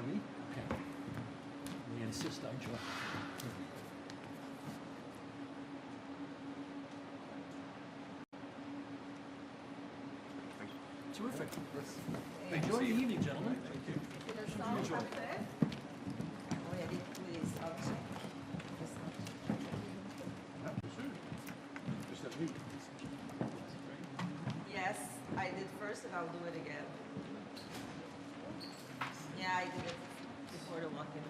me? Okay. We insist I join. Terrific. Enjoy the evening, gentlemen. Thank you. Enjoy. Yes, I did first and I'll do it again. Yeah, I did it before the walk-in.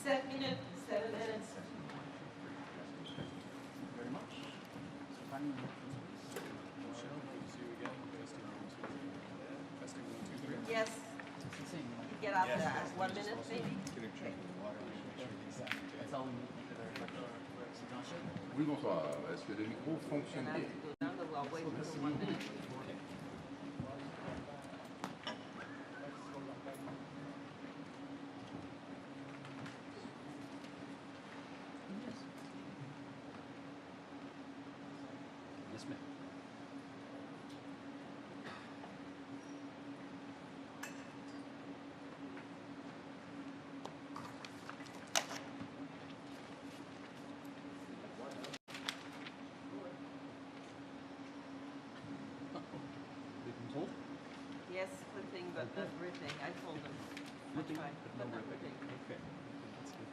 Seven minutes. Very much. Yes. Get out there. 1 minute, maybe. Oui, bonsoir. Est-ce que le micro fonctionne bien? We'll wait for 1 minute. Yes, ma'am. We've been told? Yes, flipping, but not ripping. I told them. Flipping, I'll try, but no not ripping. Okay. That's good.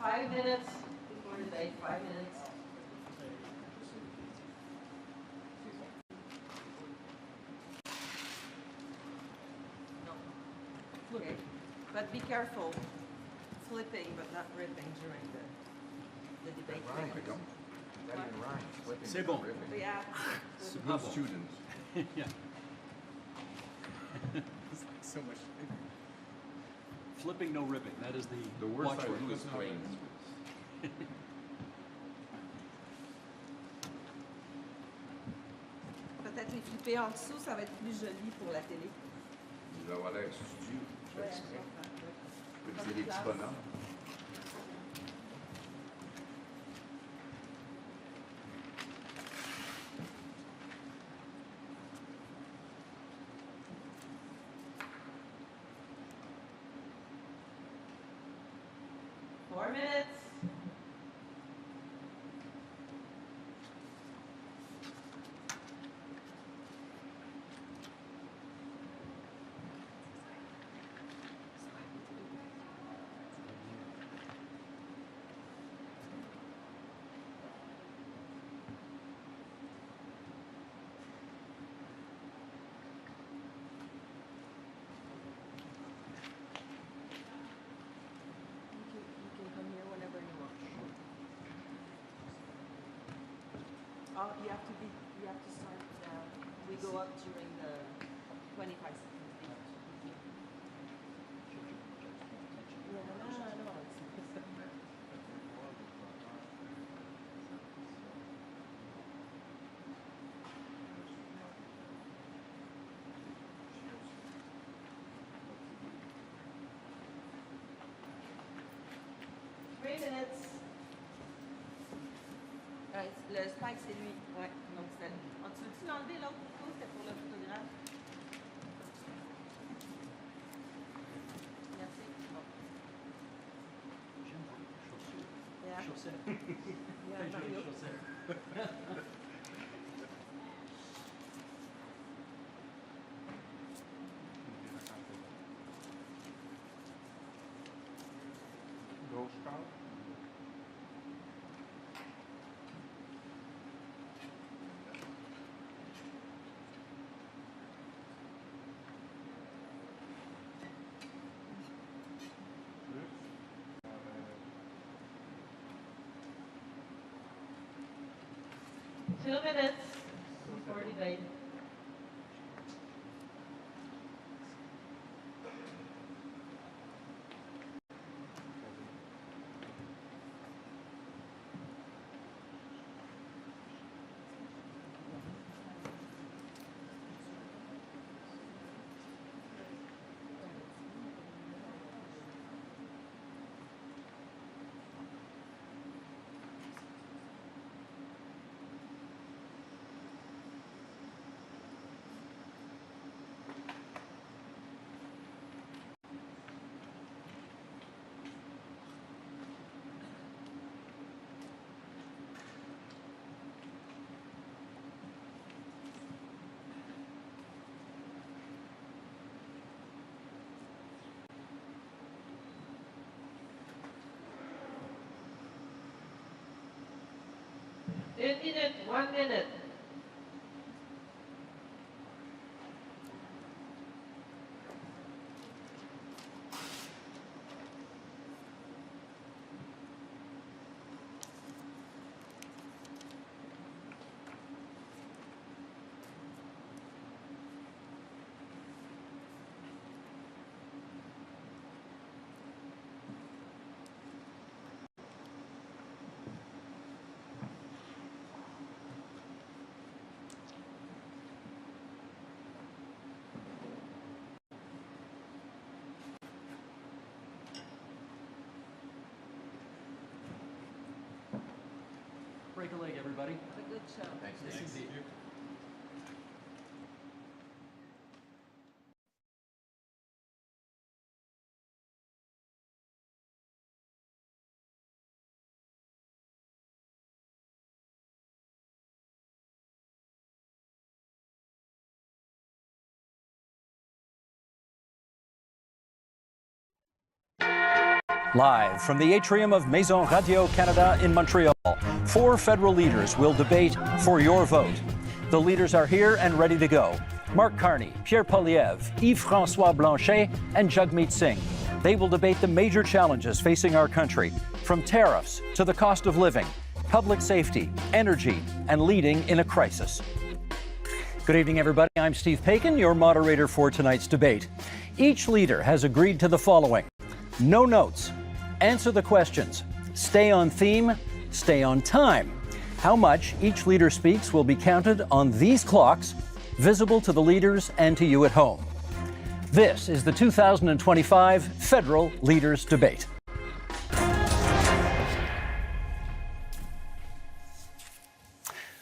Five minutes before the day, 5 minutes. No. Okay. But be careful. Flipping, but not ripping during the debate. Right. I don't. That even rhymes. Flipping, C'est bon. ripping. Yeah. C'est Good bon. students. Yeah. It's like so much. Flipping, no ripping. That is the The worst I watchword. would do is plain. Peut-être les flipper en dessous, ça va être plus joli pour la télé. Vous avoir l'air studieux. Je fais exprès. Je peux dire des petits bonhommes. Four minutes. You can come here whenever you want. Oh, you have to start, we go up during the 25 seconds. No. Three minutes. Le spike, c'est lui. Ouais. Donc, c'est... Tu veux-tu l'enlever l'autre photo? C'était pour le photographe. Merci. Bon. chaussette. Yeah, Très jolie Mario. chaussette. Doorschaal. Two minutes before debate. Minute, 1 minute. Break a leg, everybody. A good show. Thanks, Yes, Thanks. indeed. Live from the atrium of Maison Radio Canada in Montreal, 4 federal leaders will debate for your vote. The leaders are here and ready to go. Mark Carney, Pierre Poilievre, Yves-François Blanchet, and Jagmeet Singh. They will debate the major challenges facing our country, from tariffs to the cost of living, public safety, energy, and leading in a crisis. Good evening, everybody. I'm Steve Paikin, your moderator for tonight's debate. Each leader has agreed to the following: no notes, answer the questions, stay on theme, stay on time. How much each leader speaks will be counted on these clocks, visible to the leaders and to you at home. This is the 2025 Federal Leaders Debate.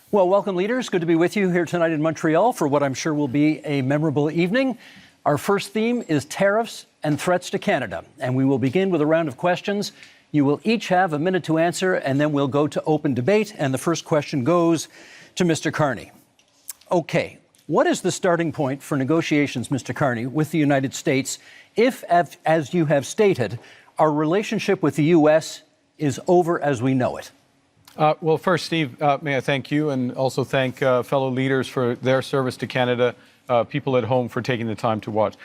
Well, welcome, leaders. Good to be with you here tonight in Montreal for what I'm sure will be a memorable evening. Our first theme is tariffs and threats to Canada, and we will begin with a round of questions. You will each have a minute to answer, and then we'll go to open debate, and the first question goes to Mr. Carney. Okay, what is the starting point for negotiations, Mr. Carney, with the United States if, as you have stated, our relationship with the U.S. is over as we know it? Well, first, Steve, may I thank you and also thank fellow leaders for their service to Canada, people at home for taking the time to watch.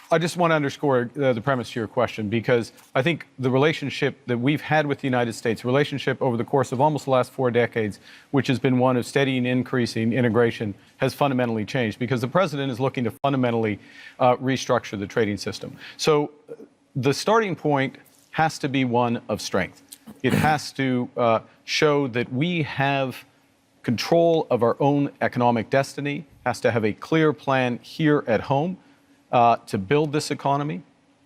I just want to underscore the premise to your question, because I think the relationship that we've had with the United States, relationship over the course of almost the last 4 decades, which has been one of steady and increasing integration, has fundamentally changed because the president is looking to fundamentally restructure the trading system. So the starting point has to be one of strength. It has to show that we have control of our own economic destiny, has to have a clear plan here at home to build this economy,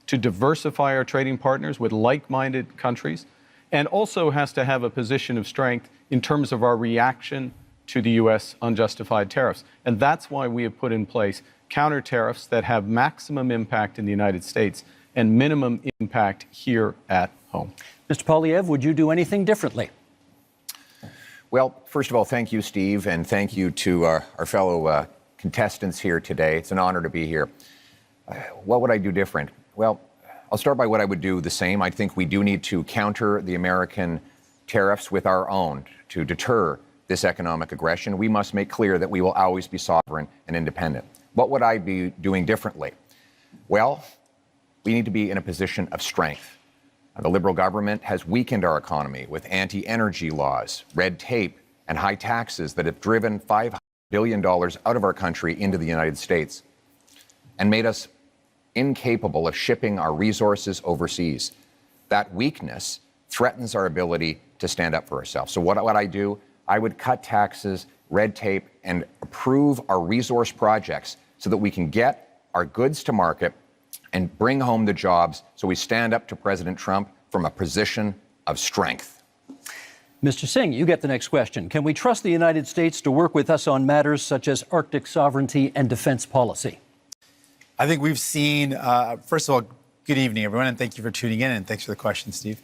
to diversify our trading partners with like-minded countries, and also has to have a position of strength in terms of our reaction to the U.S. unjustified tariffs. And that's why we have put in place counter tariffs that have maximum impact in the United States and minimum impact here at home. Mr. Poilievre, would you do anything differently? Well, first of all, thank you, Steve, and thank you to our fellow contestants here today. It's an honor to be here. What would I do different? Well, I'll start by what I would do the same. I think we do need to counter the American tariffs with our own to deter this economic aggression. We must make clear that we will always be sovereign and independent. What would I be doing differently? Well, we need to be in a position of strength. The Liberal government has weakened our economy with anti-energy laws, red tape, and high taxes that have driven $500 billion out of our country into the United States and made us incapable of shipping our resources overseas. That weakness threatens our ability to stand up for ourselves. So what would I do? I would cut taxes, red tape, and approve our resource projects so that we can get our goods to market and bring home the jobs so we stand up to President Trump from a position of strength. Mr. Singh, you get the next question. Can we trust the United States to work with us on matters such as Arctic sovereignty and defense policy? I think we've seen, first of all, good evening, everyone, and thank you for tuning in, and thanks for the question, Steve.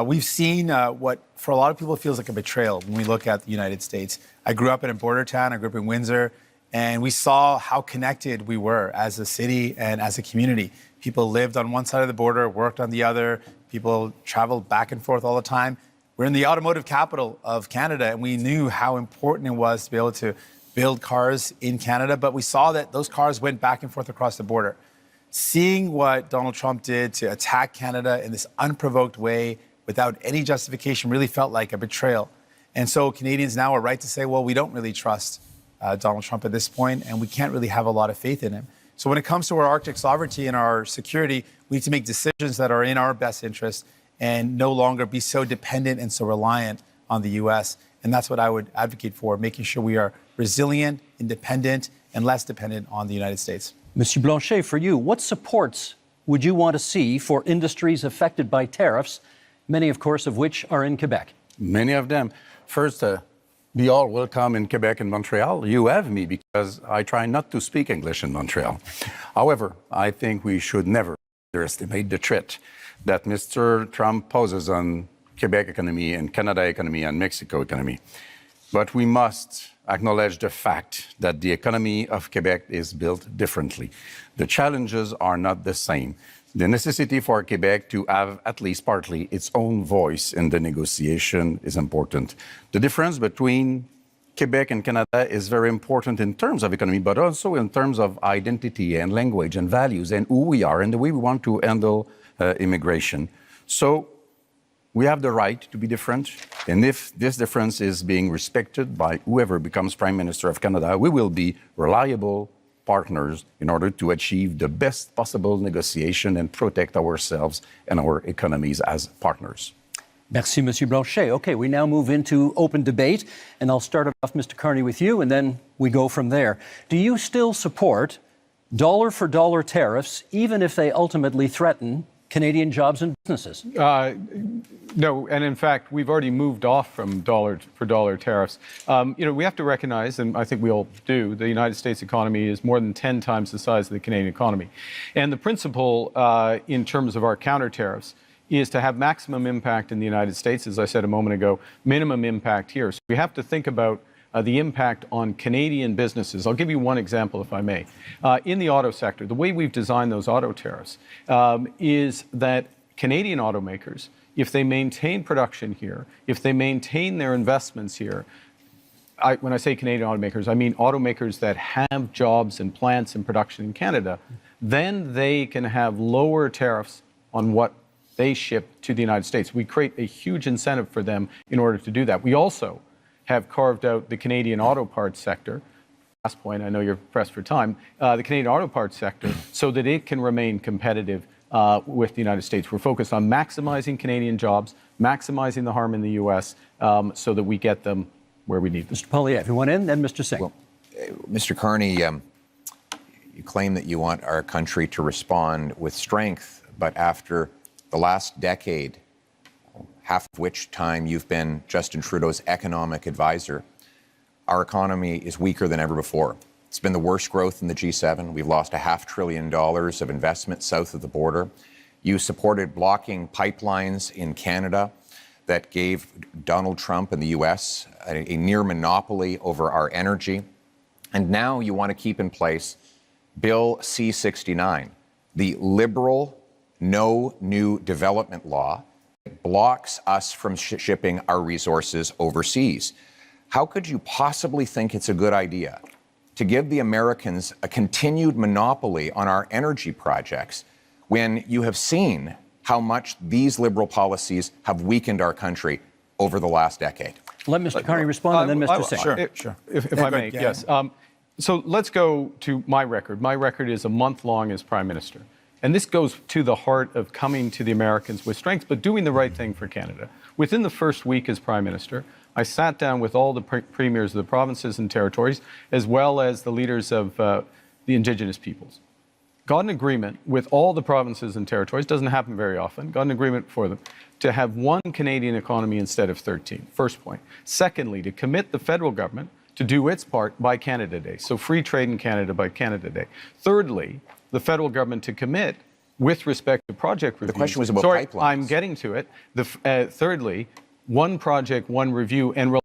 We've seen what, for a lot of people, feels like a betrayal when we look at the United States. I grew up in a border town. I grew up in Windsor. And we saw how connected we were as a city and as a community. People lived on one side of the border, worked on the other. People traveled back and forth all the time. We're in the automotive capital of Canada, and we knew how important it was to be able to build cars in Canada. But we saw that those cars went back and forth across the border. Seeing what Donald Trump did to attack Canada in this unprovoked way without any justification really felt like a betrayal. And so Canadians now are right to say, well, we don't really trust Donald Trump at this point, and we can't really have a lot of faith in him. So when it comes to our Arctic sovereignty and our security, we need to make decisions that are in our best interest and no longer be so dependent and so reliant on the U.S. And that's what I would advocate for, making sure we are resilient, independent, and less dependent on the United States. Monsieur Blanchet, for you, what supports would you want to see for industries affected by tariffs, many, of course, of which are in Quebec? Many of them. First, be all welcome in Quebec and Montreal. You have me because I try not to speak English in Montreal. However, I think we should never underestimate the threat that Mr. Trump poses on Quebec economy and Canada economy and Mexico economy. But we must acknowledge the fact that the economy of Quebec is built differently. The challenges are not the same. The necessity for Quebec to have at least partly its own voice in the negotiation is important. The difference between Quebec and Canada is very important in terms of economy, but also in terms of identity and language and values and who we are and the way we want to handle immigration. So we have the right to be different. And if this difference is being respected by whoever becomes Prime Minister of Canada, we will be reliable partners in order to achieve the best possible negotiation and protect ourselves and our economies as partners. Merci, Monsieur Blanchet. Okay, we now move into open debate, and I'll start it off, Mr. Carney, with you, and then we go from there. Do you still support dollar-for-dollar tariffs, even if they ultimately threaten Canadian jobs and businesses? No, and in fact, we've already moved off from dollar-for-dollar tariffs. We have to recognize, and I think we all do, the United States economy is more than 10 times the size of the Canadian economy. And the principle in terms of our counter tariffs is to have maximum impact in the United States, as I said a moment ago, minimum impact here. So we have to think about the impact on Canadian businesses. I'll give you one example, if I may. In the auto sector, the way we've designed those auto tariffs is that Canadian automakers, if they maintain production here, if they maintain their investments here, when I say Canadian automakers, I mean automakers that have jobs and plants and production in Canada, then they can have lower tariffs on what they ship to the United States. We create a huge incentive for them in order to do that. We also have carved out the Canadian auto parts sector. Last point, I know you're pressed for time, the Canadian auto parts sector, so that it can remain competitive with the United States. We're focused on maximizing Canadian jobs, maximizing the harm in the U.S., so that we get them where we need them. Mr. Poilievre, you want in, then Mr. Singh. Well, Mr. Carney, you claim that you want our country to respond with strength, but after the last decade, half of which time you've been Justin Trudeau's economic advisor, our economy is weaker than ever before. It's been the worst growth in the G7. We've lost $500 billion of investment south of the border. You supported blocking pipelines in Canada that gave Donald Trump and the U.S. a near monopoly over our energy. And now you want to keep in place Bill C-69, the liberal no new development law that blocks us from shipping our resources overseas. How could you possibly think it's a good idea to give the Americans a continued monopoly on our energy projects when you have seen how much these liberal policies have weakened our country over the last decade? Let Mr. Carney respond, and then Mr. Singh. Sure. If I may, yes. So let's go to my record. My record is a month long as Prime Minister. And this goes to the heart of coming to the Americans with strength, but doing the right thing for Canada. Within the first week as Prime Minister, I sat down with all the premiers of the provinces and territories, as well as the leaders of the Indigenous peoples. Got an agreement with all the provinces and territories, doesn't happen very often, got an agreement for them to have one Canadian economy instead of 13, first point. Secondly, to commit the federal government to do its part by Canada Day, so free trade in Canada by Canada Day. Thirdly, the federal government to commit with respect to project reviews. The question was about pipelines. I'm getting to it. Thirdly, one project, one review, and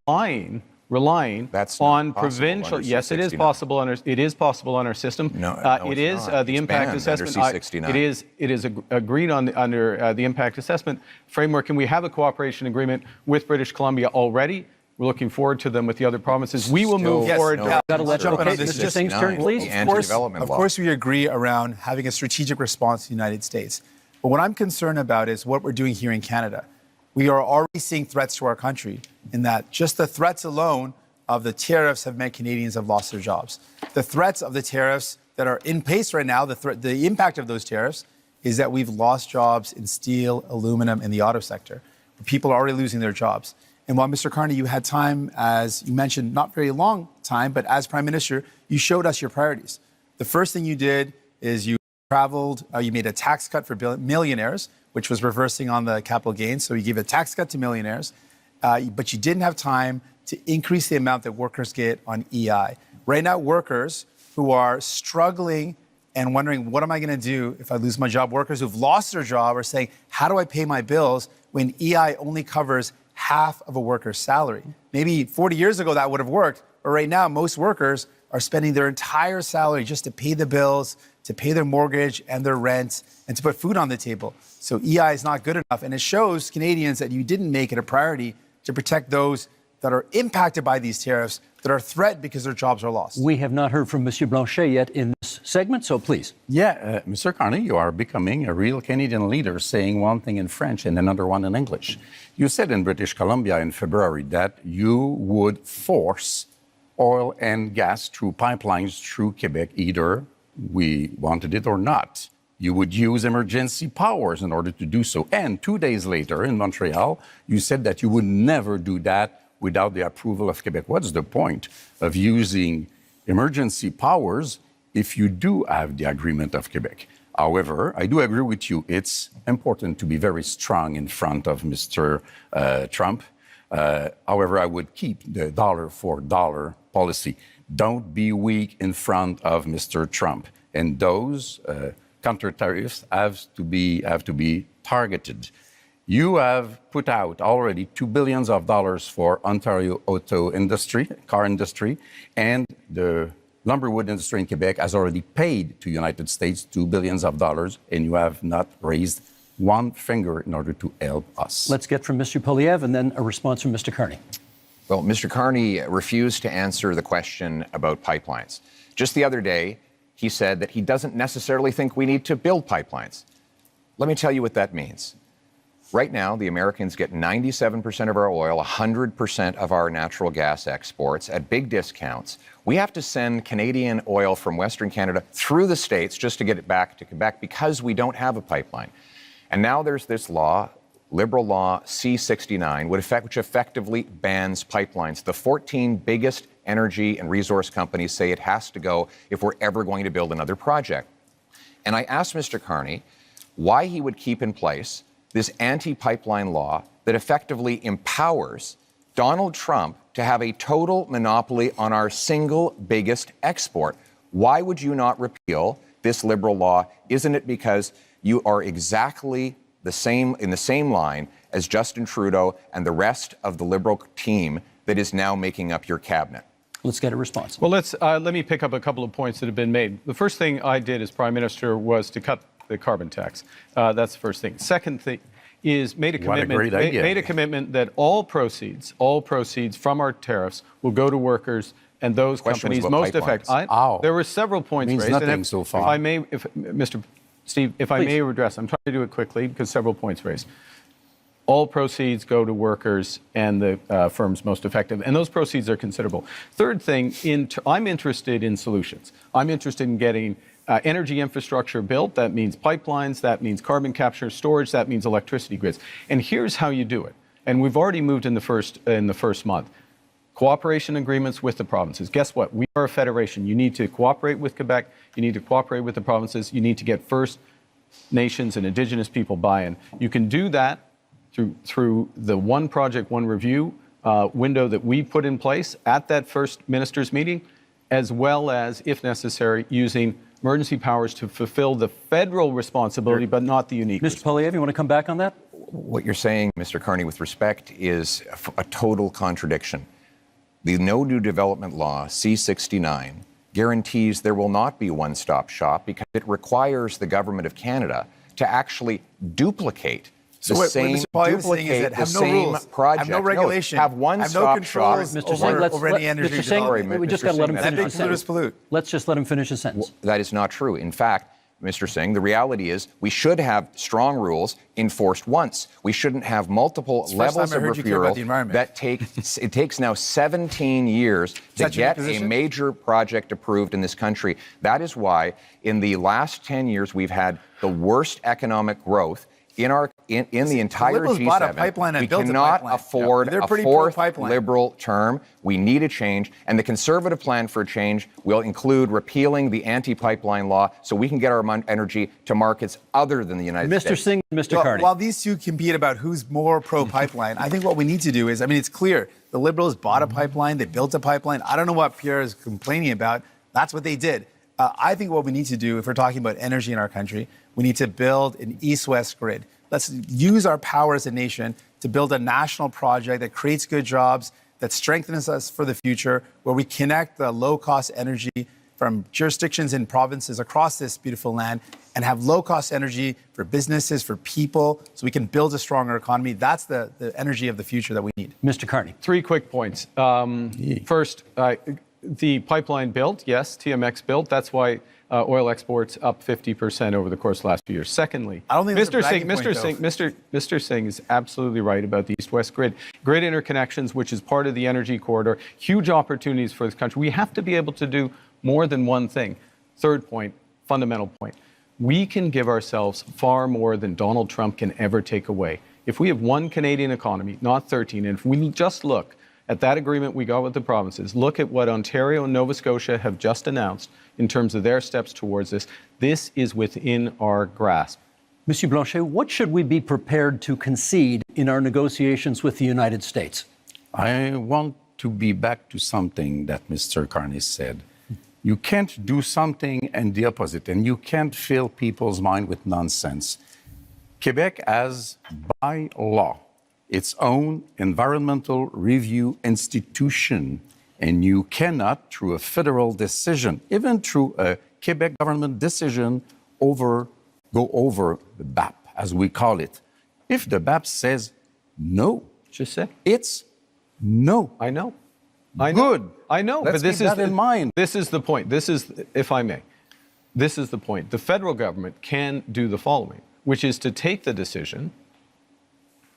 relying That's on not provincial. Yes, it is possible under. It is possible on our system. No, it is it's not. the It's impact banned assessment. under C-69. It is agreed on under the impact assessment framework, and we have a cooperation agreement with British Columbia already. We're looking forward to them with the other provinces. We will move forward. No, Got to let jump in on okay, this. Mr. Singh's turn, please. The anti-development Of law. course, we agree around having a strategic response to the United States. But what I'm concerned about is what we're doing here in Canada. We are already seeing threats to our country in that just the threats alone of the tariffs have meant Canadians have lost their jobs. The threats of the tariffs that are in place right now, the impact of those tariffs is that we've lost jobs in steel, aluminum, and the auto sector. People are already losing their jobs. And while, Mr. Carney, you had time, as you mentioned, not very long time, but as Prime Minister, you showed us your priorities. The first thing you did is you you made a tax cut for millionaires, which was reversing on the capital gains. So you gave a tax cut to millionaires, but you didn't have time to increase the amount that workers get on EI. Right now, workers who are struggling and wondering, what am I going to do if I lose my job? Workers who've lost their job are saying, how do I pay my bills when EI only covers half of a worker's salary? Maybe 40 years ago that would have worked, but right now most workers are spending their entire salary just to pay the bills, to pay their mortgage and their rent, and to put food on the table. So EI is not good enough, and it shows Canadians that you didn't make it a priority to protect those that are impacted by these tariffs, that are threatened because their jobs are lost. We have not heard from Monsieur Blanchet yet in this segment, so please. Yeah, Mr. Carney, you are becoming a real Canadian leader, saying one thing in French and another one in English. You said in British Columbia in February that you would force oil and gas through pipelines through Quebec, either we wanted it or not. You would use emergency powers in order to do so. And 2 days later in Montreal, you said that you would never do that without the approval of Quebec. What's the point of using emergency powers if you do have the agreement of Quebec? However, I do agree with you. It's important to be very strong in front of Mr. Trump. However, I would keep the dollar for dollar policy. Don't be weak in front of Mr. Trump. And those counter tariffs have to be targeted. You have put out already $2 billion for Ontario auto industry, car industry, and the lumberwood industry in Quebec has already paid to United States $2 billion, and you have not raised one finger in order to help us. Let's get from Mr. Poilievre and then a response from Mr. Carney. Well, Mr. Carney refused to answer the question about pipelines. Just the other day, he said that he doesn't necessarily think we need to build pipelines. Let me tell you what that means. Right now, the Americans get 97% of our oil, 100% of our natural gas exports at big discounts. We have to send Canadian oil from Western Canada through the States just to get it back to Quebec because we don't have a pipeline. And now there's this law, liberal law C-69, which effectively bans pipelines. The 14 biggest energy and resource companies say it has to go if we're ever going to build another project. And I asked Mr. Carney why he would keep in place this anti-pipeline law that effectively empowers Donald Trump to have a total monopoly on our single biggest export. Why would you not repeal this liberal law? Isn't it because you are exactly the same in the same line as Justin Trudeau and the rest of the Liberal team that is now making up your cabinet. Let's get a response. Well, let me pick up a couple of points that have been made. The first thing I did as Prime Minister was to cut the carbon tax. That's the first thing. Second thing is made a commitment that all proceeds from our tariffs will go to workers and those companies most affected. There were several points raised. Nothing so far. If I may, Mr. Steve, if I may address, I'm trying to do it quickly because several points raised. All proceeds go to workers and the firms most effective, and those proceeds are considerable. Third thing, I'm interested in solutions. I'm interested in getting energy infrastructure built. That means pipelines, that means carbon capture, storage, that means electricity grids. And here's how you do it. And we've already moved in the first month. Cooperation agreements with the provinces. Guess what? We are a federation. You need to cooperate with Quebec. You need to cooperate with the provinces. You need to get First Nations and Indigenous people buy-in. You can do that through the one project, one review window that we put in place at that first ministers' meeting, as well as, if necessary, using emergency powers to fulfill the federal responsibility, but not the unique. Mr. Poilievre, you want to come back on that? What you're saying, Mr. Carney, with respect, is a total contradiction. The No New Development Law, C-69, guarantees there will not be one-stop shop because it requires the Government of Canada to actually duplicate the same project. Have no regulation. Have one-stop shop. Mr. Singh, over any energy. we just got to let him finish his sentence. Let's just let him finish his sentence. That is not true. In fact, Mr. Singh, the reality is we should have strong rules enforced once. We shouldn't have multiple levels of referral that it takes now 17 years to get a major project approved in this country. That is why in the last 10 years we've had the worst economic growth in the entire G7. We cannot afford a fourth Liberal term. We need a change. And the Conservative plan for a change will include repealing the anti-pipeline law so we can get our energy to markets other than the United States. Mr. Singh, Mr. Carney. While these two compete about who's more pro-pipeline, I think what we need to do is, it's clear. The Liberals bought a pipeline. They built a pipeline. I don't know what Pierre is complaining about. That's what they did. I think what we need to do, if we're talking about energy in our country, we need to build an east-west grid. Let's use our power as a nation to build a national project that creates good jobs, that strengthens us for the future, where we connect the low-cost energy from jurisdictions and provinces across this beautiful land and have low-cost energy for businesses, for people, so we can build a stronger economy. That's the energy of the future that we need. Mr. Carney. 3 quick points. First, the pipeline built, yes, TMX built. That's why oil exports up 50% over the course of the last few years. Secondly, I don't think Mr. Singh is absolutely right about the east-west grid. Grid interconnections, which is part of the energy corridor, huge opportunities for this country. We have to be able to do more than one thing. Third point, fundamental point. We can give ourselves far more than Donald Trump can ever take away. If we have one Canadian economy, not 13, and if we just look at that agreement we got with the provinces, look at what Ontario and Nova Scotia have just announced in terms of their steps towards this. This is within our grasp. Monsieur Blanchet, what should we be prepared to concede in our negotiations with the United States? I want to be back to something that Mr. Carney said. You can't do something and the opposite, and you can't fill people's mind with nonsense. Quebec has, by law, its own environmental review institution, and you cannot, through a federal decision, even through a Quebec government decision, go over the BAP, as we call it. If the BAP says no, Just say. it's no. I know. Good. I know, Let's but this keep is that in mind. This is the point. This is, if I may, this is the point. The federal government can do the following, which is to take the decision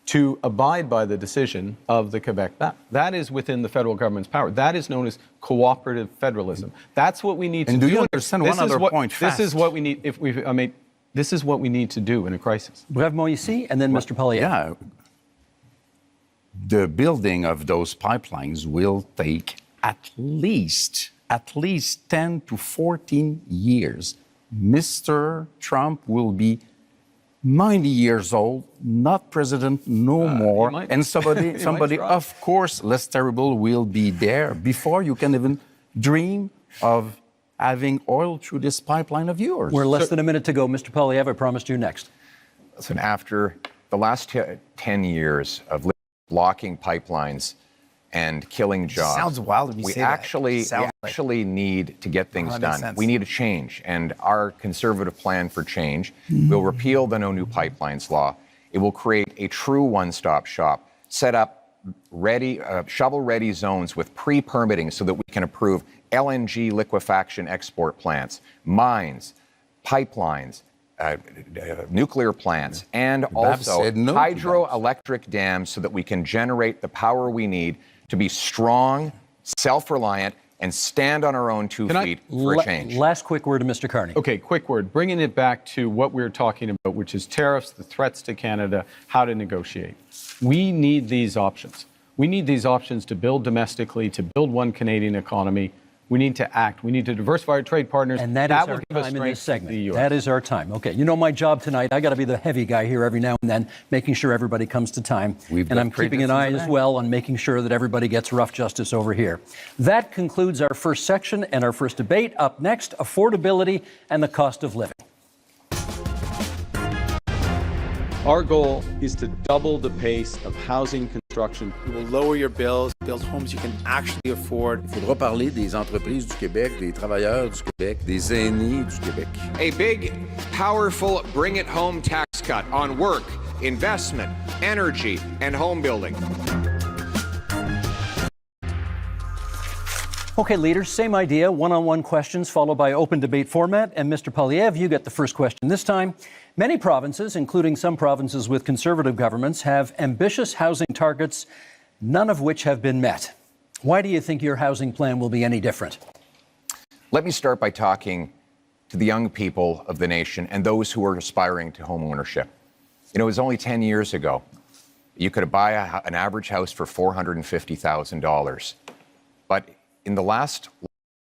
to abide by the decision of the Quebec BAP. That is within the federal government's power. That is known as cooperative federalism. That's what we need to do. And do you understand one other point fast? This is what we need. This is what we need to do in a crisis. Brèvement ici, and then Mr. Poilievre. Yeah. The building of those pipelines will take at least 10 to 14 years. Mr. Trump will be 90 years old, not president no more, and somebody of course, less terrible will be there before you can even dream of having oil through this pipeline of yours. We're less than a minute to go. Mr. Poilievre, I promised you next. Listen, after the last 10 years of blocking pipelines and killing jobs, Sounds wild when you we say that. actually Sounds like- need to get things that makes done. sense. We need a change, and our conservative plan for change will repeal the No New Pipelines law. It will create a true one-stop shop, set up shovel-ready zones with pre-permitting so that we can approve LNG liquefaction export plants, mines, pipelines, nuclear plants, and also said no to hydroelectric dams so that we can generate the power we need to be strong, self-reliant, and stand on our own 2 feet for a change. Last quick word to Mr. Carney. Okay, quick word. Bringing it back to what we were talking about, which is tariffs, the threats to Canada, how to negotiate. We need these options. We need these options to build domestically, to build one Canadian economy. We need to act. We need to diversify our trade partners. And that is will our give us time in this strength to the segment. US. That is our time. Okay, you know my job tonight. I got to be the heavy guy here every now and then, making sure everybody comes to time. We've And got I'm trade keeping an eye defense as today. well on making sure that everybody gets rough justice over here. That concludes our first section and our first debate. Up next, affordability and the cost of living. Our goal is to double the pace of housing construction. It will lower your bills, build homes you can actually afford. Il faudra parler des entreprises du Québec, des travailleurs du Québec, des aînés du Québec. A big, powerful bring it home tax cut on work, investment, energy, and home building. Okay, leaders, same idea, one-on-one questions followed by open debate format. And Mr. Poilievre, you get the first question this time. Many provinces, including some provinces with conservative governments, have ambitious housing targets, none of which have been met. Why do you think your housing plan will be any different? Let me start by talking to the young people of the nation and those who are aspiring to home ownership. You know, it was only 10 years ago you could buy an average house for $450,000. But in the last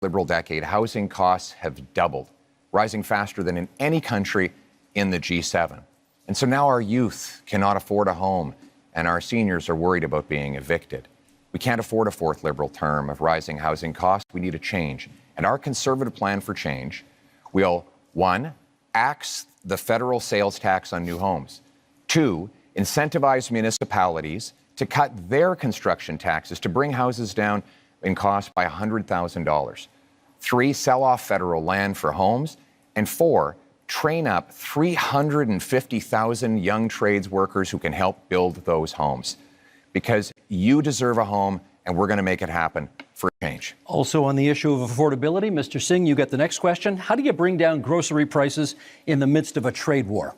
Liberal decade, housing costs have doubled, rising faster than in any country in the G7. And so now our youth cannot afford a home, and our seniors are worried about being evicted. We can't afford a fourth Liberal term of rising housing costs. We need a change. And our conservative plan for change will, 1, axe the federal sales tax on new homes. 2, incentivize municipalities to cut their construction taxes to bring houses down in cost by $100,000. 3, sell off federal land for homes. And 4, train up 350,000 young trades workers who can help build those homes. Because you deserve a home, and we're going to make it happen for a change. Also on the issue of affordability, Mr. Singh, you get the next question. How do you bring down grocery prices in the midst of a trade war?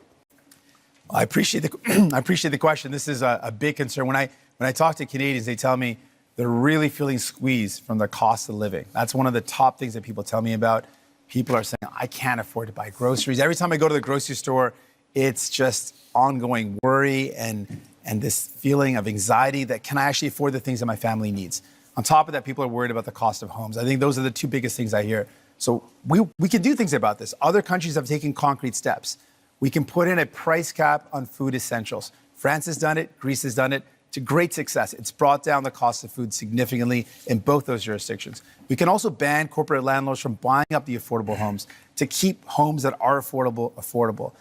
I appreciate the question. This is a big concern. When I talk to Canadians, they tell me they're really feeling squeezed from the cost of living. That's one of the top things that people tell me about. People are saying, I can't afford to buy groceries. Every time I go to the grocery store, it's just ongoing worry and this feeling of anxiety that can I actually afford the things that my family needs? On top of that, people are worried about the cost of homes. I think those are the two biggest things I hear. So we can do things about this. Other countries have taken concrete steps. We can put in a price cap on food essentials. France has done it. Greece has done it to great success. It's brought down the cost of food significantly in both those jurisdictions. We can also ban corporate landlords from buying up the affordable homes to keep homes that are affordable.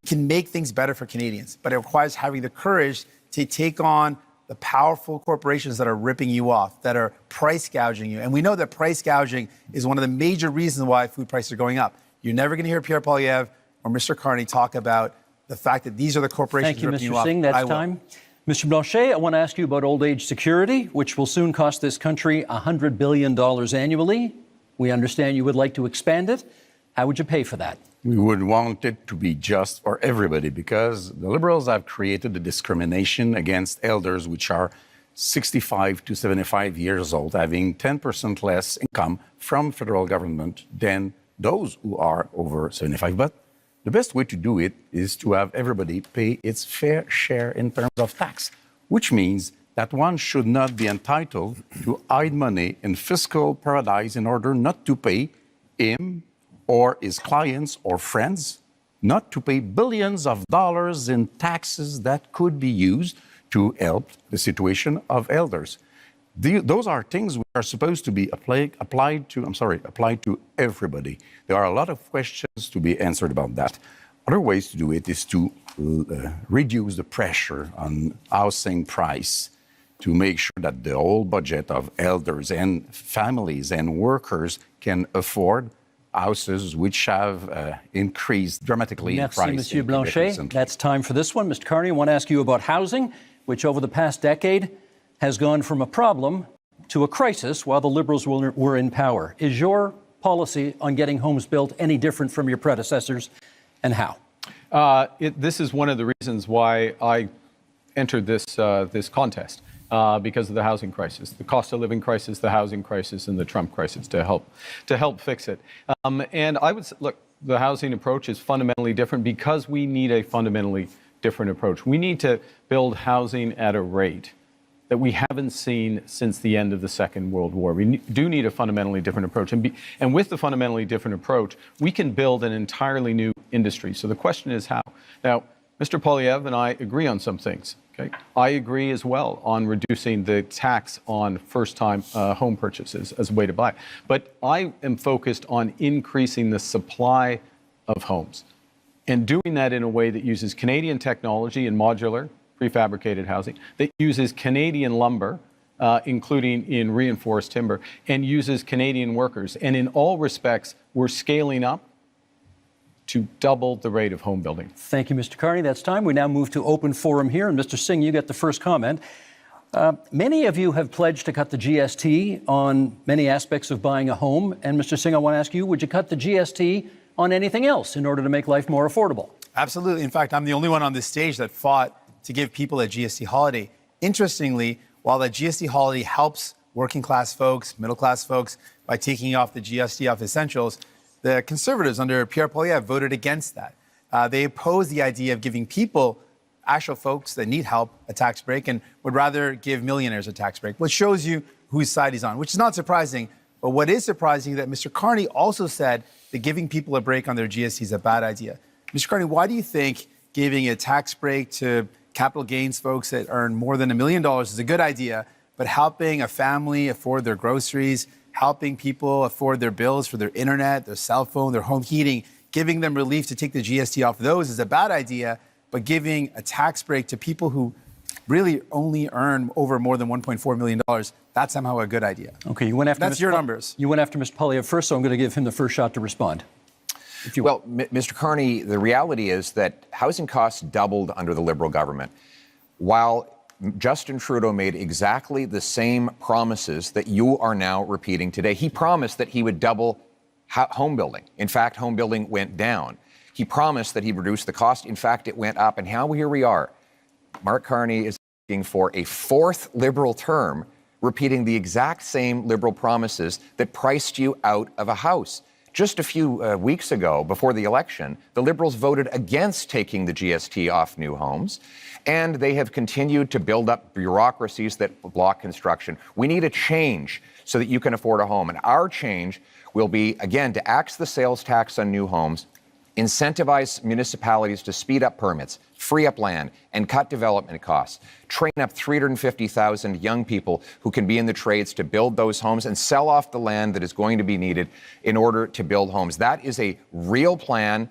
We can make things better for Canadians, but it requires having the courage to take on the powerful corporations that are ripping you off, that are price gouging you. And we know that price gouging is one of the major reasons why food prices are going up. You're never going to hear Pierre Poilievre or Mr. Carney talk about the fact that these are the corporations ripping you off. Thank you, Mr. Singh. That's time. Mr. Blanchet, I want to ask you about old age security, which will soon cost this country $100 billion annually. We understand you would like to expand it. How would you pay for that? We would want it to be just for everybody because the Liberals have created a discrimination against elders which are 65 to 75 years old, having 10% less income from federal government than those who are over 75. But the best way to do it is to have everybody pay its fair share in terms of tax, which means that one should not be entitled to hide money in fiscal paradise in order not to pay him or his clients or friends, not to pay billions of dollars in taxes that could be used to help the situation of elders. Those are things which are supposed to be applied to everybody. There are a lot of questions to be answered about that. Other ways to do it is to reduce the pressure on housing price, to make sure that the whole budget of elders and families and workers can afford houses which have increased dramatically in price. Merci, Monsieur Blanchet. That's time for this one. Mr. Carney, I want to ask you about housing, which over the past decade has gone from a problem to a crisis while the Liberals were in power. Is your policy on getting homes built any different from your predecessors, and how? This is one of the reasons why I entered this contest, because of the housing crisis, the cost of living crisis, the housing crisis, and the Trump crisis to help fix it. And I would say, look, the housing approach is fundamentally different because we need a fundamentally different approach. We need to build housing at a rate that we haven't seen since the end of the Second World War. We do need a fundamentally different approach. And with the fundamentally different approach, we can build an entirely new industry. So the question is how? Now, Mr. Poilievre and I agree on some things. Okay? I agree as well on reducing the tax on first-time home purchases as a way to buy. But I am focused on increasing the supply of homes and doing that in a way that uses Canadian technology and modular, prefabricated housing, that uses Canadian lumber, including in reinforced timber, and uses Canadian workers. And in all respects, we're scaling up to double the rate of home building. Thank you, Mr. Carney. That's time. We now move to open forum here. And Mr. Singh, you get the first comment. Many of you have pledged to cut the GST on many aspects of buying a home. And Mr. Singh, I want to ask you, would you cut the GST on anything else in order to make life more affordable? Absolutely. In fact, I'm the only one on this stage that fought to give people a GST holiday. Interestingly, while the GST holiday helps working class folks, middle class folks by taking off the GST off essentials, the Conservatives under Pierre Poilievre voted against that. They opposed the idea of giving people, actual folks that need help, a tax break, and would rather give millionaires a tax break, which shows you whose side he's on, which is not surprising. But what is surprising is that Mr. Carney also said that giving people a break on their GST is a bad idea. Mr. Carney, why do you think giving a tax break to capital gains folks that earn more than $1 million is a good idea, but helping a family afford their groceries, helping people afford their bills for their internet, their cell phone, their home heating, giving them relief to take the GST off those is a bad idea, but giving a tax break to people who really only earn over more than $1.4 million, that's somehow a good idea. Okay, you went after That's your numbers. You went after Mr. Poilievre first, so I'm going to give him the first shot to respond. Well, Mr. Carney, the reality is that housing costs doubled under the Liberal government, while Justin Trudeau made exactly the same promises that you are now repeating today. He promised that he would double home building. In fact, home building went down. He promised that he'd reduce the cost. In fact, it went up. And here we are. Mark Carney is asking for a fourth Liberal term, repeating the exact same Liberal promises that priced you out of a house. Just a few weeks ago, before the election, the Liberals voted against taking the GST off new homes, and they have continued to build up bureaucracies that block construction. We need a change so that you can afford a home, and our change will be, again, to axe the sales tax on new homes, incentivize municipalities to speed up permits, free up land, and cut development costs. Train up 350,000 young people who can be in the trades to build those homes and sell off the land that is going to be needed in order to build homes. That is a real plan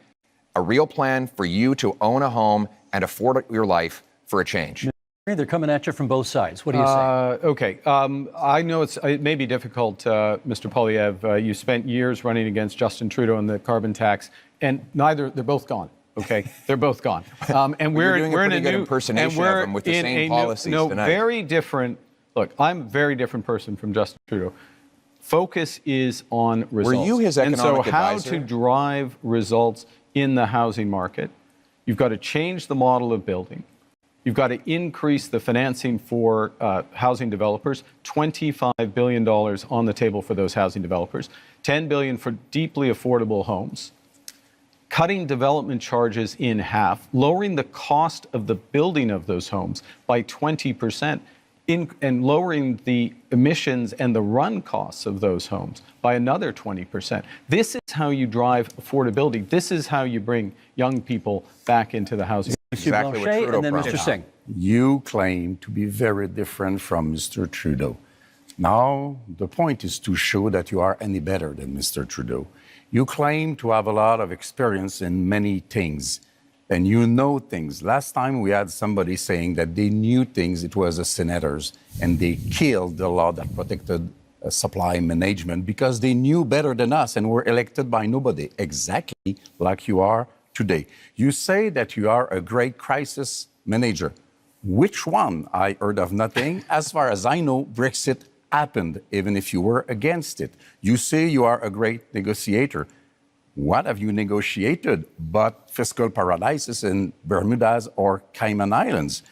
for you to own a home and afford your life for a change. They're coming at you from both sides. What do you say? Okay. I know it may be difficult, Mr. Poilievre. You spent years running against Justin Trudeau on the carbon tax, and they're both gone. Okay, they're both gone. And we're doing we're a in pretty a good new impersonation and of them with the same policies tonight. Very different. Look, I'm a very different person from Justin Trudeau. Focus is on results. Were you his economic advisor? And so how to drive results in the housing market, you've got to change the model of building. You've got to increase the financing for housing developers, $25 billion on the table for those housing developers, $10 billion for deeply affordable homes, cutting development charges in half, lowering the cost of the building of those homes by 20%, and lowering the emissions and the run costs of those homes by another 20%. This is how you drive affordability. This is how you bring young people back into the housing. Exactly what Trudeau and then promised. Mr. Singh. You claim to be very different from Mr. Trudeau. Now, the point is to show that you are any better than Mr. Trudeau. You claim to have a lot of experience in many things, and you know things. Last time we had somebody saying that they knew things, it was the senators, and they killed the law that protected supply management because they knew better than us and were elected by nobody, exactly like you are today. You say that you are a great crisis manager. Which one? I heard of nothing. As far as I know, Brexit happened, even if you were against it. You say you are a great negotiator. What have you negotiated but fiscal paradises in Bermudas or Cayman Islands?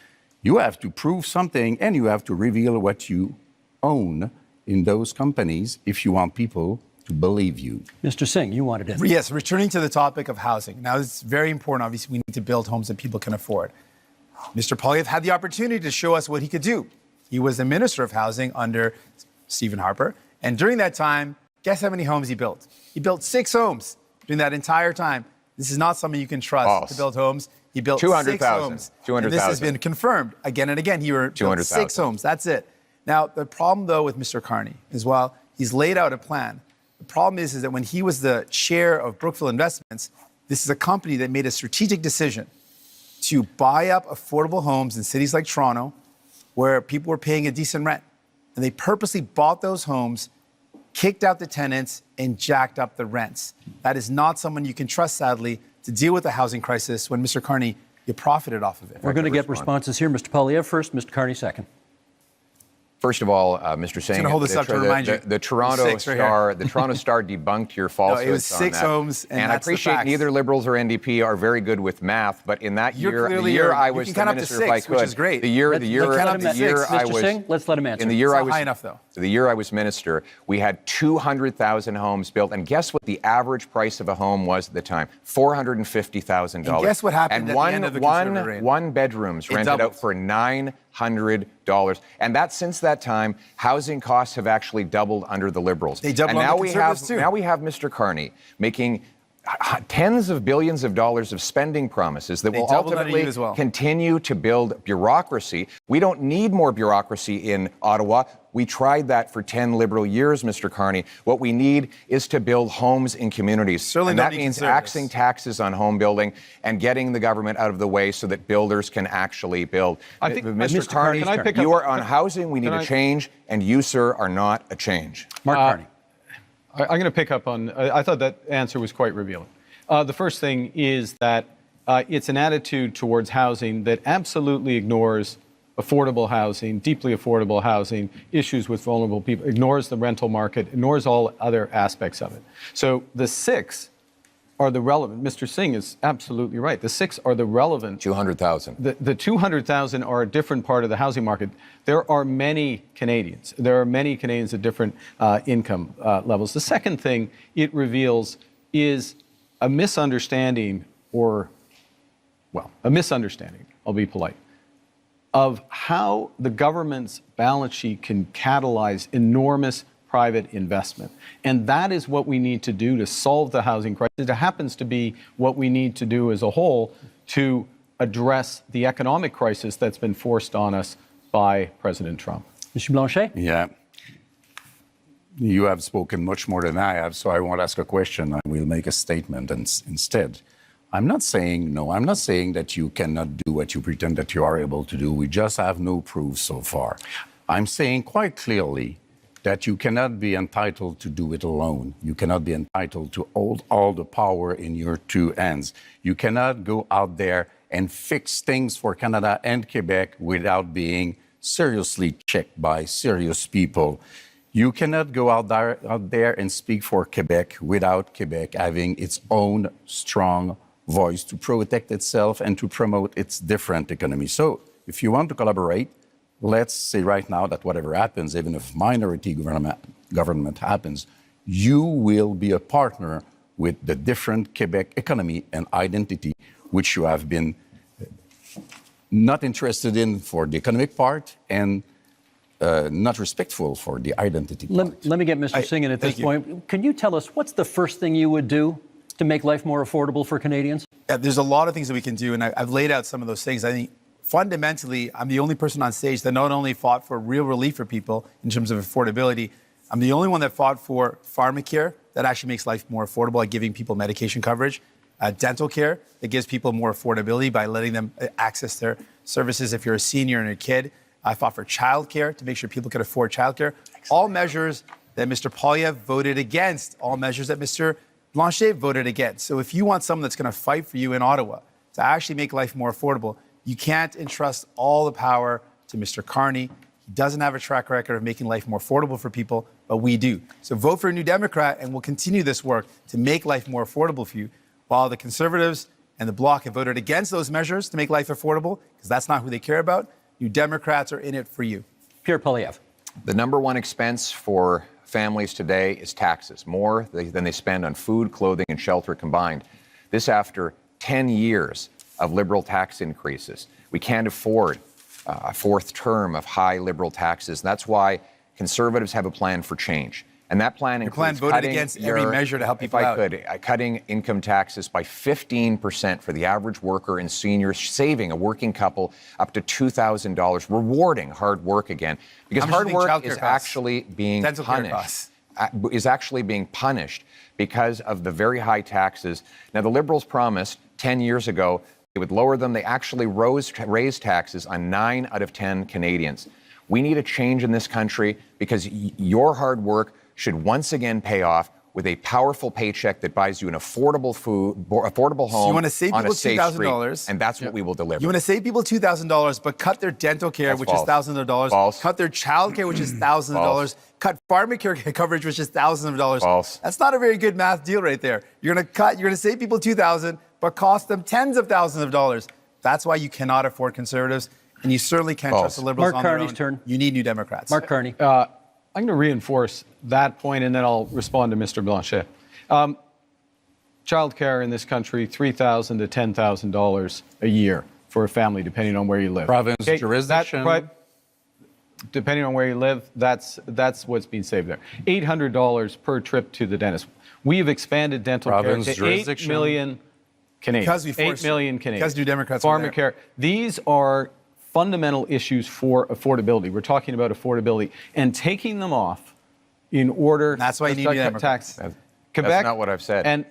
You have to prove something, and you have to reveal what you own in those companies if you want people to believe you. Mr. Singh, you wanted to. Yes, returning to the topic of housing. Now, it's very important. Obviously, we need to build homes that people can afford. Mr. Poilievre had the opportunity to show us what he could do. He was the Minister of Housing under Stephen Harper. And during that time, guess how many homes he built? He built 6 homes during that entire time. This is not something you can trust to build homes. He built 6 homes. 200,000. And this has been confirmed again and again. He built 6 homes. That's it. Now, the problem, though, with Mr. Carney is, well, he's laid out a plan. The problem is that when he was the chair of Brookfield Investments, this is a company that made a strategic decision to buy up affordable homes in cities like Toronto where people were paying a decent rent. And they purposely bought those homes, kicked out the tenants, and jacked up the rents. That is not someone you can trust, sadly, to deal with the housing crisis when, Mr. Carney, you profited off of it. We're going to get responses here. Mr. Poilievre first, Mr. Carney second. First of all, Mr. Singh, the Toronto Star, the Toronto Star debunked your falsehoods. No, it was 6 homes, and I appreciate neither Liberals or NDP are very good with math, but in that year, the year I was the minister, if I could, which is great. the year I was, Singh, let's let him answer. In the year I was high enough, though. The year I was minister, we had 200,000 homes built, and guess what the average price of a home was at the time? $450,000. And guess what happened at the end of the Conservative reign? One bedrooms rented out for $900. And that since that time, housing costs have actually doubled under the Liberals. They doubled and now we have too. Now we have Mr. Carney making tens of billions of dollars of spending promises that will ultimately continue to build bureaucracy. We don't need more bureaucracy in Ottawa. We tried that for 10 Liberal years, Mr. Carney. What we need is to build homes in communities. And that means axing taxes on home building and getting the government out of the way so that builders can actually build. I think, Mr. Carney, you are on housing. We need a change, and you, sir, are not a change. Mark Carney. I'm going to pick up on, I thought that answer was quite revealing. The first thing is that it's an attitude towards housing that absolutely ignores affordable housing, deeply affordable housing, issues with vulnerable people, ignores the rental market, ignores all other aspects of it. So the 6 are the relevant. Mr. Singh is absolutely right. The 6 are the relevant. 200,000. The 200,000 are a different part of the housing market. There are many Canadians. There are many Canadians at different income levels. The second thing it reveals is a misunderstanding, I'll be polite, of how the government's balance sheet can catalyze enormous private investment. And that is what we need to do to solve the housing crisis. It happens to be what we need to do as a whole to address the economic crisis that's been forced on us by President Trump. Mr. Blanchet? Yeah. You have spoken much more than I have, so I won't ask a question. I will make a statement instead. I'm not saying no. I'm not saying that you cannot do what you pretend that you are able to do. We just have no proof so far. I'm saying quite clearly that you cannot be entitled to do it alone. You cannot be entitled to hold all the power in your 2 hands. You cannot go out there and fix things for Canada and Quebec without being seriously checked by serious people. You cannot go out there and speak for Quebec without Quebec having its own strong voice to protect itself and to promote its different economy. So if you want to collaborate, let's say right now that whatever happens, even if minority government happens, you will be a partner with the different Quebec economy and identity, which you have been not interested in for the economic part and not respectful for the identity part. Let me get Mr. Singh in at this point. Can you tell us what's the first thing you would do to make life more affordable for Canadians? Yeah, there's a lot of things that we can do, and I've laid out some of those things. I think fundamentally, I'm the only person on stage that not only fought for real relief for people in terms of affordability, I'm the only one that fought for pharmacare that actually makes life more affordable by giving people medication coverage, dental care that gives people more affordability by letting them access their services if you're a senior and a kid. I fought for childcare to make sure people could afford childcare. All measures that Mr. Poilievre voted against, all measures that Mr. Blanchet voted against. So if you want someone that's going to fight for you in Ottawa to actually make life more affordable, you can't entrust all the power to Mr. Carney. He doesn't have a track record of making life more affordable for people, but we do. So vote for a New Democrat, and we'll continue this work to make life more affordable for you, while the Conservatives and the Bloc have voted against those measures to make life affordable, because that's not who they care about. New Democrats are in it for you. Pierre Poilievre. The number one expense for families today is taxes, more than they spend on food, clothing, and shelter combined. This after 10 years of Liberal tax increases. We can't afford a fourth term of high Liberal taxes. And that's why Conservatives have a plan for change. And that plan includes voted against every measure to help people out. Cutting income taxes by 15% for the average worker and seniors, saving a working couple up to $2,000, rewarding hard work again. Because hard work is actually being punished. Is actually being punished because of the very high taxes. Now, the Liberals promised 10 years ago they would lower them. They actually raised taxes on 9 out of 10 Canadians. We need a change in this country because your hard work should once again pay off with a powerful paycheck that buys you an affordable home so you want to save on people a safe $2,000, street, and that's what we will deliver. You want to save people $2,000, but cut their dental care, which is thousands of dollars. False. Cut their child care, which is thousands of dollars. Cut pharmacare coverage, which is thousands of dollars. False. That's not a very good math deal right there. You're going to save people $2,000, but cost them tens of thousands of dollars. That's why you cannot afford Conservatives, and you certainly can't trust the Liberals on their own. Mark Carney's turn. You need New Democrats. Mark Carney. I'm going to reinforce that point, and then I'll respond to Mr. Blanchet. Childcare in this country, $3,000 to $10,000 a year for a family, depending on where you live. Province, jurisdiction. Depending on where you live, that's what's being saved there. $800 per trip to the dentist. We have expanded dental Province, care to 8 million Canadians. Because we forced 8 million Canadians. Because New Democrats are there. Pharmacare. These are fundamental issues for affordability. We're talking about affordability and taking them off in order. That's why you need New Democrats. Quebec, that's not what I've said. And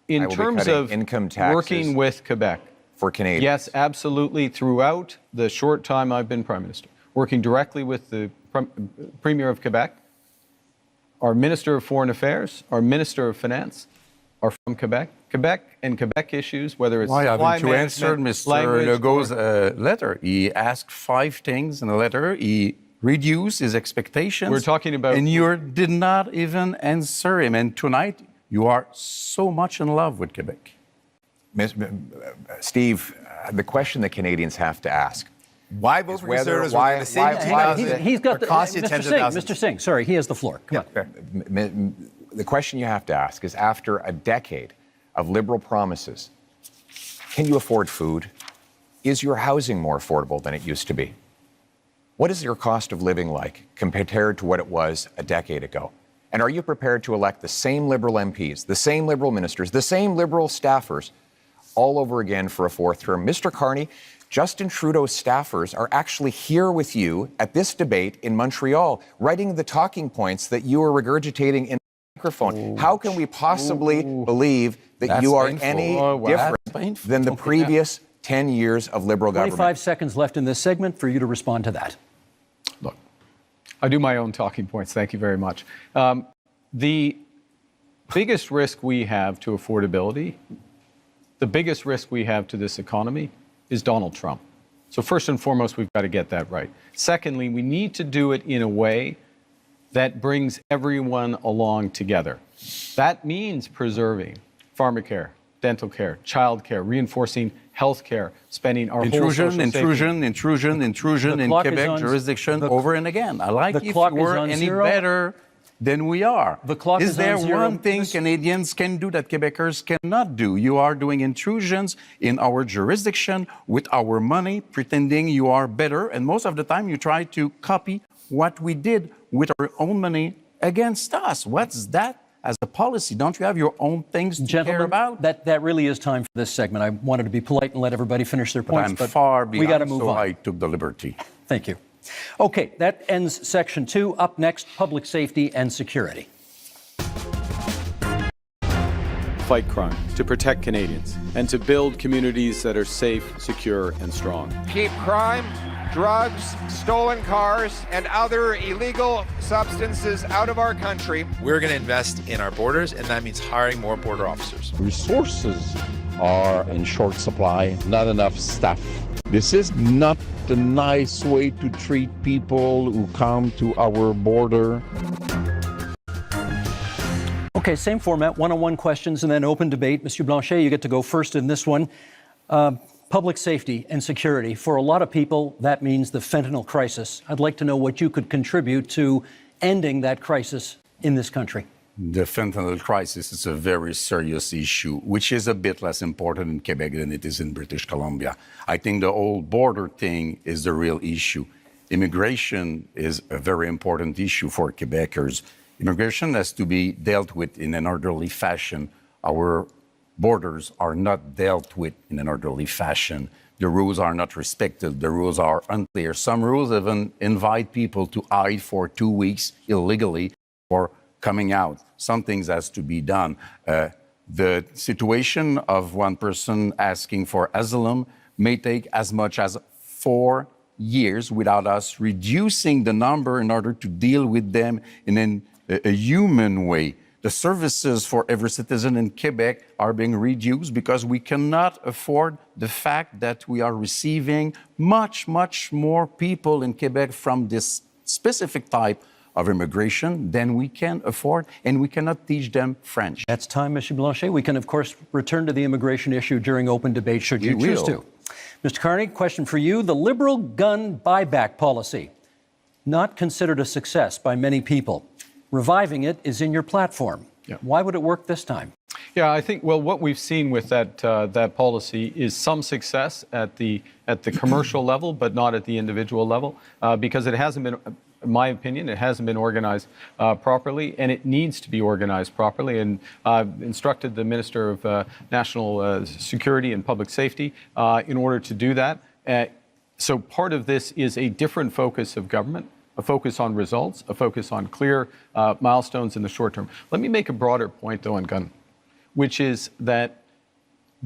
in terms of income taxes working with Quebec, for Canadians. Yes, absolutely. Throughout the short time I've been Prime Minister, working directly with the Premier of Quebec, our Minister of Foreign Affairs, our Minister of Finance are from Quebec. Quebec and Quebec issues, whether it's Why to answer Mr. Legault's letter? He asked 5 things in the letter. He reduced his expectations. We're talking about... And you did not even answer him. And tonight, you are so much in love with Quebec. Steve, the question that Canadians have to ask. Why vote for Conservatives? He's got the... Mr. Singh, sorry, he has the floor. Come on. The question you have to ask is, after a decade of Liberal promises, can you afford food? Is your housing more affordable than it used to be? What is your cost of living like compared to what it was a decade ago? And are you prepared to elect the same Liberal MPs, the same Liberal ministers, the same Liberal staffers all over again for a 4th term? Mr. Carney, Justin Trudeau's staffers are actually here with you at this debate in Montreal, writing the talking points that you are regurgitating in the microphone. How can we possibly believe that you are any different than the previous 10 years of Liberal government? 25 seconds left in this segment for you to respond to that. Look, I do my own talking points. Thank you very much. The biggest risk we have to affordability, the biggest risk we have to this economy is Donald Trump. So first and foremost, we've got to get that right. Secondly, we need to do it in a way that brings everyone along together. That means preserving pharmacare, dental care, child care, reinforcing health care, spending our intrusion in Quebec jurisdiction over and again. I like if we were any better than we are. Is there one thing Canadians can do that Quebecers cannot do? You are doing intrusions in our jurisdiction with our money, pretending you are better, and most of the time you try to copy what we did with our own money against us. What's that as a policy? Don't you have your own things to care about? That really is time for this segment. I wanted to be polite and let everybody finish their points, I'm but far behind, we got to move so on. I took the liberty. Thank you. Okay, that ends section 2. Up next, public safety and security. Fight crime, to protect Canadians, and to build communities that are safe, secure, and strong. Keep crime, drugs, stolen cars, and other illegal substances out of our country. We're going to invest in our borders, and that means hiring more border officers. Resources are in short supply, not enough staff. This is not the nice way to treat people who come to our border. Okay, same format, one-on-one questions and then open debate. Monsieur Blanchet, you get to go first in this one. Public safety and security. For a lot of people, that means the fentanyl crisis. I'd like to know what you could contribute to ending that crisis in this country. The fentanyl crisis is a very serious issue, which is a bit less important in Quebec than it is in British Columbia. I think the whole border thing is the real issue. Immigration is a very important issue for Quebecers. Immigration has to be dealt with in an orderly fashion. Our borders are not dealt with in an orderly fashion. The rules are not respected. The rules are unclear. Some rules even invite people to hide for 2 weeks illegally for coming out. Some things has to be done. The situation of one person asking for asylum may take as much as 4 years without us reducing the number in order to deal with them in a human way. The services for every citizen in Quebec are being reduced because we cannot afford the fact that we are receiving much, much more people in Quebec from this specific type of immigration than we can afford, and we cannot teach them French. That's time, Monsieur Blanchet. We can, of course, return to the immigration issue during open debate, should you choose to. Mr. Carney, question for you. The Liberal gun buyback policy, not considered a success by many people. Reviving it is in your platform. Yeah. Why would it work this time? Yeah, I think, well, what we've seen with that policy is some success at the commercial level, but not at the individual level, because it hasn't been, in my opinion, it hasn't been organized properly, and it needs to be organized properly. And I've instructed the Minister of National Security and Public Safety in order to do that. So part of this is a different focus of government, a focus on results, a focus on clear milestones in the short term. Let me make a broader point, though, on gun, which is that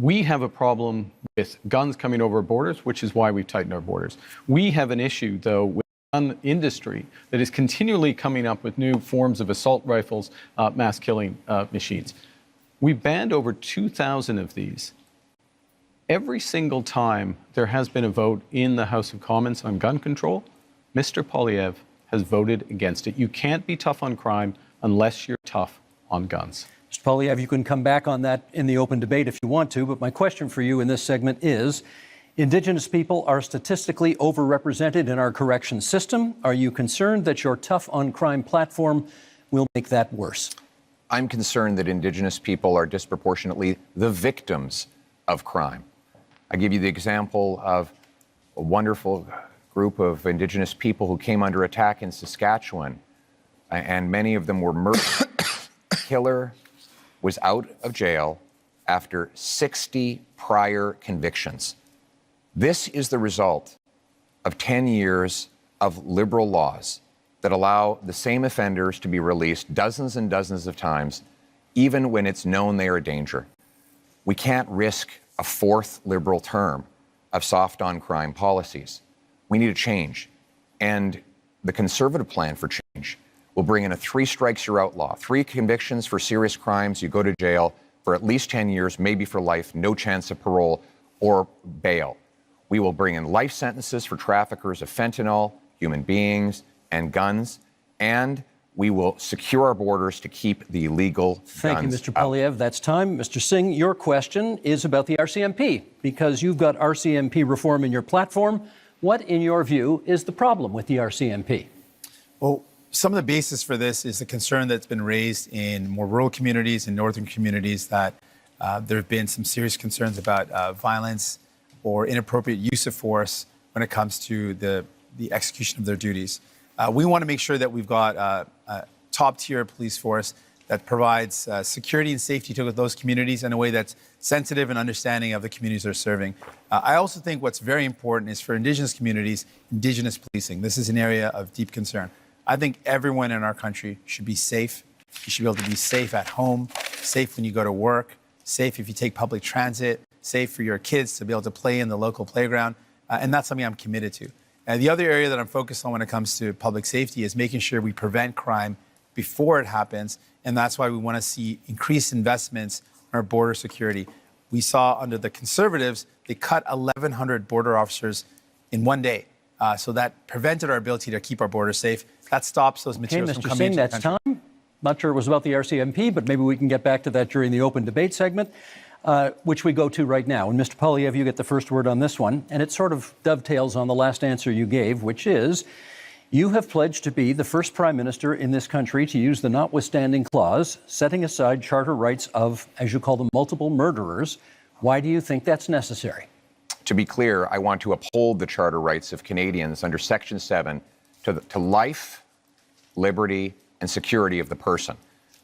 we have a problem with guns coming over borders, which is why we've tightened our borders. We have an issue, though, with the gun industry that is continually coming up with new forms of assault rifles, mass killing machines. We banned over 2,000 of these. Every single time there has been a vote in the House of Commons on gun control, Mr. Poilievre has voted against it. You can't be tough on crime unless you're tough on guns. Mr. Poilievre, you can come back on that in the open debate if you want to, but my question for you in this segment is, Indigenous people are statistically overrepresented in our corrections system. Are you concerned that your tough on crime platform will make that worse? I'm concerned that Indigenous people are disproportionately the victims of crime. I give you the example of a wonderful group of Indigenous people who came under attack in Saskatchewan, and many of them were murdered. Killer was out of jail after 60 prior convictions. This is the result of 10 years of liberal laws that allow the same offenders to be released dozens and dozens of times, even when it's known they are a danger. We can't risk a fourth liberal term of soft on crime policies. We need a change. And the Conservative plan for change will bring in a 3 strikes you're out law. 3 convictions for serious crimes, you go to jail for at least 10 years, maybe for life, no chance of parole or bail. We will bring in life sentences for traffickers of fentanyl, human beings, and guns. And we will secure our borders to keep the illegal guns out. Thank you, Mr. Poilievre. That's time. Mr. Singh, your question is about the RCMP, because you've got RCMP reform in your platform. What, in your view, is the problem with the RCMP? Well, some of the basis for this is the concern that's been raised in more rural communities and northern communities that there have been some serious concerns about violence or inappropriate use of force when it comes to the execution of their duties. We want to make sure that we've got a top-tier police force that provides security and safety to those communities in a way that's sensitive and understanding of the communities they're serving. I also think what's very important is for Indigenous communities, Indigenous policing. This is an area of deep concern. I think everyone in our country should be safe. You should be able to be safe at home, safe when you go to work, safe if you take public transit, safe for your kids to be able to play in the local playground. And that's something I'm committed to. And the other area that I'm focused on when it comes to public safety is making sure we prevent crime before it happens. And that's why we want to see increased investments in our border security. We saw under the Conservatives, they cut 1,100 border officers in one day. So that prevented our ability to keep our borders safe. That stops those materials from Mr. coming Singh, into the that's country. time. Not sure it was about the RCMP, but maybe we can get back to that during the open debate segment, which we go to right now. And Mr. Poilievre, you get the first word on this one. And it sort of dovetails on the last answer you gave, which is you have pledged to be the first prime minister in this country to use the notwithstanding clause, setting aside charter rights of, as you call them, multiple murderers. Why do you think that's necessary? To be clear, I want to uphold the charter rights of Canadians under Section 7 to life, liberty, and security of the person.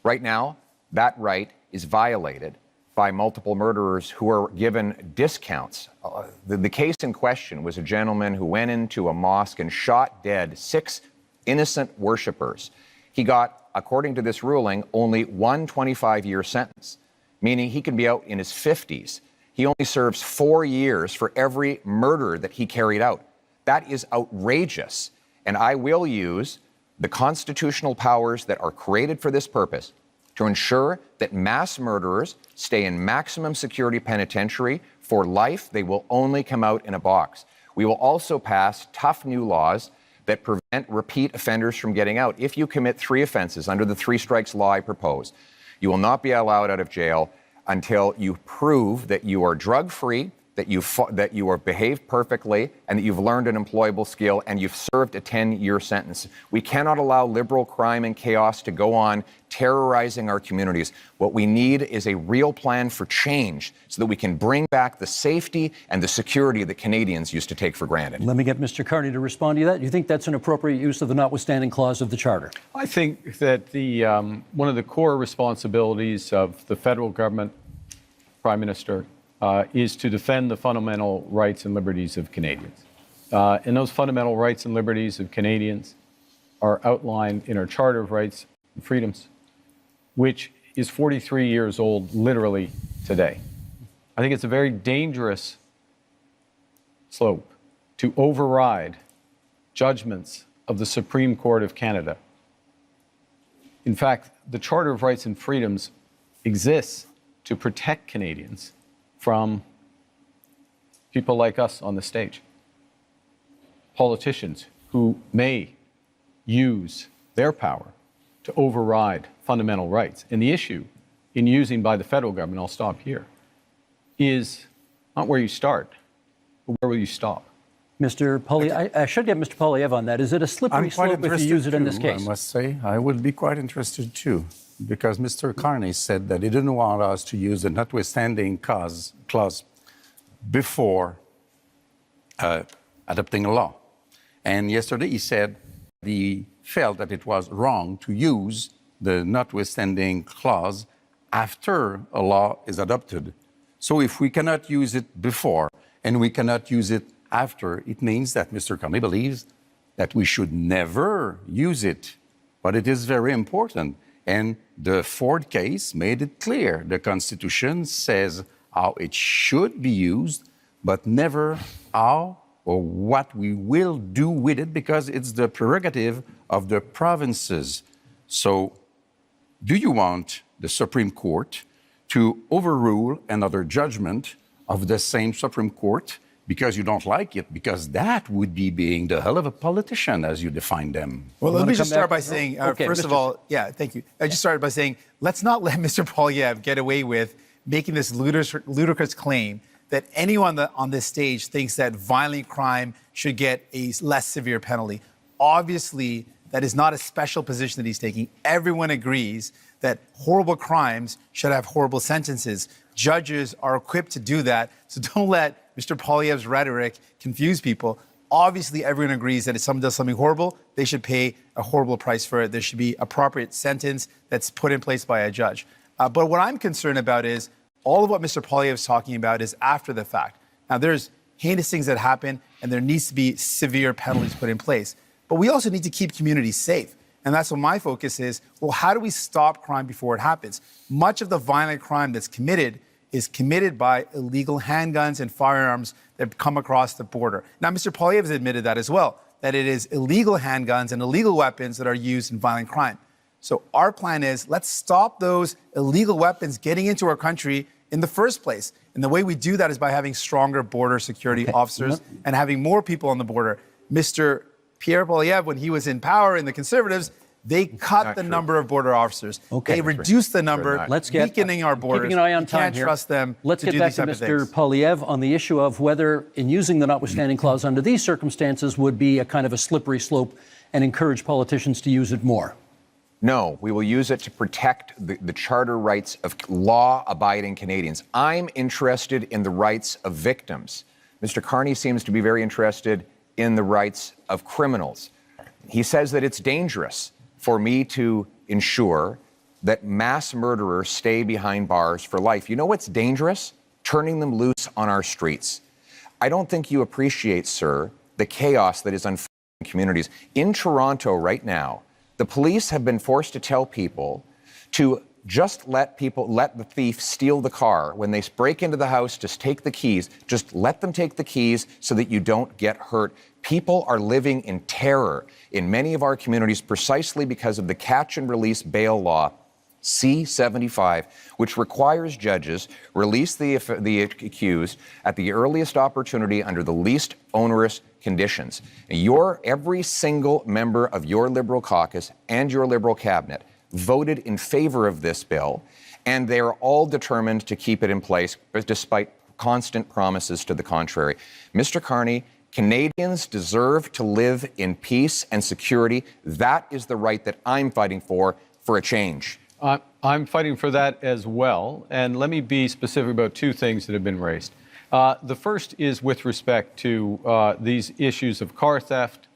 Right now, that right is violated by multiple murderers who are given discounts. The case in question was a gentleman who went into a mosque and shot dead 6 innocent worshipers. He got, according to this ruling, only one 25-year sentence, meaning he can be out in his 50s. He only serves 4 years for every murder that he carried out. That is outrageous. And I will use the constitutional powers that are created for this purpose to ensure that mass murderers stay in maximum security penitentiary for life. They will only come out in a box. We will also pass tough new laws that prevent repeat offenders from getting out. If you commit 3 offenses under the 3 strikes law I propose, you will not be allowed out of jail until you prove that you are drug-free, that you are behaved perfectly, and that you've learned an employable skill, and you've served a 10-year sentence. We cannot allow liberal crime and chaos to go on terrorizing our communities. What we need is a real plan for change so that we can bring back the safety and the security that Canadians used to take for granted. Let me get Mr. Carney to respond to that. Do you think that's an appropriate use of the notwithstanding clause of the Charter? I think that one of the core responsibilities of the federal government, Prime Minister, is to defend the fundamental rights and liberties of Canadians. And those fundamental rights and liberties of Canadians are outlined in our Charter of Rights and Freedoms, which is 43 years old literally today. I think it's a very dangerous slope to override judgments of the Supreme Court of Canada. In fact, the Charter of Rights and Freedoms exists to protect Canadians from people like us on the stage, politicians who may use their power to override fundamental rights. And the issue in using by the federal government, I'll stop here, is not where you start, but where will you stop? Mr. Poilievre, I should get Mr. Poilievre on that. Is it a slippery slope if you use it in this case? I must say, I would be quite interested too, because Mr. Carney said that he didn't want us to use the notwithstanding clause before adopting a law. And yesterday he said he felt that it was wrong to use the notwithstanding clause after a law is adopted. So if we cannot use it before and we cannot use it after, it means that Mr. Carney believes that we should never use it. But it is very important. And the Ford case made it clear. The Constitution says how it should be used, but never how or what we will do with it, because it's the prerogative of the provinces. So do you want the Supreme Court to overrule another judgment of the same Supreme Court because you don't like it? Because that would be being the hell of a politician as you define them. Well, let me just start by saying, first of all, thank you. I just started by saying, let's not let Mr. Poilievre get away with making this ludicrous claim that anyone on this stage thinks that violent crime should get a less severe penalty. Obviously, that is not a special position that he's taking. Everyone agrees that horrible crimes should have horrible sentences. Judges are equipped to do that, so don't let Mr. Poilievre's rhetoric confuse people. Obviously, everyone agrees that if someone does something horrible, they should pay a horrible price for it. There should be appropriate sentence that's put in place by a judge. But what I'm concerned about is all of what Mr. Poilievre is talking about is after the fact. Now, there's heinous things that happen, and there needs to be severe penalties put in place. But we also need to keep communities safe. And that's what my focus is. Well, how do we stop crime before it happens? Much of the violent crime that's committed is committed by illegal handguns and firearms that come across the border. Now, Mr. Poilievre has admitted that as well, that it is illegal handguns and illegal weapons that are used in violent crime. So our plan is, let's stop those illegal weapons getting into our country in the first place. And the way we do that is by having stronger border security officers and having more people on the border. Mr. Pierre Poilievre, when he was in power in the Conservatives, they cut the number of border officers. They reduced the number, weakening our borders. Keeping an eye on time can't here. trust them Let's to get do back these to type of Mr. things. Poilievre on the issue of whether, in using the notwithstanding clause under these circumstances, would be a kind of a slippery slope and encourage politicians to use it more. No, we will use it to protect the charter rights of law-abiding Canadians. I'm interested in the rights of victims. Mr. Carney seems to be very interested in the rights of criminals. He says that it's dangerous for me to ensure that mass murderers stay behind bars for life. You know what's dangerous? Turning them loose on our streets. I don't think you appreciate, sir, the chaos that is unfolding in communities. In Toronto right now, the police have been forced to tell people to just let the thief steal the car. When they break into the house, just take the keys. Just let them take the keys so that you don't get hurt. People are living in terror in many of our communities precisely because of the catch and release bail law, C-75, which requires judges release the accused at the earliest opportunity under the least onerous conditions. Every single member of your Liberal caucus and your Liberal cabinet voted in favor of this bill, and they are all determined to keep it in place despite constant promises to the contrary. Mr. Carney, Canadians deserve to live in peace and security. That is the right that I'm fighting for a change. I'm fighting for that as well. And let me be specific about two things that have been raised. The first is with respect to these issues of car theft,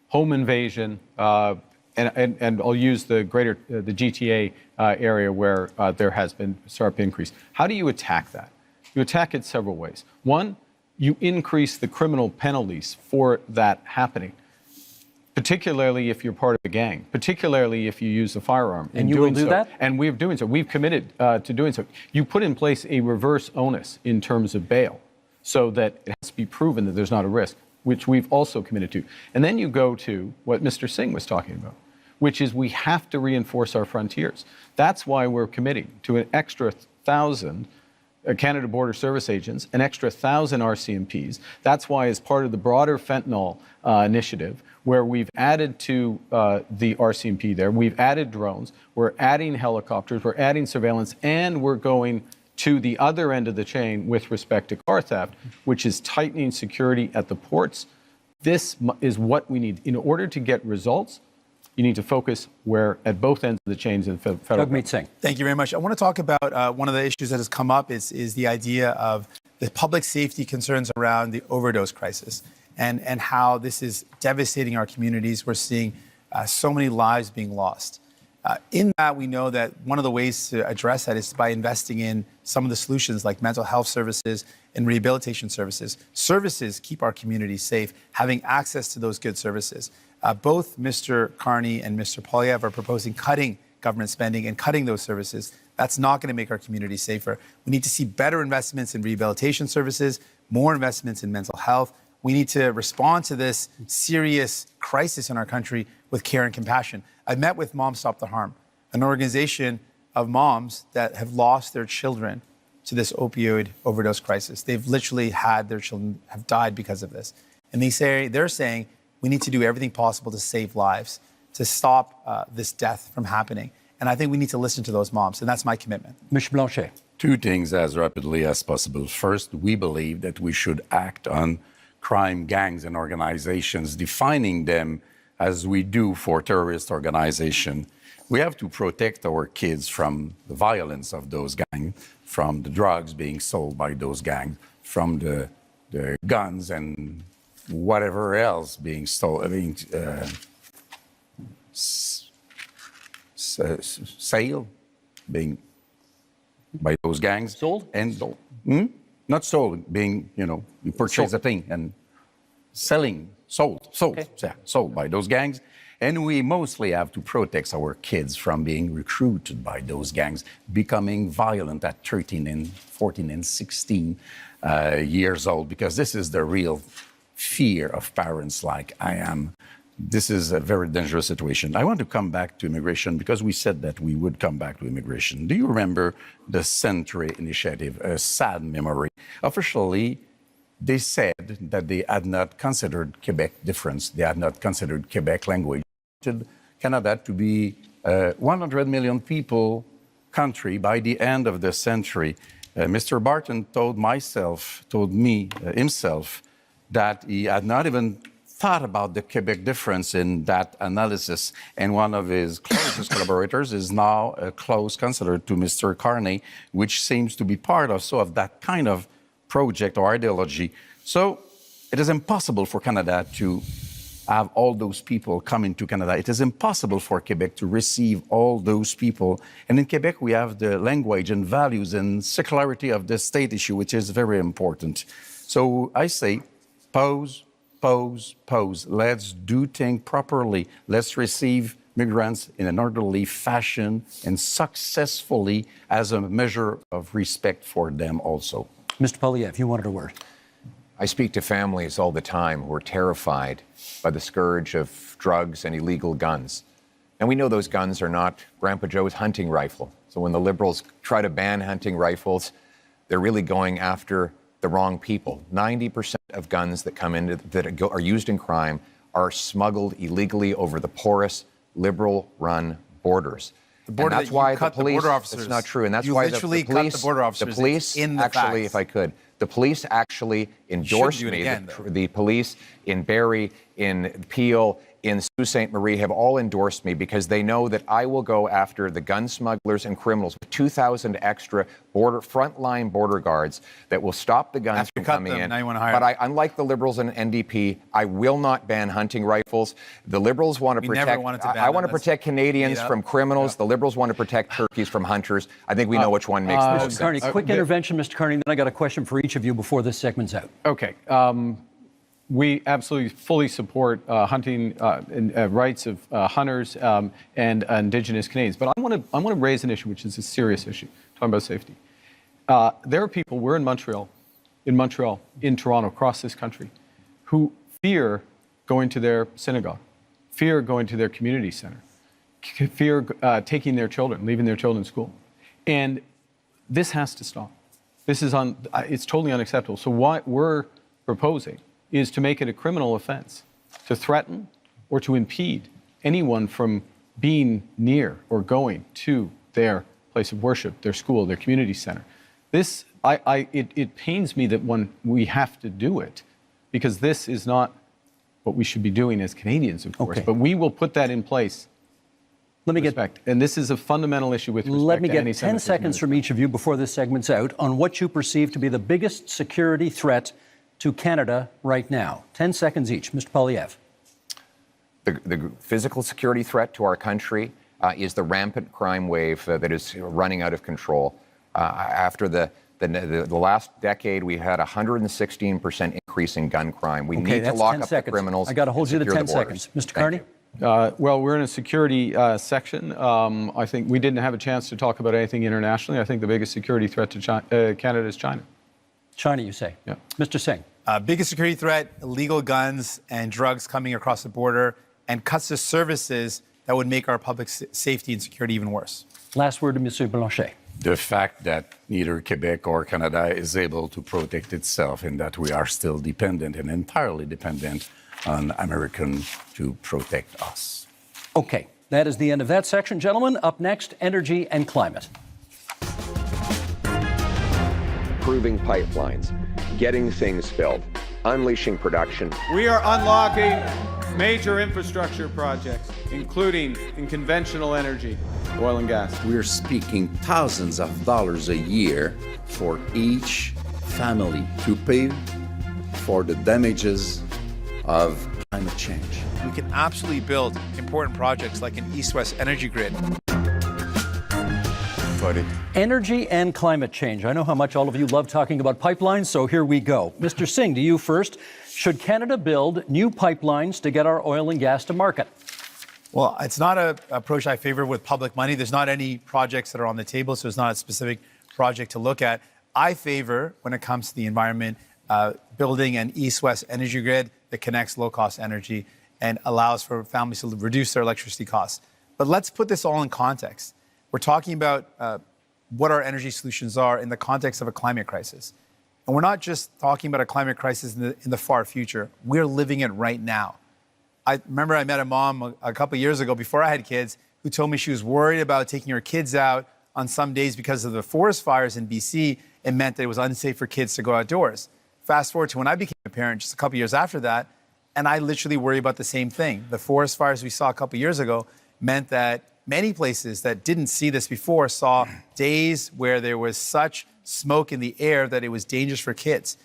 home invasion, and I'll use the GTA area where there has been a sharp increase. How do you attack that? You attack it several ways. One, you increase the criminal penalties for that happening, particularly if you're part of a gang, particularly if you use a firearm. And you will do that? And we're doing so. We've committed to doing so. You put in place a reverse onus in terms of bail so that it has to be proven that there's not a risk, which we've also committed to. And then you go to what Mr. Singh was talking about, which is we have to reinforce our frontiers. That's why we're committing to an extra 1,000 Canada Border Service agents, an extra 1,000 RCMPs. That's why, as part of the broader fentanyl initiative, where we've added to the RCMP there, we've added drones, we're adding helicopters, we're adding surveillance, and we're going to the other end of the chain with respect to car theft, which is tightening security at the ports. This is what we need. In order to get results, you need to focus at both ends of the chains in federal. Jagmeet Singh. Thank you very much. I want to talk about one of the issues that has come up is the idea of the public safety concerns around the overdose crisis and how this is devastating our communities. We're seeing so many lives being lost. In that, we know that one of the ways to address that is by investing in some of the solutions like mental health services and rehabilitation services. Services keep our communities safe, having access to those good services. Both Mr. Carney and Mr. Poilievre are proposing cutting government spending and cutting those services. That's not going to make our communities safer. We need to see better investments in rehabilitation services, more investments in mental health. We need to respond to this serious crisis in our country with care and compassion. I've met with Moms Stop the Harm, an organization of moms that have lost their children to this opioid overdose crisis. They've literally had their children have died because of this. And they're saying we need to do everything possible to save lives, to stop this death from happening. And I think we need to listen to those moms, and that's my commitment. Mr. Blanchet. Two things as rapidly as possible. First, we believe that we should act on crime gangs and organizations, defining them as we do for terrorist organizations. We have to protect our kids from the violence of those gangs, from the drugs being sold by those gangs, from the guns and whatever else being stolen, sale, being by those gangs. Sold? And sold. Not stolen, being, you purchase a thing and selling, sold, Okay. yeah, sold by those gangs. And we mostly have to protect our kids from being recruited by those gangs, becoming violent at 13 and 14 and 16 years old, because this is the real fear of parents like I am. This is a very dangerous situation. I want to come back to immigration because we said that we would come back to immigration. Do you remember the Century Initiative, a sad memory? Officially, they said that they had not considered Quebec difference. They had not considered Quebec language. Canada to be a 100 million people country by the end of the century. Mr. Barton told me himself that he had not even thought about the Quebec difference in that analysis. And one of his closest collaborators is now a close counselor to Mr. Carney, which seems to be part also of that kind of project or ideology. So it is impossible for Canada to have all those people come into Canada. It is impossible for Quebec to receive all those people. And in Quebec, we have the language and values and secularity of the state issue, which is very important. So I say, pause. Let's do things properly. Let's receive migrants in an orderly fashion and successfully as a measure of respect for them also. Mr. Poilievre, you wanted a word. I speak to families all the time who are terrified by the scourge of drugs and illegal guns. And we know those guns are not Grandpa Joe's hunting rifle. So when the Liberals try to ban hunting rifles, they're really going after the wrong people. 90% of guns that come in that are used in crime are smuggled illegally over the porous, Liberal-run borders. The border, and that's why cut the police, border officers. It's not true. And that's you why literally the police, cut the border officers. the police in the actually, facts. if I could, the police actually endorsed do it me. again, The police in Barrie, in Peel, in Sault Ste. Marie have all endorsed me because they know that I will go after the gun smugglers and criminals with 2,000 extra frontline border guards that will stop the guns from coming in. Now you want to hire But unlike the Liberals and NDP, I will not ban hunting rifles. The Liberals want to protect. Never wanted to ban I want to them. protect Canadians from criminals. Yeah. The Liberals want to protect turkeys from hunters. I think we know which one makes the most Mr. Carney, sense. quick intervention, Mr. Carney, then I got a question for each of you before this segment's out. Okay. We absolutely fully support hunting and rights of hunters and Indigenous Canadians. But I want to raise an issue, which is a serious issue, talking about safety. There are people, we're in Montreal, in Toronto, across this country, who fear going to their synagogue, fear going to their community center, fear taking their children, leaving their children in school. And this has to stop. This is it's totally unacceptable. So what we're proposing is to make it a criminal offense to threaten or to impede anyone from being near or going to their place of worship, their school, their community center. It pains me that when we have to do it, because this is not what we should be doing as Canadians, of course, Okay. but we will put that in place. Let me get And this is a fundamental issue with respect Let me to get any 10 seconds from each of you before this segment's out on what you perceive to be the biggest security threat to Canada right now. 10 seconds each. Mr. Poilievre. The physical security threat to our country is the rampant crime wave that is running out of control. After the last decade, we had a 116% increase in gun crime. We need to lock up the criminals. I got to hold you to 10 seconds. Mr. Carney? Well, we're in a security section. I think we didn't have a chance to talk about anything internationally. I think the biggest security threat to Canada is China. China, you say? Yeah. Mr. Singh? Biggest security threat, illegal guns and drugs coming across the border, and cuts to services that would make our public safety and security even worse. Last word to Monsieur Blanchet. The fact that neither Quebec or Canada is able to protect itself and that we are still dependent and entirely dependent on American to protect us. Okay, that is the end of that section. Gentlemen, up next, energy and climate. Improving pipelines, getting things built, unleashing production. We are unlocking major infrastructure projects, including in conventional energy, oil and gas. We're speaking thousands of dollars a year for each family to pay for the damages of climate change. We can absolutely build important projects like an east-west energy grid. Energy and climate change. I know how much all of you love talking about pipelines, so here we go. Mr. Singh, to you first. Should Canada build new pipelines to get our oil and gas to market? Well, it's not an approach I favor with public money. There's not any projects that are on the table, so it's not a specific project to look at. I favor, when it comes to the environment, building an east-west energy grid that connects low-cost energy and allows for families to reduce their electricity costs. But let's put this all in context. We're talking about what our energy solutions are in the context of a climate crisis. And we're not just talking about a climate crisis in the far future. We're living it right now. I remember I met a mom a couple of years ago before I had kids who told me she was worried about taking her kids out on some days because of the forest fires in BC. It meant that it was unsafe for kids to go outdoors. Fast forward to when I became a parent just a couple of years after that, and I literally worry about the same thing. The forest fires we saw a couple of years ago meant that many places that didn't see this before saw days where there was such smoke in the air that it was dangerous for kids.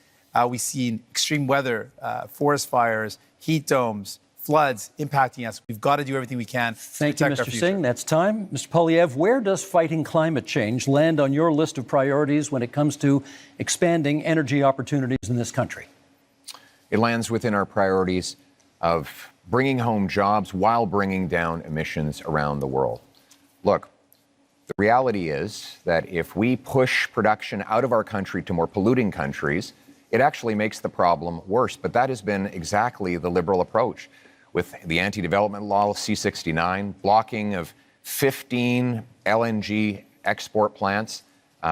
We've seen extreme weather, forest fires, heat domes, floods impacting us. We've got to do everything we can to protect our future. Thank you, Mr. Singh. That's time. Mr. Poilievre, where does fighting climate change land on your list of priorities when it comes to expanding energy opportunities in this country? It lands within our priorities of bringing home jobs while bringing down emissions around the world. Look, the reality is that if we push production out of our country to more polluting countries, it actually makes the problem worse. But that has been exactly the Liberal approach with the anti-development law C-69, blocking of 15 LNG export plants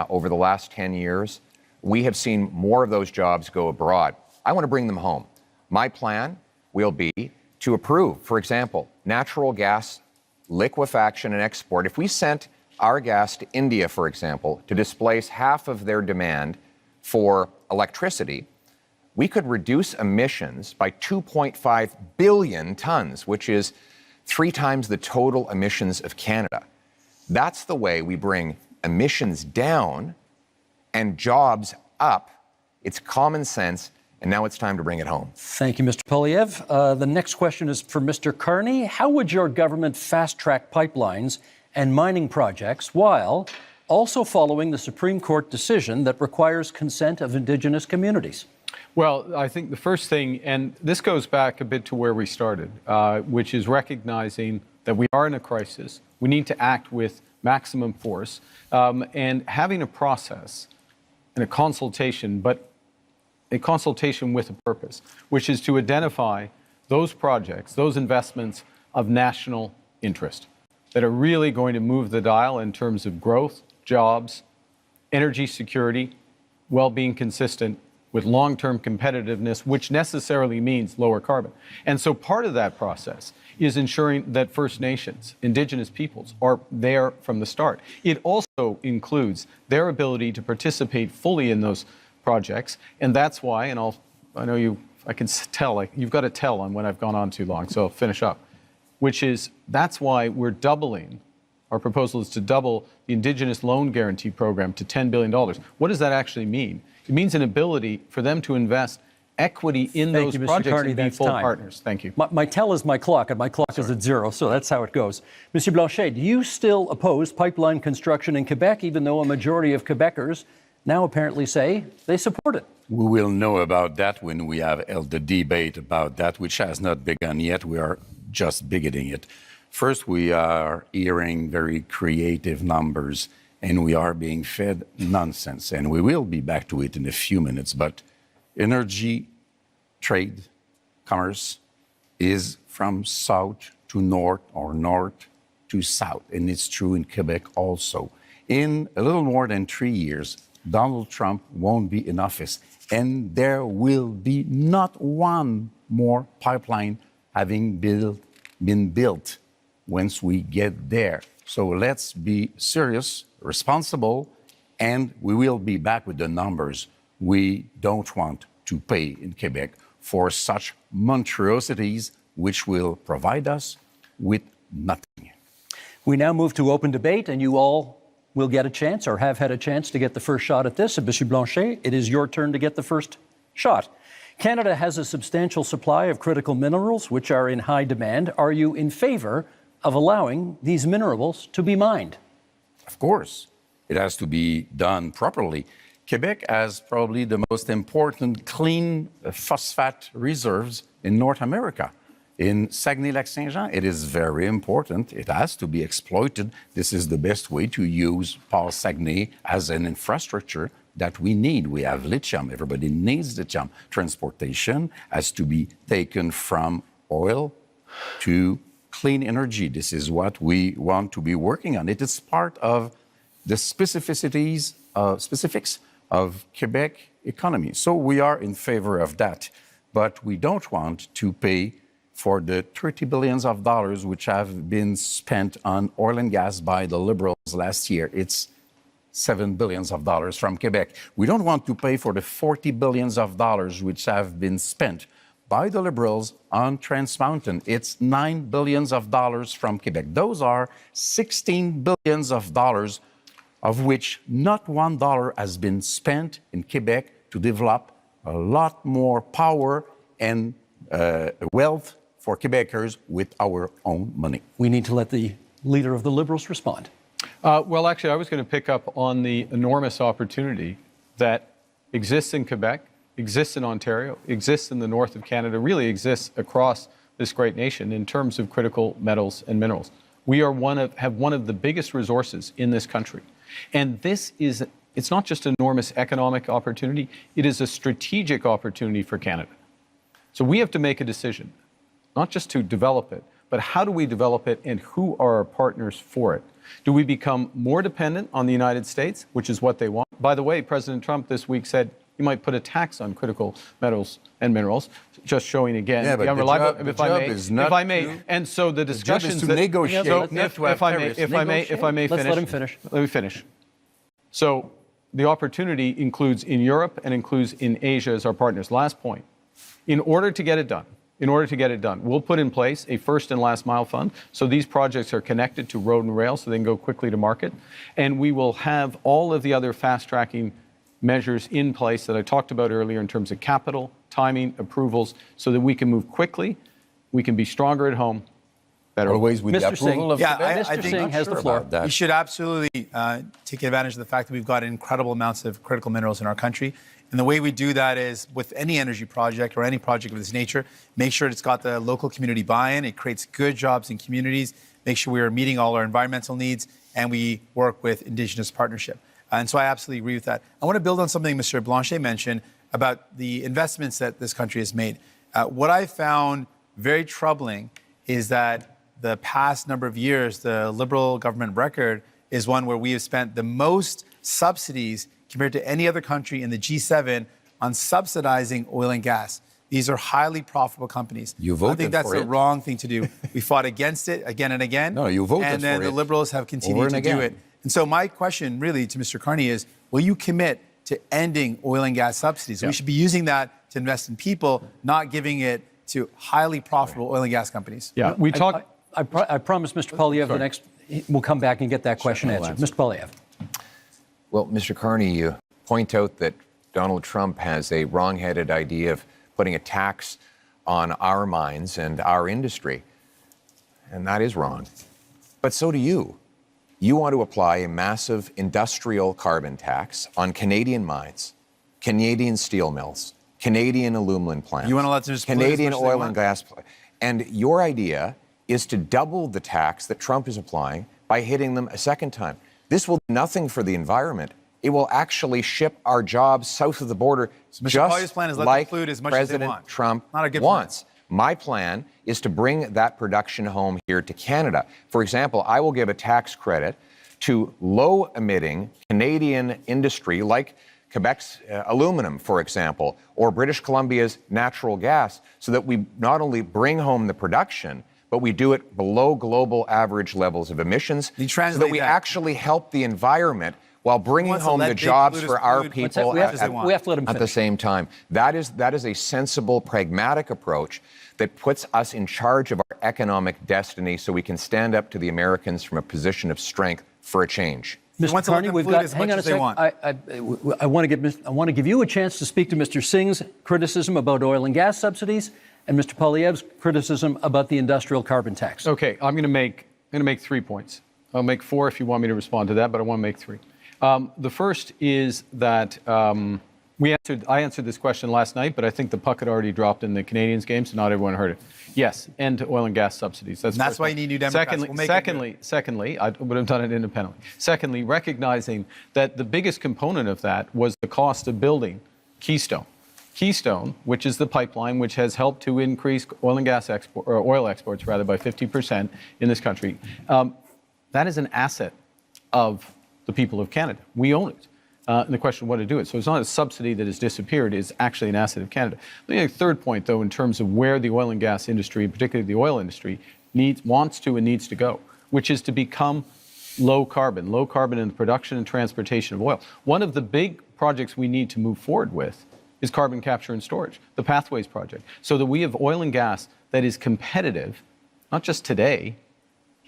over the last 10 years. We have seen more of those jobs go abroad. I want to bring them home. My plan will be to approve, for example, natural gas liquefaction and export. If we sent our gas to India, for example, to displace half of their demand for electricity, we could reduce emissions by 2.5 billion tons, which is 3 times the total emissions of Canada. That's the way we bring emissions down and jobs up. It's common sense, and now it's time to bring it home. Thank you, Mr. Poilievre. The next question is for Mr. Carney. How would your government fast-track pipelines and mining projects while also following the Supreme Court decision that requires consent of Indigenous communities? Well, I think the first thing, and this goes back a bit to where we started, which is recognizing that we are in a crisis. We need to act with maximum force, and having a process and a consultation, but a consultation with a purpose, which is to identify those projects, those investments of national interest that are really going to move the dial in terms of growth, jobs, energy security, well-being consistent with long-term competitiveness, which necessarily means lower carbon. And so part of that process is ensuring that First Nations, Indigenous peoples, are there from the start. It also includes their ability to participate fully in those projects, and that's why, and I know I can tell, like, you've got to tell on when I've gone on too long, so I'll finish up, which is, that's why we're doubling, our proposal is to double the Indigenous Loan Guarantee Program to $10 billion. What does that actually mean? It means an ability for them to invest equity in those projects and be full partners. Thank you. My tell is my clock, and my clock is at 0, so that's how it goes. Monsieur Blanchet, do you still oppose pipeline construction in Quebec, even though a majority of Quebecers now apparently say they support it? We will know about that when we have held the debate about that, which has not begun yet. We are just beginning it. First, we are hearing very creative numbers, and we are being fed nonsense. And we will be back to it in a few minutes. But energy, trade, commerce is from south to north or north to south. And it's true in Quebec also. In a little more than 3 years, Donald Trump won't be in office. And there will be not one more pipeline having been built once we get there. So let's be serious, responsible, and we will be back with the numbers. We don't want to pay in Quebec for such monstrosities which will provide us with nothing. We now move to open debate, and you all will get a chance or have had a chance to get the first shot at this. And Monsieur Blanchet, it is your turn to get the first shot. Canada has a substantial supply of critical minerals, which are in high demand. Are you in favor of allowing these minerals to be mined? Of course, it has to be done properly. Quebec has probably the most important clean phosphate reserves in North America. In Saguenay-Lac-Saint-Jean, it is very important. It has to be exploited. This is the best way to use Paul Saguenay as an infrastructure that we need. We have lithium. Everybody needs lithium. Transportation has to be taken from oil to clean energy. This is what we want to be working on. It is part of the specifics of Quebec economy. So we are in favor of that. But we don't want to pay for the $30 billion which have been spent on oil and gas by the Liberals last year. It's $7 billion from Quebec. We don't want to pay for the $40 billion which have been spent by the Liberals on Trans Mountain. It's $9 billion from Quebec. Those are $16 billion of which not $1 has been spent in Quebec to develop a lot more power and wealth for Quebecers with our own money. We need to let the leader of the Liberals respond. Well, actually, I was going to pick up on the enormous opportunity that exists in Quebec, exists in Ontario, exists in the north of Canada, really exists across this great nation in terms of critical metals and minerals. We are have one of the biggest resources in this country. And it's not just an enormous economic opportunity, it is a strategic opportunity for Canada. So we have to make a decision, not just to develop it, but how do we develop it and who are our partners for it? Do we become more dependent on the United States, which is what they want? By the way, President Trump this week said he might put a tax on critical metals and minerals, just showing again the unreliable. If I may, and so the discussions to negotiate. If I may finish. Let's let him finish. Let me finish. So the opportunity includes in Europe and includes in Asia as our partners. Last point. In order to get it done, we'll put in place a first and last mile fund. So these projects are connected to road and rail so they can go quickly to market. And we will have all of the other fast tracking measures in place that I talked about earlier in terms of capital, timing, approvals, so that we can move quickly, we can be stronger at home, better. Always with the Mr. approval of Singh. Quebec. Mr. Singh has the floor. We should absolutely take advantage of the fact that we've got incredible amounts of critical minerals in our country. And the way we do that is with any energy project or any project of this nature, make sure it's got the local community buy-in. It creates good jobs in communities, make sure we are meeting all our environmental needs, and we work with Indigenous partnership. And so I absolutely agree with that. I want to build on something Mr. Blanchet mentioned about the investments that this country has made. What I found very troubling is that the past number of years, the Liberal government record is one where we have spent the most subsidies compared to any other country in the G7 on subsidizing oil and gas. These are highly profitable companies. You voted for it. I think that's the wrong thing to do. We fought against it again and again. No, you voted for it. And then the Liberals have continued to do it. And so my question really to Mr. Carney is, will you commit to ending oil and gas subsidies? We should be using that to invest in people, not giving it to highly profitable oil and gas companies. Yeah, we talk. I promise Mr. Poilievre we'll come back and get that question answered. Mr. Poilievre. Well, Mr. Carney, you point out that Donald Trump has a wrong-headed idea of putting a tax on our mines and our industry. And that is wrong. But so do you. You want to apply a massive industrial carbon tax on Canadian mines, Canadian steel mills, Canadian aluminum plants, You want to let them just Canadian oil and gas. And your idea is to double the tax that Trump is applying by hitting them a second time. This will do nothing for the environment. It will actually ship our jobs south of the border, Mr. just Poilievre's plan is let them like pollute as much as they President want. Trump Not a good wants. My plan is to bring that production home here to Canada. For example, I will give a tax credit to low-emitting Canadian industry like Quebec's aluminum, for example, or British Columbia's natural gas, so that we not only bring home the production, but we do it below global average levels of emissions, so that we actually help the environment while bringing home the jobs for our people we have to let him at the same time. That is a sensible, pragmatic approach that puts us in charge of our economic destiny so we can stand up to the Americans from a position of strength for a change. He wants to let Carney, them we've pollute got. as Hang much on a as they sec. want. I want to give you a chance to speak to Mr. Singh's criticism about oil and gas subsidies and Mr. Poilievre's criticism about the industrial carbon tax. Okay, I'm going to make 3 points. I'll make 4 if you want me to respond to that, but I want to make 3. The first is that I answered this question last night, but I think the puck had already dropped in the Canadians game, so not everyone heard it. Yes, end to oil and gas subsidies. That's why you need New Democrats. Secondly, I would have done it independently. Secondly, recognizing that the biggest component of that was the cost of building Keystone. Keystone, which is the pipeline which has helped to increase oil exports rather by 50% in this country, that is an asset of the people of Canada. We own it. And the question of what to do it. So it's not a subsidy that has disappeared, it's actually an asset of Canada. The third point, though, in terms of where the oil and gas industry, particularly the oil industry, wants to and needs to go, which is to become low carbon in the production and transportation of oil. One of the big projects we need to move forward with is carbon capture and storage, the Pathways project, so that we have oil and gas that is competitive, not just today,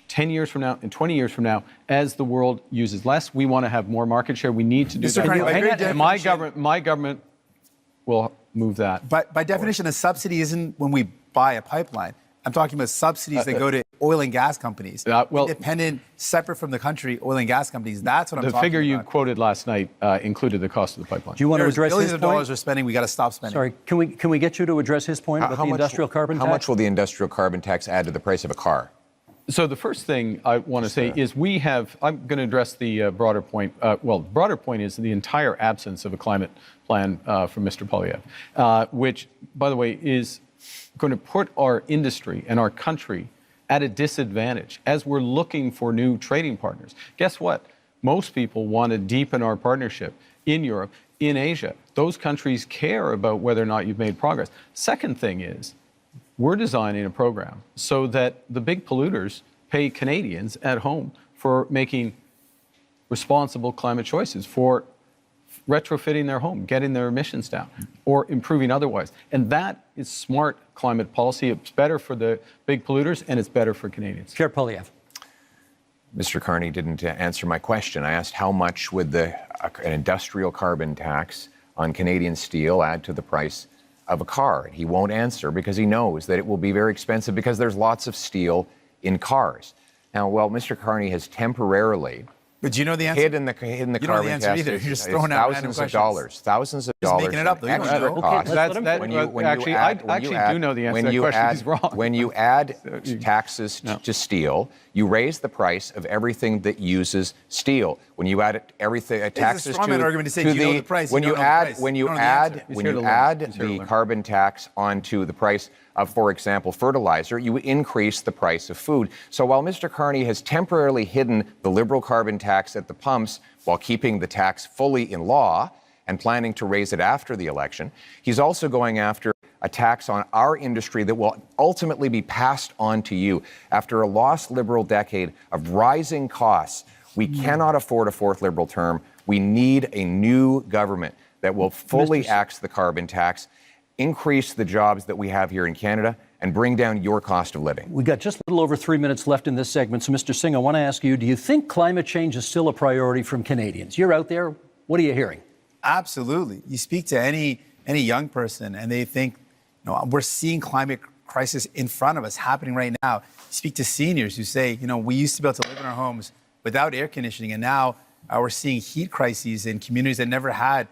10 years from now and 20 years from now, as the world uses less. We want to have more market share. We need to do Mr. that. Carney, My government will move that. But by definition, a subsidy isn't when we buy a pipeline. I'm talking about subsidies that go to oil and gas companies. Independent, separate from the country, oil and gas companies. That's what I'm talking about. The figure you quoted last night included the cost of the pipeline. Do you want to address his point? Billions of dollars we're spending. We got to stop spending. Sorry, can we get you to address his point about the industrial carbon tax? How much will the industrial carbon tax add to the price of a car? So the first thing I want to say is I'm going to address the broader point. The broader point is the entire absence of a climate plan from Mr. Poilievre, which, by the way, is going to put our industry and our country at a disadvantage as we're looking for new trading partners. Guess what? Most people want to deepen our partnership in Europe, in Asia. Those countries care about whether or not you've made progress. Second thing is, we're designing a program so that the big polluters pay Canadians at home for making responsible climate choices, for retrofitting their home, getting their emissions down, or improving otherwise. And that is smart climate policy. It's better for the big polluters, and it's better for Canadians. Pierre Poilievre. Mr. Carney didn't answer my question. I asked how much would an industrial carbon tax on Canadian steel add to the price of a car. He won't answer because he knows that it will be very expensive because there's lots of steel in cars. Now, Mr. Carney has temporarily But do you know the answer? hidden the you don't know carbon the answer tax. either. You're just throwing out random questions. Thousands of Just dollars. making it up, though. You don't extra know. costs. I do know the answer to that question. He's wrong. When you add taxes to steel, you raise the price of everything that uses steel. When you add taxes a straw man argument to say, do you know the price? When You you don't know the price. when You you don't know the add answer. when you add the carbon tax onto the price of, for example, fertilizer, you increase the price of food. So while Mr. Carney has temporarily hidden the Liberal carbon tax at the pumps while keeping the tax fully in law and planning to raise it after the election, he's also going after a tax on our industry that will ultimately be passed on to you. After a lost Liberal decade of rising costs, we cannot afford a fourth Liberal term. We need a new government that will fully axe the carbon tax, increase the jobs that we have here in Canada, and bring down your cost of living. We've got just a little over 3 minutes left in this segment. So, Mr. Singh, I want to ask you, do you think climate change is still a priority from Canadians? You're out there. What are you hearing? Absolutely. You speak to any young person and they think, we're seeing climate crisis in front of us happening right now. You speak to seniors who say, we used to be able to live in our homes without air conditioning, and now we're seeing heat crises in communities that never had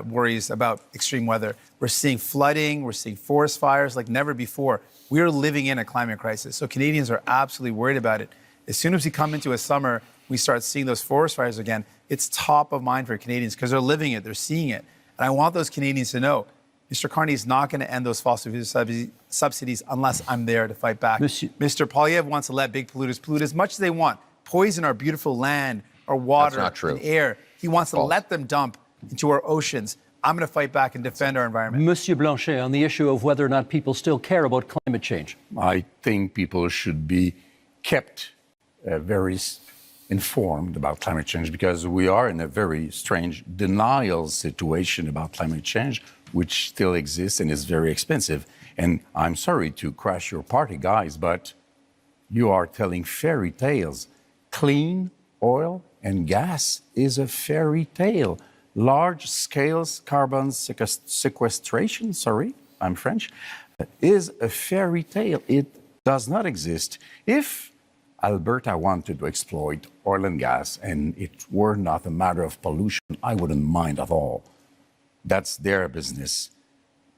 worries about extreme weather. We're seeing flooding, we're seeing forest fires like never before. We are living in a climate crisis. So Canadians are absolutely worried about it. As soon as we come into a summer, we start seeing those forest fires again. It's top of mind for Canadians because they're living it, they're seeing it. And I want those Canadians to know, Mr. Carney is not going to end those fossil fuel subsidies unless I'm there to fight back. Mr. Poilievre wants to let big polluters pollute as much as they want, poison our beautiful land, our water, and air. He wants to let them dump into our oceans. I'm going to fight back and defend our environment. Monsieur Blanchet, on the issue of whether or not people still care about climate change. I think people should be kept very informed about climate change because we are in a very strange denial situation about climate change, which still exists and is very expensive. And I'm sorry to crash your party, guys, but you are telling fairy tales. Clean oil and gas is a fairy tale. Large-scale carbon sequestration, sorry, I'm French, is a fairy tale. It does not exist. If Alberta wanted to exploit oil and gas and it were not a matter of pollution, I wouldn't mind at all. That's their business.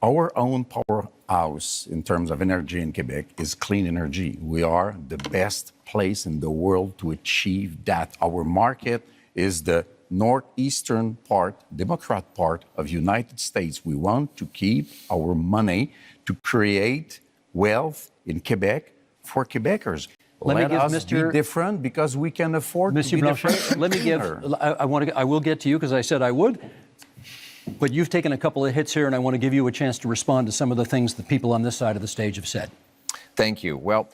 Our own powerhouse in terms of energy in Quebec is clean energy. We are the best place in the world to achieve that. Our market is the northeastern part, Democrat part of United States. We want to keep our money to create wealth in Quebec for Quebecers. Let us be different because we can afford to be different. Let me give, I will get to you because I said I would. But you've taken a couple of hits here, and I want to give you a chance to respond to some of the things that people on this side of the stage have said. Thank you. Well,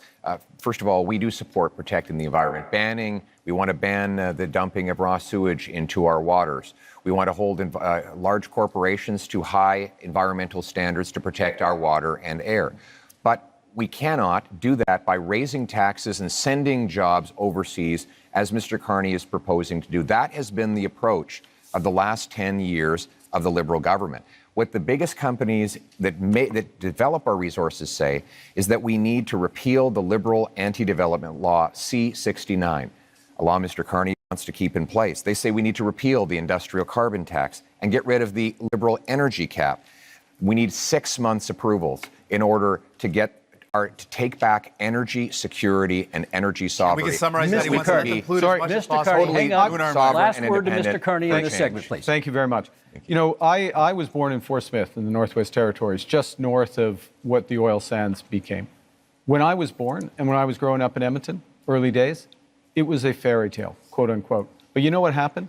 first of all, we do support protecting the environment. We want to ban the dumping of raw sewage into our waters. We want to hold large corporations to high environmental standards to protect our water and air. But we cannot do that by raising taxes and sending jobs overseas, as Mr. Carney is proposing to do. That has been the approach of the last 10 years of the Liberal government. What the biggest companies that develop our resources say is that we need to repeal the Liberal anti-development law C-69, a law Mr. Carney wants to keep in place. They say we need to repeal the industrial carbon tax and get rid of the Liberal energy cap. We need 6 months approvals in order to take back energy security and energy sovereignty. We can summarize that. He wants to conclude as much as possible. Mr. Carney, hang on. Last word to Mr. Carney in this segment, please. Thank you very much. You know, I was born in Fort Smith in the Northwest Territories, just north of what the oil sands became. When I was born and when I was growing up in Edmonton, early days, it was a fairy tale, quote unquote. But you know what happened?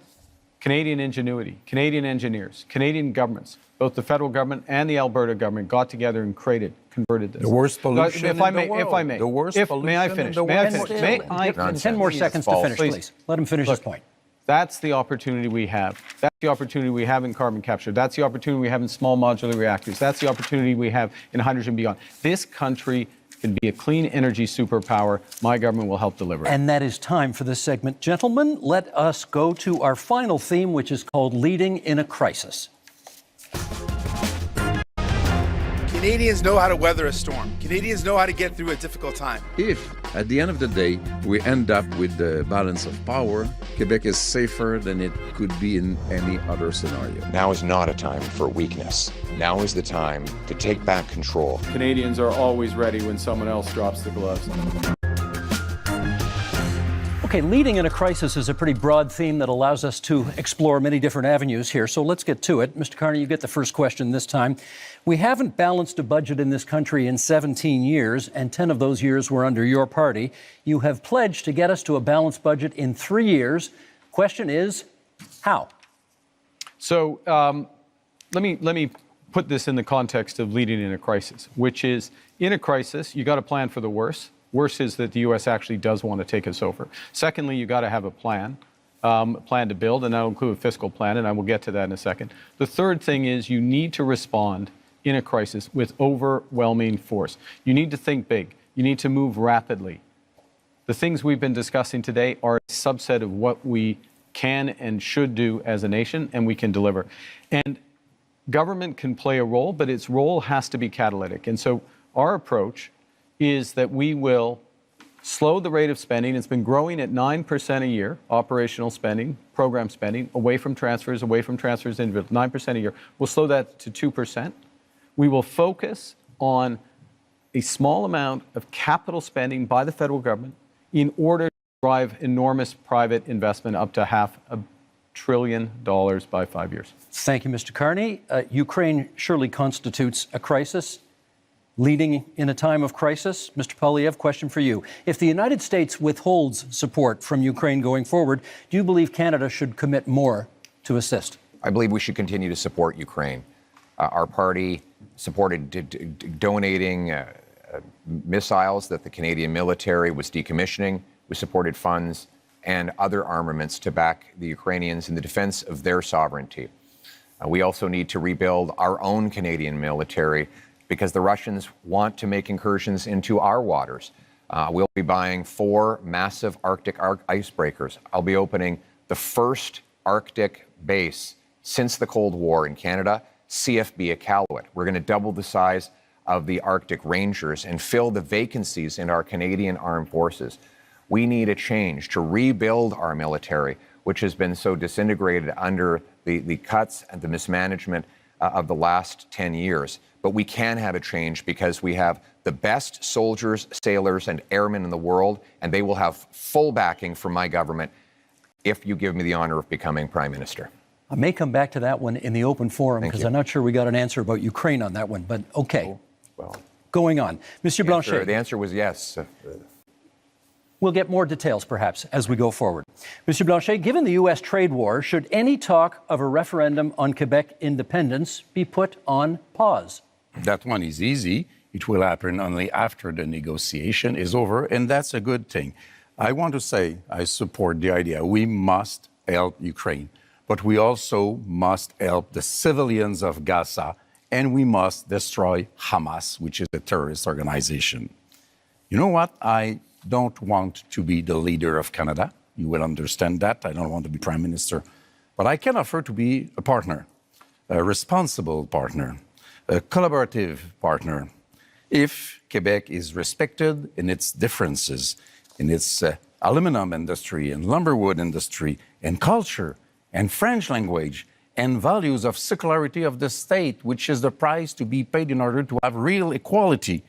Canadian ingenuity, Canadian engineers, Canadian governments, both the federal government and the Alberta government got together and converted this. The worst pollution in the world. If I may. The worst pollution may I finish? in the May I world. finish? 10 more seconds to finish, please. Let him finish his point. That's the opportunity we have. That's the opportunity we have in carbon capture. That's the opportunity we have in small modular reactors. That's the opportunity we have in hydrogen beyond. This country can be a clean energy superpower. My government will help deliver it. And that is time for this segment. Gentlemen, let us go to our final theme, which is called Leading in a Crisis. Canadians know how to weather a storm. Canadians know how to get through a difficult time. If, at the end of the day, we end up with the balance of power, Quebec is safer than it could be in any other scenario. Now is not a time for weakness. Now is the time to take back control. Canadians are always ready when someone else drops the gloves. Okay, leading in a crisis is a pretty broad theme that allows us to explore many different avenues here. So let's get to it. Mr. Carney, you get the first question this time. We haven't balanced a budget in this country in 17 years, and 10 of those years were under your party. You have pledged to get us to a balanced budget in 3 years. Question is, how? So let me put this in the context of leading in a crisis, which is, in a crisis, you got to plan for the worst. Worse is that the U.S. actually does want to take us over. Secondly, you got to have a plan to build, and that'll include a fiscal plan, and I will get to that in a second. The third thing is you need to respond in a crisis with overwhelming force. You need to think big. You need to move rapidly. The things we've been discussing today are a subset of what we can and should do as a nation, and we can deliver. And government can play a role, but its role has to be catalytic. And so our approach is that we will slow the rate of spending. It's been growing at 9% a year, operational spending, program spending, away from transfers individual, 9% a year. We'll slow that to 2%. We will focus on a small amount of capital spending by the federal government in order to drive enormous private investment up to $500 billion by 5 years. Thank you, Mr. Carney. Ukraine surely constitutes a crisis. Leading in a time of crisis, Mr. Poilievre, question for you. If the United States withholds support from Ukraine going forward, do you believe Canada should commit more to assist? I believe we should continue to support Ukraine. Our party supported donating missiles that the Canadian military was decommissioning. We supported funds and other armaments to back the Ukrainians in the defense of their sovereignty. We also need to rebuild our own Canadian military because the Russians want to make incursions into our waters. We'll be buying 4 massive Arctic icebreakers. I'll be opening the first Arctic base since the Cold War in Canada, CFB Iqaluit. We're going to double the size of the Arctic Rangers and fill the vacancies in our Canadian armed forces. We need a change to rebuild our military, which has been so disintegrated under the cuts and the mismanagement of the last 10 years. But we can have a change because we have the best soldiers, sailors, and airmen in the world, and they will have full backing from my government if you give me the honor of becoming Prime Minister. I may come back to that one in the open forum because I'm not sure we got an answer about Ukraine on that one, but okay. Well, going on. Monsieur Blanchet. The answer was yes. We'll get more details, perhaps, as we go forward. Monsieur Blanchet, given the U.S. trade war, should any talk of a referendum on Quebec independence be put on pause? That one is easy. It will happen only after the negotiation is over, and that's a good thing. I want to say I support the idea. We must help Ukraine, but we also must help the civilians of Gaza, and we must destroy Hamas, which is a terrorist organization. You know what? I don't want to be the leader of Canada. You will understand that. I don't want to be Prime Minister. But I can offer to be a partner, a responsible partner, a collaborative partner. If Quebec is respected in its differences, in its aluminum industry and lumberwood industry and culture and French language and values of secularity of the state, which is the price to be paid in order to have real equality,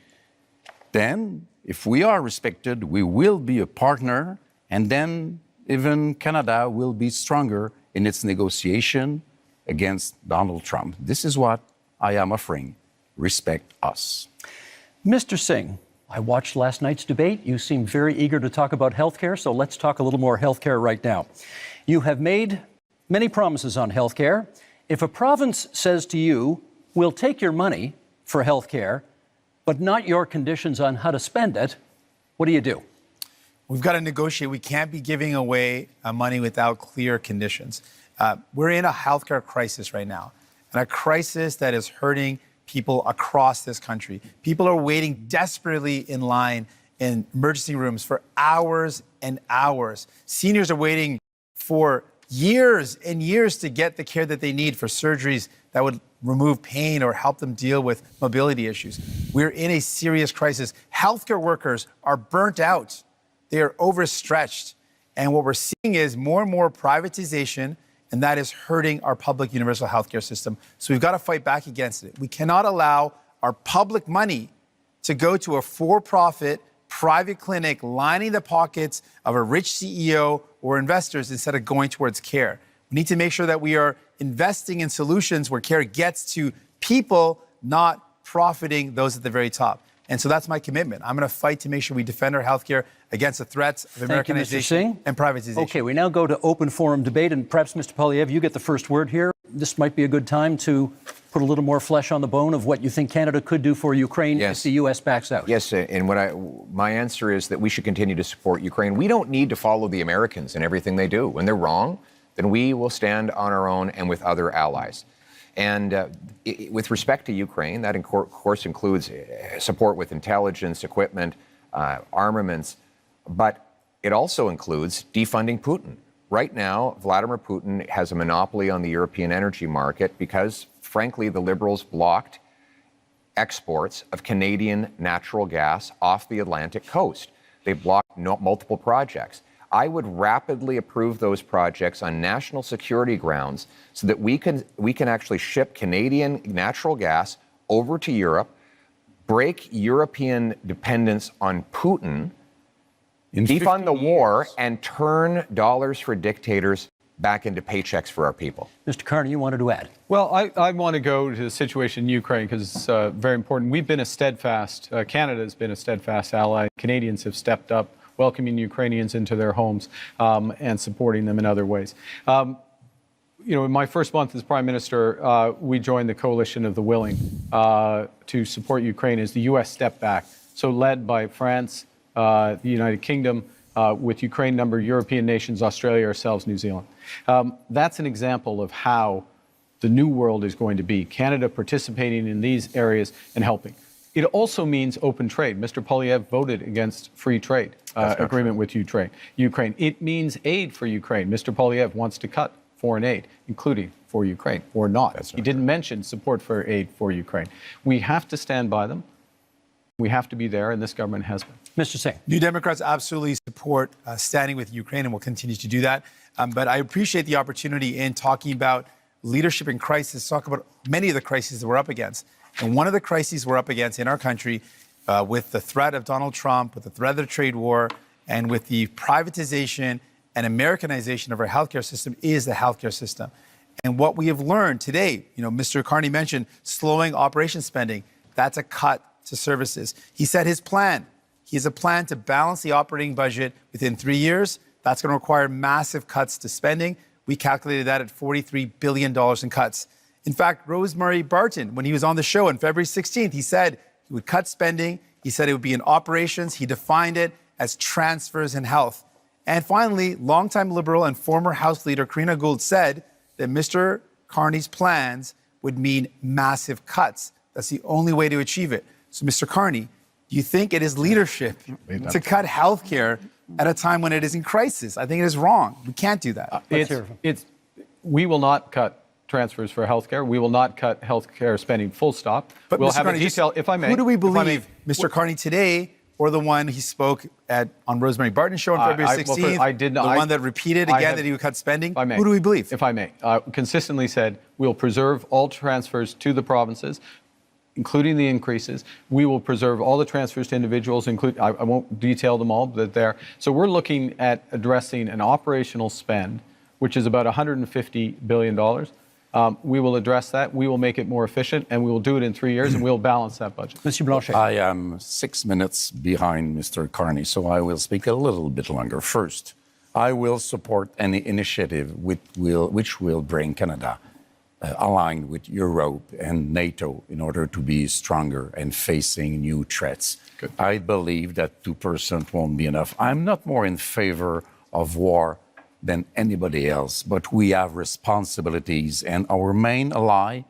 then if we are respected, we will be a partner, and then even Canada will be stronger in its negotiation against Donald Trump. This is what I am offering. Respect us. Mr. Singh, I watched last night's debate. You seem very eager to talk about healthcare, so let's talk a little more healthcare right now. You have made many promises on healthcare. If a province says to you, we'll take your money for healthcare, but not your conditions on how to spend it, what do? We've got to negotiate. We can't be giving away money without clear conditions. We're in a healthcare crisis right now, and a crisis that is hurting people across this country. People are waiting desperately in line in emergency rooms for hours and hours. Seniors are waiting for years and years to get the care that they need for surgeries that would remove pain or help them deal with mobility issues. We're in a serious crisis. Healthcare workers are burnt out. They are overstretched. And what we're seeing is more and more privatization, and that is hurting our public universal healthcare system. So we've got to fight back against it. We cannot allow our public money to go to a for-profit private clinic lining the pockets of a rich CEO or investors instead of going towards care. We need to make sure that we are investing in solutions where care gets to people, not profiting those at the very top. And so that's my commitment. I'm going to fight to make sure we defend our healthcare against the threats of Americanization and privatization. Okay, we now go to open forum debate, and perhaps, Mr. Poilievre, you get the first word here. This might be a good time to put a little more flesh on the bone of what you think Canada could do for Ukraine if the U.S. backs out. Yes, and my answer is that we should continue to support Ukraine. We don't need to follow the Americans in everything they do. When they're wrong, then we will stand on our own and with other allies. And with respect to Ukraine, that of course includes support with intelligence, equipment, armaments, but it also includes defunding Putin. Right now, Vladimir Putin has a monopoly on the European energy market because, frankly, the Liberals blocked exports of Canadian natural gas off the Atlantic coast. They blocked multiple projects. I would rapidly approve those projects on national security grounds so that we can actually ship Canadian natural gas over to Europe, break European dependence on Putin, defund the war, and turn dollars for dictators back into paychecks for our people. Mr. Carney, you wanted to add? Well, I want to go to the situation in Ukraine because it's very important. We've been a steadfast, Canada has been a steadfast ally. Canadians have stepped up, welcoming Ukrainians into their homes and supporting them in other ways. In my first month as Prime Minister, we joined the coalition of the willing to support Ukraine as the U.S. stepped back. So led by France, the United Kingdom, with Ukraine, number of European nations, Australia, ourselves, New Zealand. That's an example of how the new world is going to be. Canada participating in these areas and helping. It also means open trade. Mr. Poilievre voted against free trade agreement with Ukraine. It means aid for Ukraine. Mr. Poilievre wants to cut foreign aid, including for Ukraine, or not. He didn't mention support for aid for Ukraine. We have to stand by them. We have to be there, and this government has been. Mr. Singh. New Democrats absolutely support standing with Ukraine and will continue to do that. But I appreciate the opportunity in talking about leadership in crisis, talk about many of the crises that we're up against. And one of the crises we're up against in our country with the threat of Donald Trump, with the threat of the trade war, and with the privatization and Americanization of our healthcare system is the healthcare system. And what we have learned today, Mr. Carney mentioned slowing operation spending. That's a cut to services. He said his plan. He has a plan to balance the operating budget within 3 years. That's going to require massive cuts to spending. We calculated that at $43 billion in cuts. In fact, Rosemary Barton, when he was on the show on February 16th, he said he would cut spending. He said it would be in operations. He defined it as transfers in health. And finally, longtime Liberal and former House Leader Karina Gould said that Mr. Carney's plans would mean massive cuts. That's the only way to achieve it. So, Mr. Carney, do you think it is leadership to cut health care at a time when it is in crisis? I think it is wrong. We can't do that. We will not cut transfers for healthcare. We will not cut healthcare spending, full stop. But we'll Mr. have Carney, a detail, if I may. Who do we believe, Mr. Carney today, or the one he spoke on Rosemary Barton's show on February 16th? The one that repeated again that he would cut spending? Who do we believe? If I may. Consistently said, we'll preserve all transfers to the provinces, including the increases. We will preserve all the transfers to individuals, I won't detail them all, but they're. So we're looking at addressing an operational spend, which is about $150 billion. We will address that. We will make it more efficient, and we will do it in 3 years, and we'll balance that budget. Mr. Blanchet. I am 6 minutes behind Mr. Carney, so I will speak a little bit longer. First, I will support any initiative which will bring Canada aligned with Europe and NATO in order to be stronger and facing new threats. Good. I believe that 2% won't be enough. I'm not more in favor of war than anybody else, but we have responsibilities, and our main ally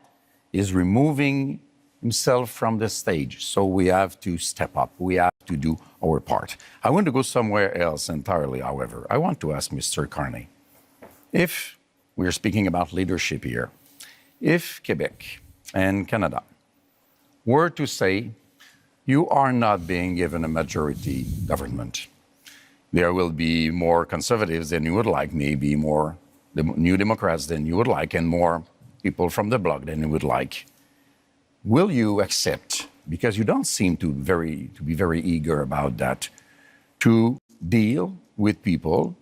is removing himself from the stage. So we have to step up. We have to do our part. I want to go somewhere else entirely, however. I want to ask Mr. Carney, if we're speaking about leadership here, if Quebec and Canada were to say, you are not being given a majority government, there will be more conservatives than you would like, maybe more New Democrats than you would like, and more people from the bloc than you would like. Will you accept, because you don't seem to be very eager about that, to deal with people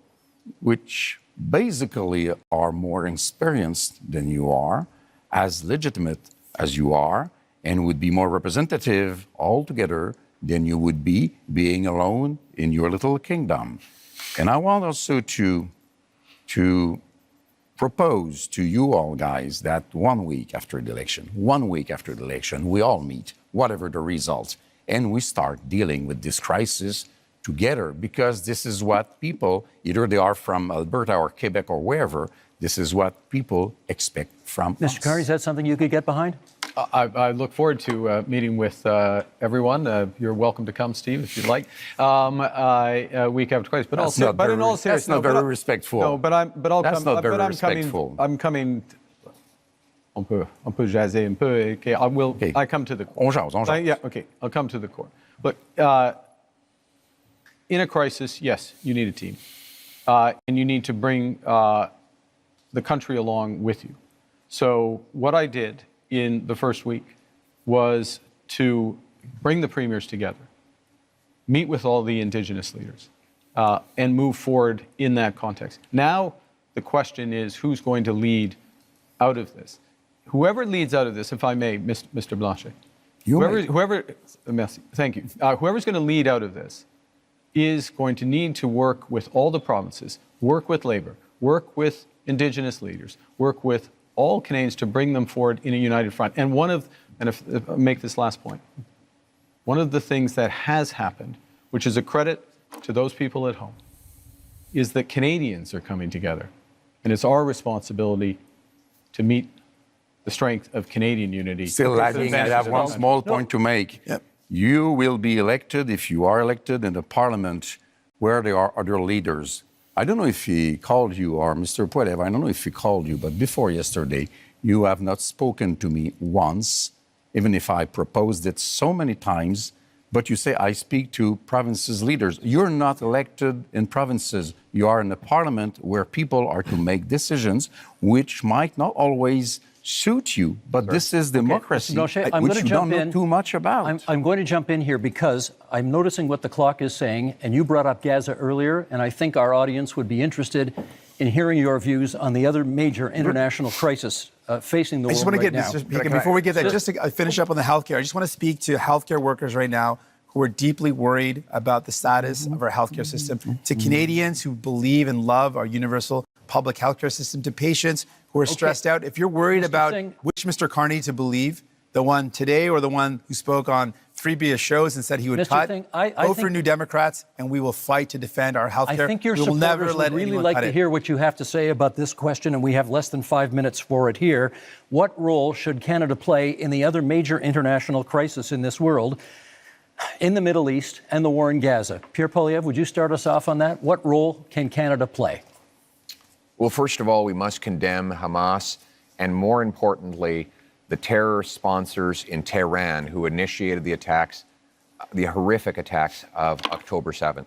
which basically are more experienced than you are, as legitimate as you are, and would be more representative altogether than you would be being alone in your little kingdom? And I want also to propose to you all guys that 1 week after the election, we all meet, whatever the result, and we start dealing with this crisis together, because this is what people, either they are from Alberta or Quebec or wherever, this is what people expect from us. Mr. Carney, is that something you could get behind? I look forward to meeting with everyone. You're welcome to come, Steve, if you'd like. Week after crisis, but also, in all seriousness, that's not very respectful. No, but I'll that's come. Not very respectful. I'm coming. On peut jaser un peu. Okay, I come to the core. On jase. Yeah, okay. I'll come to the core. Look, in a crisis, yes, you need a team, and you need to bring the country along with you. So what I did in the first week was to bring the premiers together, meet with all the Indigenous leaders, and move forward in that context. Now, the question is, who's going to lead out of this? Whoever leads out of this, if I may, Mr. Blanchet, merci, thank you. Whoever's going to lead out of this is going to need to work with all the provinces, work with Labour, work with Indigenous leaders, work with all Canadians to bring them forward in a united front. And if I make this last point, one of the things that has happened, which is a credit to those people at home, is that Canadians are coming together. And it's our responsibility to meet the strength of Canadian unity. Still lagging. I have one small point to make. Yep. You will be elected, if you are elected, in the parliament where there are other leaders. I don't know if he called you, or Mr. Poilievre, I don't know if he called you, but before yesterday, you have not spoken to me once, even if I proposed it so many times. But you say, I speak to provinces' leaders. You're not elected in provinces. You are in a parliament where people are to make decisions which might not always suit you. But this is democracy, Mr. Blanchet, which you don't know too much about. I'm going to jump in here because I'm noticing what the clock is saying, and you brought up Gaza earlier, and I think our audience would be interested in hearing your views on the other major international crisis facing the world right now. Before we get that, just to finish up on the healthcare, I just want to speak to healthcare workers right now who are deeply worried about the status of our healthcare system, to Canadians who believe and love our universal public healthcare system, to patients who are stressed out. If you're worried about which Mr. Carney to believe, the one today or the one who spoke on 3B shows and said he would cut, vote for New Democrats, and we will fight to defend our healthcare. I think your we will never supporters let would really anyone like cut to it. hear what you have to say about this question, and we have less than 5 minutes for it here. What role should Canada play in the other major international crisis in this world, in the Middle East and the war in Gaza? Pierre Poilievre, would you start us off on that? What role can Canada play? Well, first of all, we must condemn Hamas and, more importantly, the terror sponsors in Tehran who initiated the attacks, the horrific attacks of October 7th.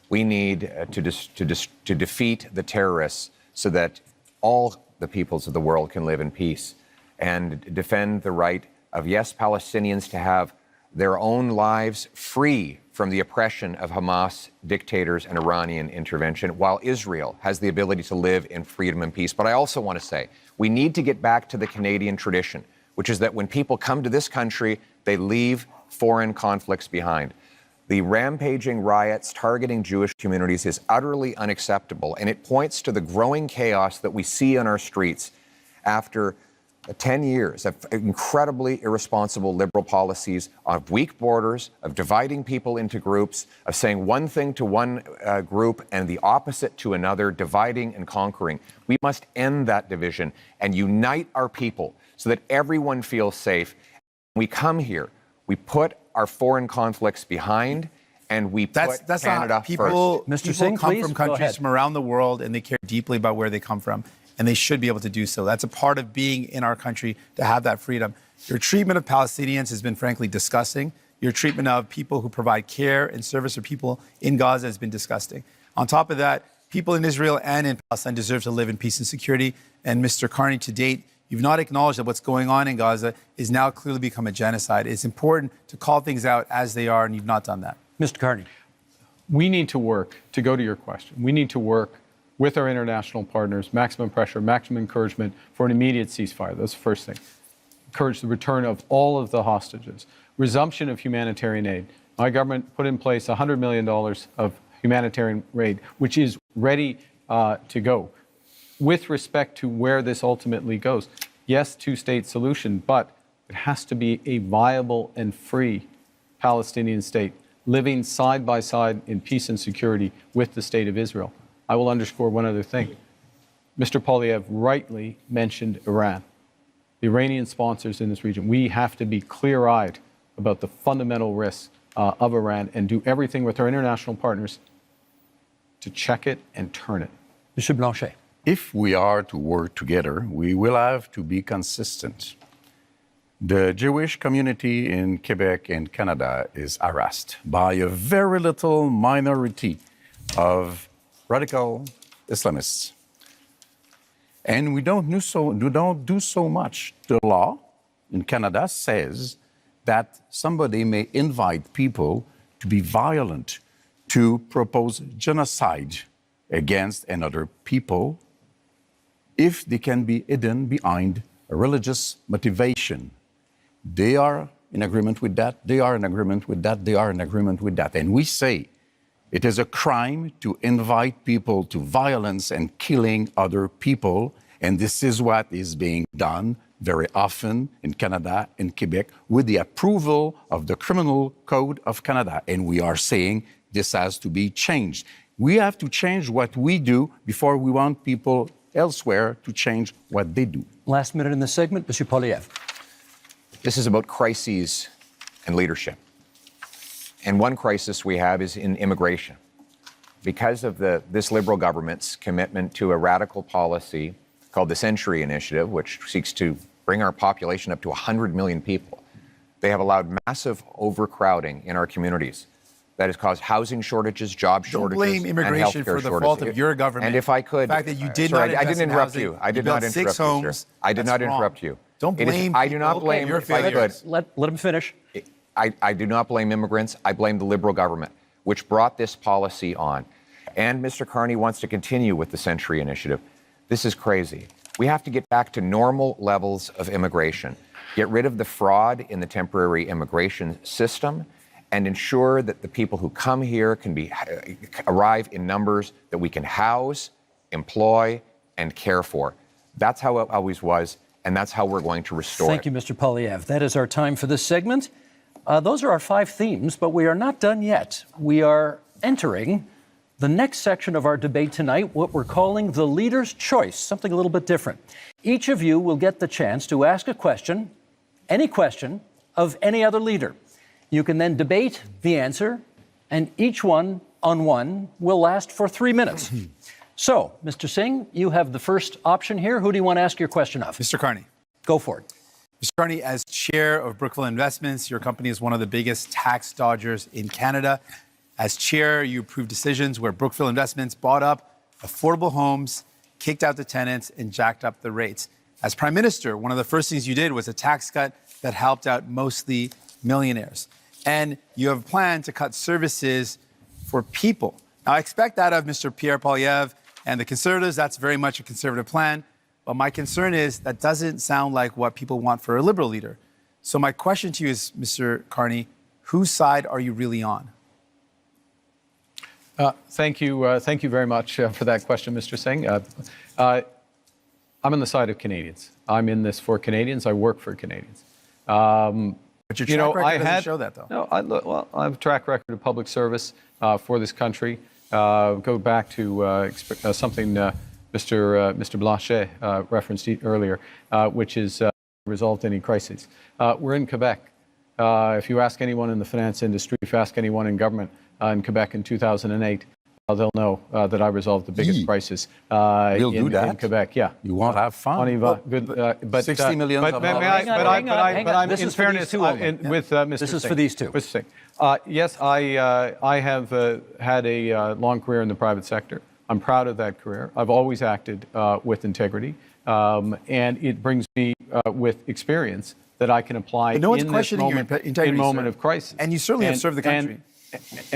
We need to defeat the terrorists so that all the peoples of the world can live in peace and defend the right of, yes, Palestinians to have their own lives free from the oppression of Hamas dictators and Iranian intervention, while Israel has the ability to live in freedom and peace. But I also want to say we need to get back to the Canadian tradition, which is that when people come to this country, they leave foreign conflicts behind. The rampaging riots targeting Jewish communities is utterly unacceptable, and it points to the growing chaos that we see on our streets after 10 years of incredibly irresponsible liberal policies, of weak borders, of dividing people into groups, of saying one thing to one group and the opposite to another, dividing and conquering. We must end that division and unite our people so that everyone feels safe. When we come here, we put our foreign conflicts behind, and we put Canada people, first. Mr. Singh, come from countries from around the world, and they care deeply about where they come from. And they should be able to do so. That's a part of being in our country, to have that freedom. Your treatment of Palestinians has been frankly disgusting. Your treatment of people who provide care and service for people in Gaza has been disgusting. On top of that, people in Israel and in Palestine deserve to live in peace and security. And Mr. Carney, to date, you've not acknowledged that what's going on in Gaza is now clearly become a genocide. It's important to call things out as they are, and you've not done that. Mr. Carney. We need to work, to go to your question, we need to work with our international partners, maximum pressure, maximum encouragement for an immediate ceasefire. That's the first thing. Encourage the return of all of the hostages. Resumption of humanitarian aid. My government put in place $100 million of humanitarian aid, which is ready to go. With respect to where this ultimately goes, yes, two-state solution, but it has to be a viable and free Palestinian state, living side by side in peace and security with the state of Israel. I will underscore one other thing. Mr. Poilievre rightly mentioned Iran, the Iranian sponsors in this region. We have to be clear-eyed about the fundamental risks of Iran and do everything with our international partners to check it and turn it. Mr. Blanchet. If we are to work together, we will have to be consistent. The Jewish community in Quebec and Canada is harassed by a very little minority of radical Islamists. And we don't do so much. The law in Canada says that somebody may invite people to be violent, to propose genocide against another people, if they can be hidden behind a religious motivation. They are in agreement with that, they are in agreement with that, they are in agreement with that. And we say it is a crime to invite people to violence and killing other people, and this is what is being done very often in Canada and Quebec with the approval of the Criminal Code of Canada. And we are saying this has to be changed. We have to change what we do before we want people elsewhere to change what they do. Last minute in the segment, Mr. Poilievre. This is about crises and leadership. And one crisis we have is in immigration. Because of this Liberal government's commitment to a radical policy called the Century Initiative, which seeks to bring our population up to 100 million people, they have allowed massive overcrowding in our communities. That has caused housing shortages, job shortages, Don't blame immigration and for healthcare the shortages. fault of your government. And if I could, the fact that you did sorry, not I invest didn't in interrupt housing, you. I did built not 6 interrupt you, homes. sir. I did That's not wrong. interrupt you. Don't It is- blame I do not people. blame. You're If I could, failures. Let him finish. I do not blame immigrants. I blame the Liberal government, which brought this policy on. And Mr. Carney wants to continue with the Century Initiative. This is crazy. We have to get back to normal levels of immigration, get rid of the fraud in the temporary immigration system, and ensure that the people who come here can arrive in numbers that we can house, employ, and care for. That's how it always was, and that's how we're going to restore Thank it. you, Mr. Poilievre. That is our time for this segment. Those are our 5 themes, but we are not done yet. We are entering the next section of our debate tonight, what we're calling the leader's choice, something a little bit different. Each of you will get the chance to ask a question, any question, of any other leader. You can then debate the answer, and each one on one will last for 3 minutes. So, Mr. Singh, you have the first option here. Who do you want to ask your question of? Mr. Carney. Go for it. Mr. Carney, as chair of Brookfield Investments, your company is one of the biggest tax dodgers in Canada. As chair, you approved decisions where Brookfield Investments bought up affordable homes, kicked out the tenants, and jacked up the rates. As prime minister, one of the first things you did was a tax cut that helped out mostly millionaires. And you have a plan to cut services for people. Now, I expect that of Mr. Pierre Poilievre and the Conservatives. That's very much a Conservative plan. But my concern is that doesn't sound like what people want for a Liberal leader. So my question to you is, Mr. Carney, whose side are you really on? Thank you very much for that question, Mr. Singh. I'm on the side of Canadians. I'm in this for Canadians. I work for Canadians. But your track record doesn't show that, though. No, I have a track record of public service for this country. Go back to something Mr. Blanchet referenced earlier, which is resolved any crises. We're in Quebec. If you ask anyone in the finance industry, if you ask anyone in government in Quebec in 2008, they'll know that I resolved the biggest crisis in Quebec. Yeah. You won't have fun. On y va. Good, but 60 million but of I'm This in is for fairness these two only. with Mr. This is Singh. for these two. Mr. Singh. Yes, I have had a long career in the private sector. I'm proud of that career. I've always acted with integrity, and it brings me with experience that I can apply But no one's in this questioning your moment, integrity, in moment sir. of crisis. And you certainly have served the country.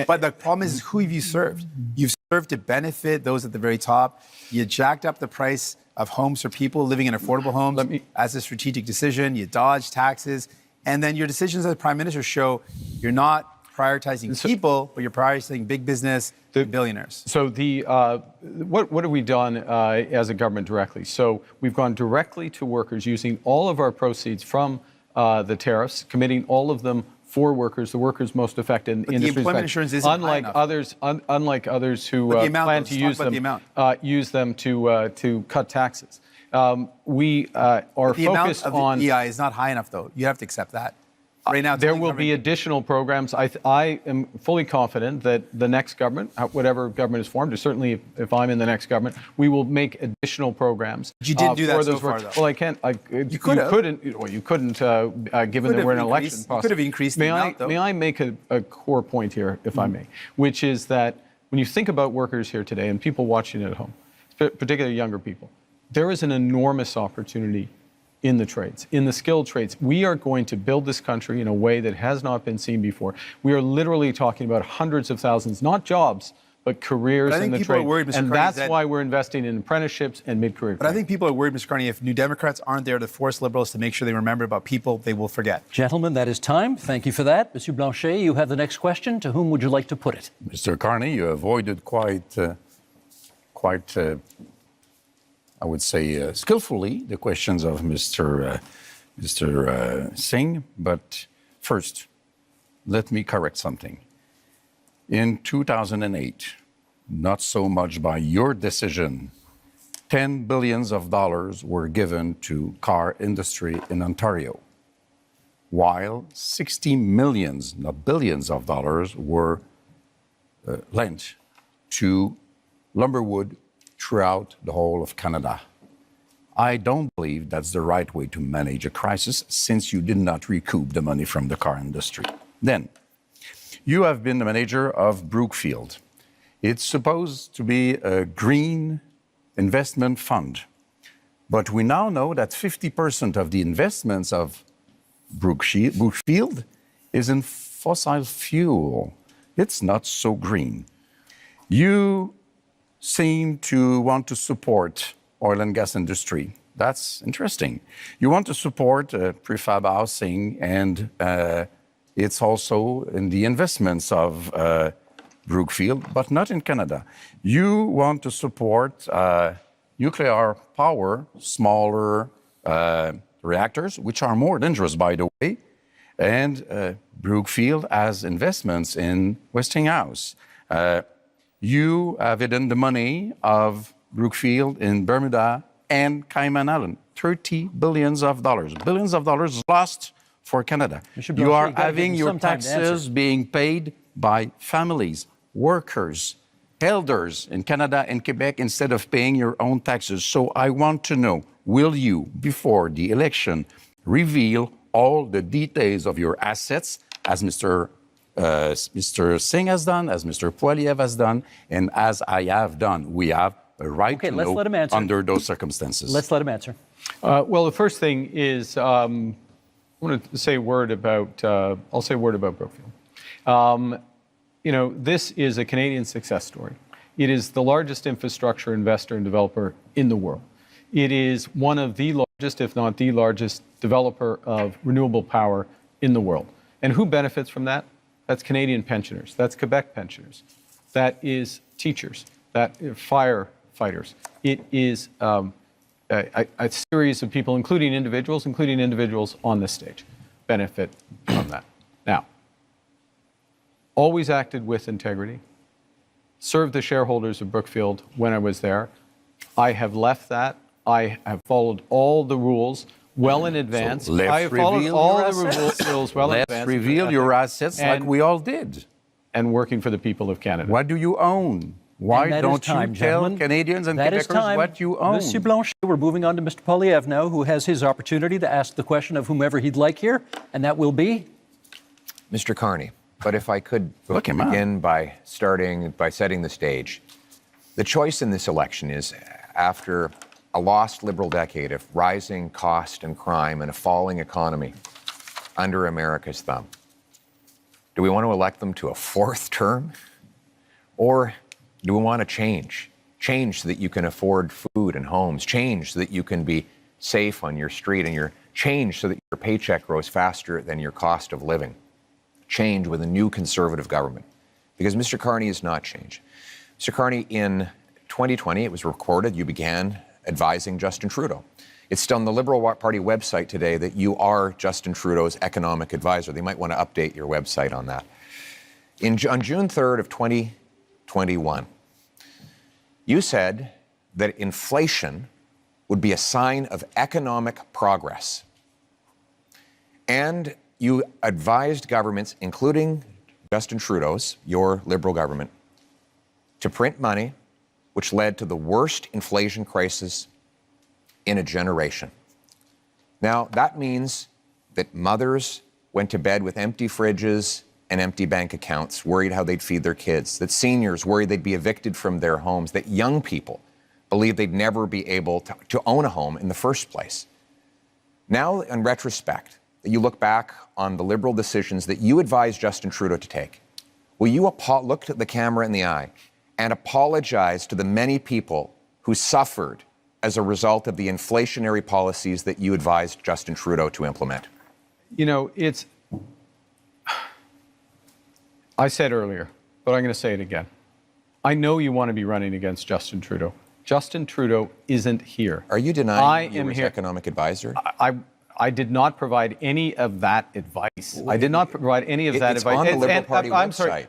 But the problem is who have you served? You've served to benefit those at the very top. You jacked up the price of homes for people living in affordable homes as a strategic decision. You dodged taxes. And then your decisions as prime minister show you're not prioritizing people, but you're prioritizing big business, billionaires. So what have we done as a government directly? So we've gone directly to workers using all of our proceeds from the tariffs, committing all of them for workers, the workers most affected in But the industries. employment insurance isn't high enough. Unlike others who But the amount, plan though, to let's talk about use them to cut taxes. We are the focused amount of on. the EI is not high enough, though. You have to accept that. Right now, it's there only will be covering- additional programs. I am fully confident that the next government, whatever government is formed, or certainly if I'm in the next government, we will make additional programs. But you didn't do that for so those far, workers. though. Well, I can't. You could have. You couldn't, given that we're in an election process. You could have increased the amount, though. May I make a core point here, if I may, which is that when you think about workers here today and people watching at home, particularly younger people, there is an enormous opportunity in the trades, in the skilled trades. We are going to build this country in a way that has not been seen before. We are literally talking about hundreds of thousands, not jobs, but careers in the trade. People are worried, Mr. And Carney, that's why we're investing in apprenticeships and mid-career. But I think people are worried, Mr. Carney, if New Democrats aren't there to force Liberals to make sure they remember about people they will forget. Gentlemen, that is time. Thank you for that. Monsieur Blanchet, you have the next question. To whom would you like to put it? Mr. Carney, you avoided quite I would say, skillfully the questions of Mr. Singh. But first, let me correct something. In 2008, not so much by your decision, $10 billion were given to car industry in Ontario. while 60 millions, not billions of dollars, were lent to lumberwood throughout the whole of Canada. I don't believe that's the right way to manage a crisis since you did not recoup the money from the car industry. Then, you have been the manager of Brookfield. It's supposed to be a green investment fund. But we now know that 50% of the investments of Brookfield is in fossil fuel. It's not so green. You seem to want to support oil and gas industry. That's interesting. You want to support prefab housing, and it's also in the investments of Brookfield, but not in Canada. You want to support nuclear power, smaller reactors, which are more dangerous, by the way, and Brookfield has investments in Westinghouse. You have hidden the money of Brookfield in Bermuda and Cayman Island, $30 billion. Billions of dollars lost for Canada. You are having your taxes being paid by families, workers, elders in Canada and Quebec instead of paying your own taxes. So I want to know, will you, before the election, reveal all the details of your assets as Mr. Singh has done, as Mr. Poilievre has done, and as I have done? We have a right to know let him answer. under those circumstances. Let's let him answer. Well, the first thing is I want to say a word about. I'll say a word about Brookfield. You know, this is a Canadian success story. It is the largest infrastructure investor and developer in the world. It is one of the largest, if not the largest, developer of renewable power in the world. And who benefits from that? That's Canadian pensioners. That's Quebec pensioners. That is teachers. That is firefighters. It is a series of people, including individuals on this stage, benefit from that. Now, always acted with integrity, served the shareholders of Brookfield when I was there. I have left that. I have followed all the rules well in advance. So let's I have followed reveal all your the assets. rules well in advance. Let's reveal your assets like we all did. And working for the people of Canada. What do you own? Why don't you tell Canadians and Quebecers what you own? Monsieur Blanchet, we're moving on to Mr. Poilievre now, who has his opportunity to ask the question of whomever he'd like here, and that will be? Mr. Carney, but if I could begin by setting the stage. The choice in this election is, after a lost Liberal decade of rising cost and crime and a falling economy under America's thumb, do we want to elect them to a fourth term? Or do we want to change? Change so that you can afford food and homes. Change so that you can be safe on your street, and change so that your paycheck grows faster than your cost of living. Change with a new Conservative government. Because Mr. Carney is not change. Mr. Carney, in 2020, it was recorded, you began advising Justin Trudeau. It's on the Liberal Party website today that you are Justin Trudeau's economic advisor. They might want to update your website on that. On June 3rd of 2021, you said that inflation would be a sign of economic progress. And you advised governments, including Justin Trudeau's, your Liberal government, to print money, which led to the worst inflation crisis in a generation. Now, that means that mothers went to bed with empty fridges and empty bank accounts, worried how they'd feed their kids, that seniors worried they'd be evicted from their homes, that young people believed they'd never be able to own a home in the first place. Now, in retrospect, that you look back on the Liberal decisions that you advised Justin Trudeau to take, will you look at the camera in the eye and apologize to the many people who suffered as a result of the inflationary policies that you advised Justin Trudeau to implement? You know, I said earlier, but I'm going to say it again. I know you want to be running against Justin Trudeau. Justin Trudeau isn't here. Are you denying you were his economic advisor? I did not provide any of that advice. I did not provide any of that advice. It's on the Liberal Party website. I'm sorry.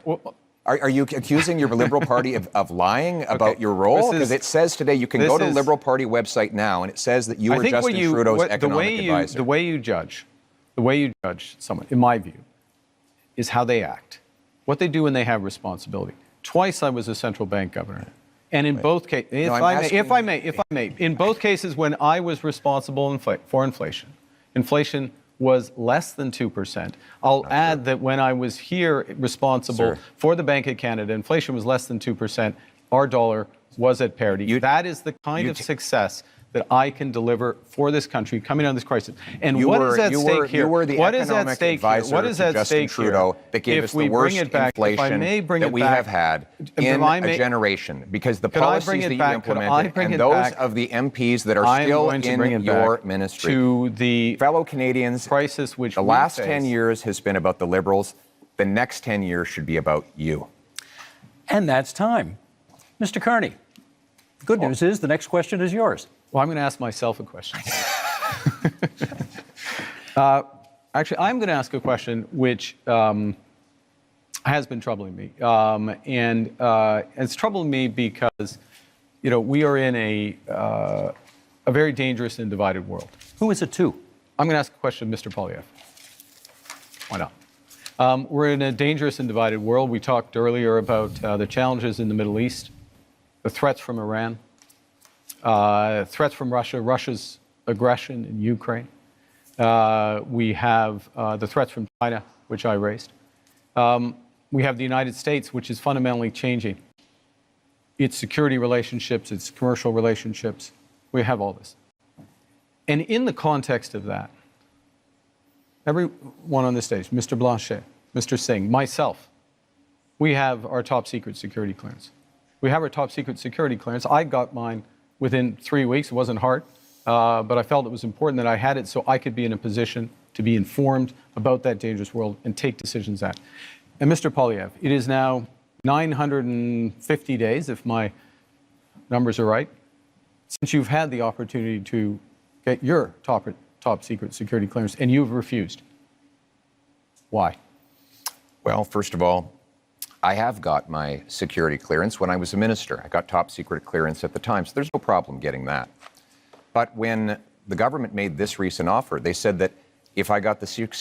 Are you accusing your Liberal Party of lying about your role? Because it says today you can go to the Liberal Party website now, and it says that you were Justin Trudeau's economic advisor. The way you judge the way you judge someone, in my view, is how they act, what they do when they have responsibility. Twice I was a central bank governor. And in both cases, if I may, in both cases when I was responsible for inflation, inflation was less than 2%. I'll add that when I was here responsible for the Bank of Canada, inflation was less than 2%. Our dollar was at parity. That is the kind of success that I can deliver for this country coming out of this crisis. And what is at stake here? You were the economic advisor to Justin Trudeau that gave us the worst inflation that we have had in a generation, because the policies that you implemented and those of the MPs that are still in your ministry. To the fellow Canadians, crisis which the last 10 years has been about the Liberals. The next 10 years should be about you. And that's time. Mr. Carney, the good news is the next question is yours. Well, I'm going to ask myself a question. Actually, I'm going to ask a question which has been troubling me. And it's troubling me because, we are in a very dangerous and divided world. Who is it to? I'm going to ask a question of Mr. Poilievre. Why not? We're in a dangerous and divided world. We talked earlier about the challenges in the Middle East, the threats from Iran, threats from Russia, Russia's aggression in Ukraine. We have the threats from China, which I raised. We have the United States, which is fundamentally changing its security relationships, its commercial relationships. We have all this. And in the context of that, everyone on this stage, Mr. Blanchet, Mr. Singh, myself, we have our top secret security clearance. We have our top secret security clearance. I got mine within 3 weeks. It wasn't hard, but I felt it was important that I had it so I could be in a position to be informed about that dangerous world and take decisions at. And Mr. Poilievre, it is now 950 days, if my numbers are right, since you've had the opportunity to get your top secret security clearance, and you've refused. Why? Well, first of all, I have got my security clearance when I was a minister. I got top secret clearance at the time, so there's no problem getting that. But when the government made this recent offer, they said that if I got the secret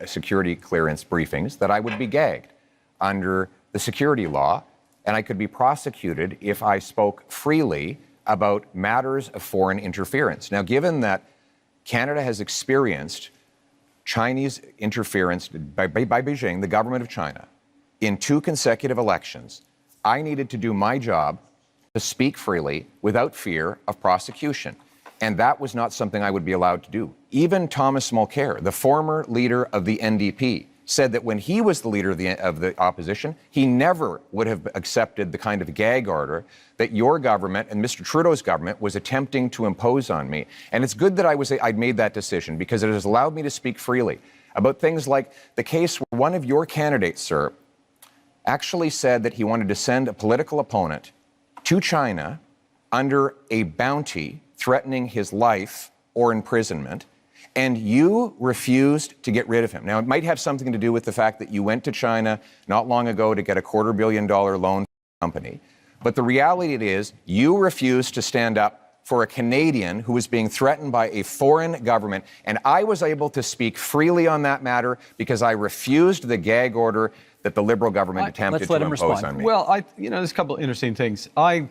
security clearance briefings, that I would be gagged under the security law, and I could be prosecuted if I spoke freely about matters of foreign interference. Now, given that Canada has experienced Chinese interference by Beijing, the government of China, in 2 consecutive elections, I needed to do my job to speak freely without fear of prosecution. And that was not something I would be allowed to do. Even Thomas Mulcair, the former leader of the NDP, said that when he was the leader of the opposition, he never would have accepted the kind of gag order that your government and Mr. Trudeau's government was attempting to impose on me. And it's good that I'd made that decision, because it has allowed me to speak freely about things like the case where one of your candidates, sir, actually said that he wanted to send a political opponent to China under a bounty threatening his life or imprisonment, and you refused to get rid of him. Now, it might have something to do with the fact that you went to China not long ago to get a $250 million loan from the company, but the reality is you refused to stand up for a Canadian who was being threatened by a foreign government, and I was able to speak freely on that matter because I refused the gag order that the Liberal government attempted to impose on me. Well, there's a couple of interesting things. I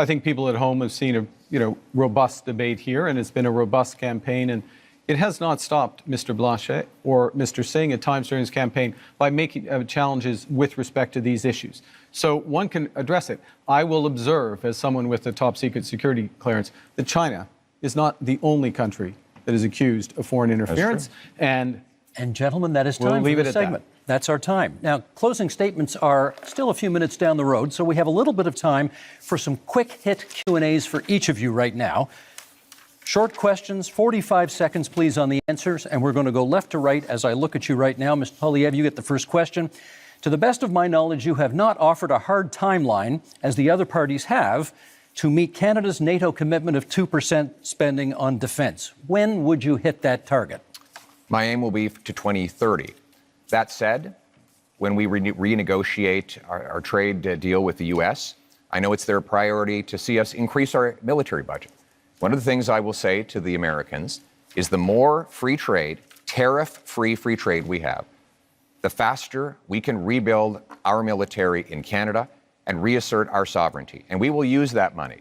think people at home have seen a robust debate here, and it's been a robust campaign, and it has not stopped Mr. Blanchet or Mr. Singh at times during his campaign by making challenges with respect to these issues. So one can address it. I will observe, as someone with a top secret security clearance, that China is not the only country that is accused of foreign interference. And gentlemen, that is time for this segment. That's our time. Now, closing statements are still a few minutes down the road, so we have a little bit of time for some quick hit Q&As for each of you right now. Short questions, 45 seconds, please, on the answers, and we're going to go left to right as I look at you right now. Mr. Poilievre, you get the first question. To the best of my knowledge, you have not offered a hard timeline, as the other parties have, to meet Canada's NATO commitment of 2% spending on defense. When would you hit that target? My aim will be to 2030. That said, when we renegotiate our trade deal with the U.S., I know it's their priority to see us increase our military budget. One of the things I will say to the Americans is the more free trade tariff-free free trade we have, the faster we can rebuild our military in Canada and reassert our sovereignty. And we will use that money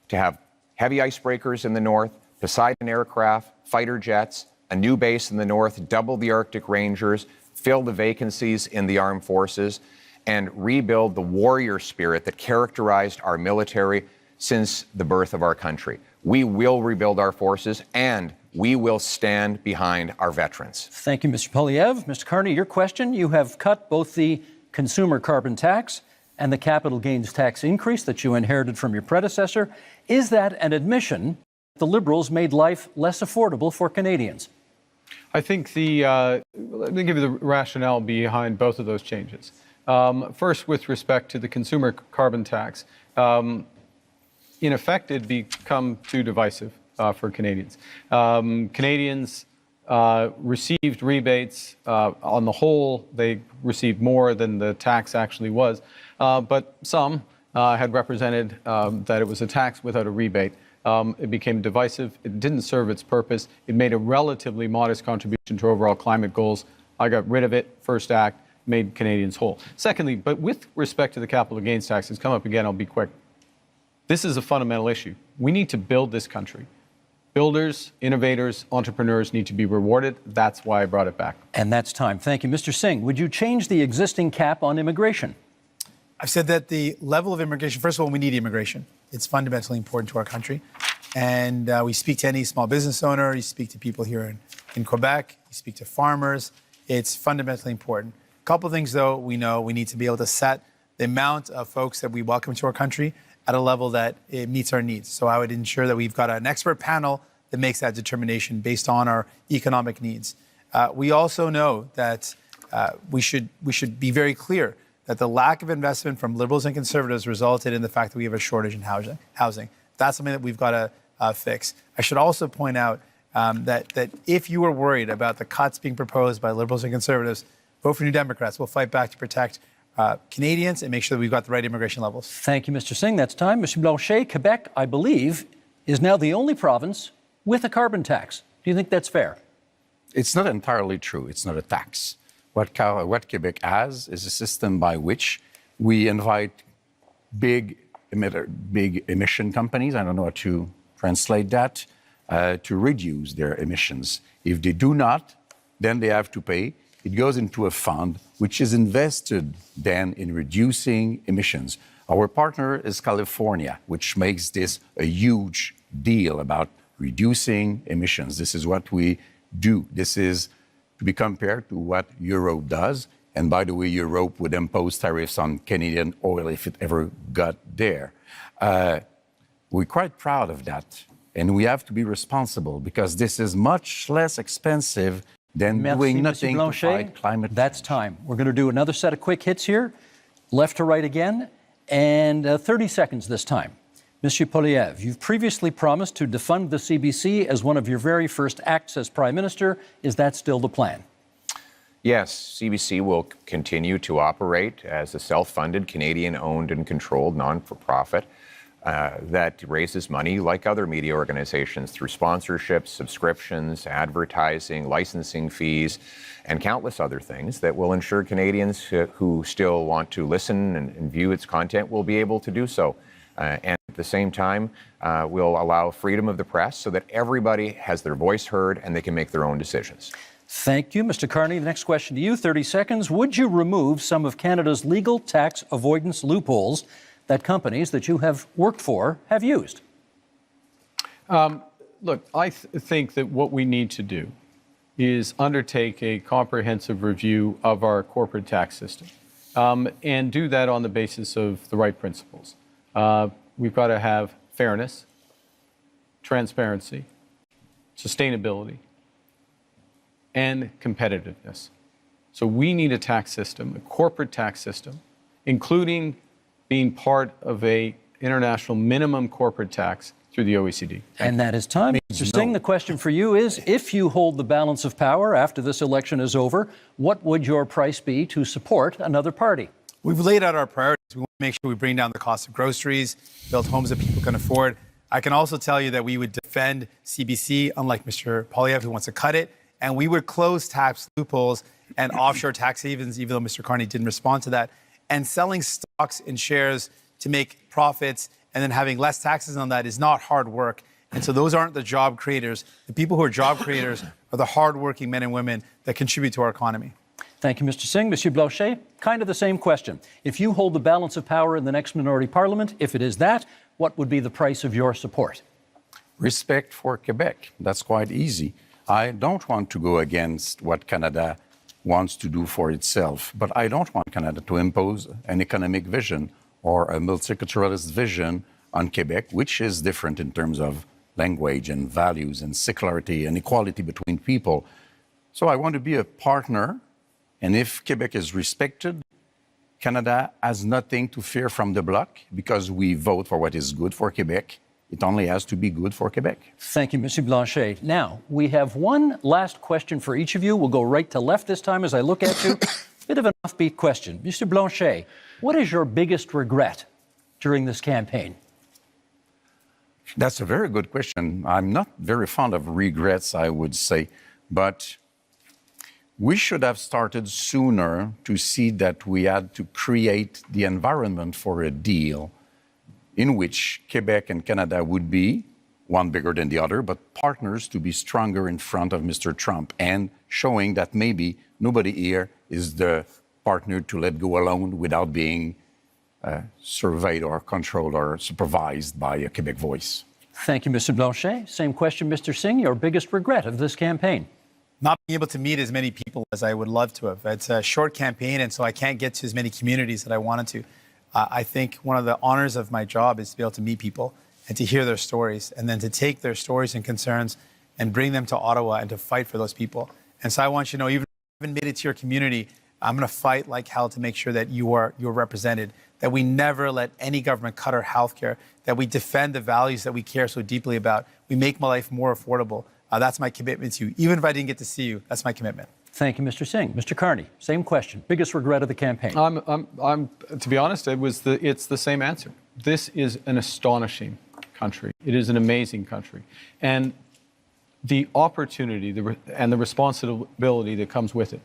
to have heavy icebreakers in the north, Poseidon aircraft, fighter jets, a new base in the north, double the Arctic Rangers, fill the vacancies in the armed forces, and rebuild the warrior spirit that characterized our military since the birth of our country. We will rebuild our forces, and we will stand behind our veterans. Thank you, Mr. Poilievre. Mr. Carney, your question. You have cut both the consumer carbon tax and the capital gains tax increase that you inherited from your predecessor. Is that an admission the Liberals made life less affordable for Canadians? I think let me give you the rationale behind both of those changes. First, with respect to the consumer carbon tax, in effect, it become too divisive for Canadians. Canadians received rebates. On the whole, they received more than the tax actually was. But some had represented that it was a tax without a rebate. It became divisive. It didn't serve its purpose. It made a relatively modest contribution to overall climate goals. I got rid of it. First act made Canadians whole. Secondly, but with respect to the capital gains tax, it's come up again, I'll be quick. This is a fundamental issue. We need to build this country. Builders, innovators, entrepreneurs need to be rewarded. That's why I brought it back. And that's time. Thank you. Mr. Singh, would you change the existing cap on immigration? I've said that the level of immigration, first of all, we need immigration. It's fundamentally important to our country. And we speak to any small business owner, you speak to people here in Quebec, you speak to farmers. It's fundamentally important. A couple of things, though, we know we need to be able to set the amount of folks that we welcome to our country at a level that it meets our needs. So I would ensure that we've got an expert panel that makes that determination based on our economic needs. We also know that we should be very clear that the lack of investment from Liberals and Conservatives resulted in the fact that we have a shortage in housing. That's something that we've got to fix. I should also point out that if you are worried about the cuts being proposed by Liberals and Conservatives, vote for New Democrats. We'll fight back to protect Canadians and make sure that we've got the right immigration levels. Thank you, Mr. Singh. That's time. Mr. Blanchet, Quebec, I believe, is now the only province with a carbon tax. Do you think that's fair? It's not entirely true. It's not a tax. What Quebec has is a system by which we invite big emission companies, I don't know how to translate that, to reduce their emissions. If they do not, then they have to pay. It goes into a fund which is invested then in reducing emissions. Our partner is California, which makes this a huge deal about reducing emissions. This is what we do. This is to be compared to what Europe does. And by the way, Europe would impose tariffs on Canadian oil if it ever got there. We're quite proud of that. And we have to be responsible because this is much less expensive than doing nothing to fight climate change. That's time. We're going to do another set of quick hits here, left to right again, and 30 seconds this time. Monsieur Poilievre, you've previously promised to defund the CBC as one of your very first acts as Prime Minister. Is that still the plan? Yes, CBC will continue to operate as a self-funded, Canadian-owned and controlled non-for-profit that raises money like other media organizations through sponsorships, subscriptions, advertising, licensing fees, and countless other things that will ensure Canadians who still want to listen and view its content will be able to do so. And at the same time, we'll allow freedom of the press so that everybody has their voice heard and they can make their own decisions. Thank you, Mr. Carney. The next question to you, 30 seconds. Would you remove some of Canada's legal tax avoidance loopholes that companies that you have worked for have used? Look, I think that what we need to do is undertake a comprehensive review of our corporate tax system and do that on the basis of the right principles. We've got to have fairness, transparency, sustainability, and competitiveness. So we need a tax system, a corporate tax system, including being part of an international minimum corporate tax through the OECD. And that is time. Mr. Singh, the question for you is, if you hold the balance of power after this election is over, what would your price be to support another party? We've laid out our priorities. We want to make sure we bring down the cost of groceries, build homes that people can afford. I can also tell you that we would defend CBC, unlike Mr. Poilievre, who wants to cut it, and we would close tax loopholes and offshore tax havens, even though Mr. Carney didn't respond to that, and selling stocks and shares to make profits and then having less taxes on that is not hard work. And so those aren't the job creators. The people who are job creators are the hardworking men and women that contribute to our economy. Thank you, Mr. Singh. Monsieur Blanchet, kind of the same question. If you hold the balance of power in the next minority parliament, if it is that, what would be the price of your support? Respect for Quebec. That's quite easy. I don't want to go against what Canada wants to do for itself, but I don't want Canada to impose an economic vision or a multiculturalist vision on Quebec, which is different in terms of language and values and secularity and equality between people. So I want to be a partner, and if Quebec is respected, Canada has nothing to fear from the Bloc because we vote for what is good for Quebec. It only has to be good for Quebec. Thank you, Monsieur Blanchet. Now, we have one last question for each of you. We'll go right to left this time as I look at you. Bit of an offbeat question. Monsieur Blanchet, what is your biggest regret during this campaign? That's a very good question. I'm not very fond of regrets, I would say, but we should have started sooner to see that we had to create the environment for a deal in which Quebec and Canada would be, one bigger than the other, but partners to be stronger in front of Mr. Trump and showing that maybe nobody here is the partner to let go alone without being surveyed or controlled or supervised by a Quebec voice. Thank you, Mr. Blanchet. Same question, Mr. Singh. Your biggest regret of this campaign? Not being able to meet as many people as I would love to have. It's a short campaign, and so I can't get to as many communities that I wanted to. I think one of the honors of my job is to be able to meet people and to hear their stories, and then to take their stories and concerns and bring them to Ottawa and to fight for those people. And so I want you to know, even if you haven't made it to your community, I'm going to fight like hell to make sure that you're represented, that we never let any government cut our health care, that we defend the values that we care so deeply about. We make my life more affordable. That's my commitment to you. Even if I didn't get to see you, that's my commitment. Thank you, Mr. Singh. Mr. Carney, same question. Biggest regret of the campaign? To be honest, it's the same answer. This is an astonishing country. It is an amazing country. And the opportunity and the responsibility that comes with it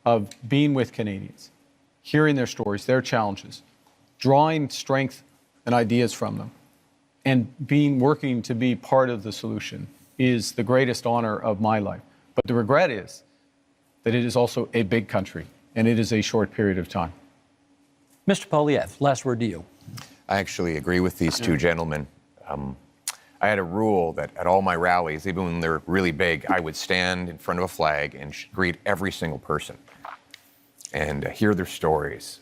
of being with Canadians, hearing their stories, their challenges, drawing strength and ideas from them, and working to be part of the solution is the greatest honor of my life. But the regret is that it is also a big country, and it is a short period of time. Mr. Poilievre, last word to you. I actually agree with these two gentlemen. I had a rule that at all my rallies, even when they're really big, I would stand in front of a flag and greet every single person and hear their stories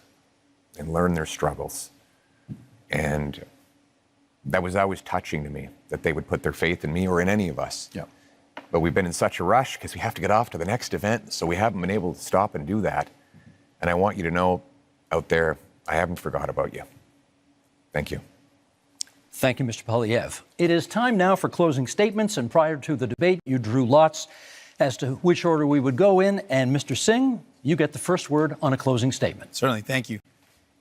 and learn their struggles. And that was always touching to me, that they would put their faith in me or in any of us. Yeah. But we've been in such a rush because we have to get off to the next event, so we haven't been able to stop and do that. And I want you to know out there, I haven't forgot about you. Thank you. Thank you, Mr. Poilievre. It is time now for closing statements, and prior to the debate, you drew lots as to which order we would go in. And Mr. Singh, you get the first word on a closing statement. Certainly, thank you.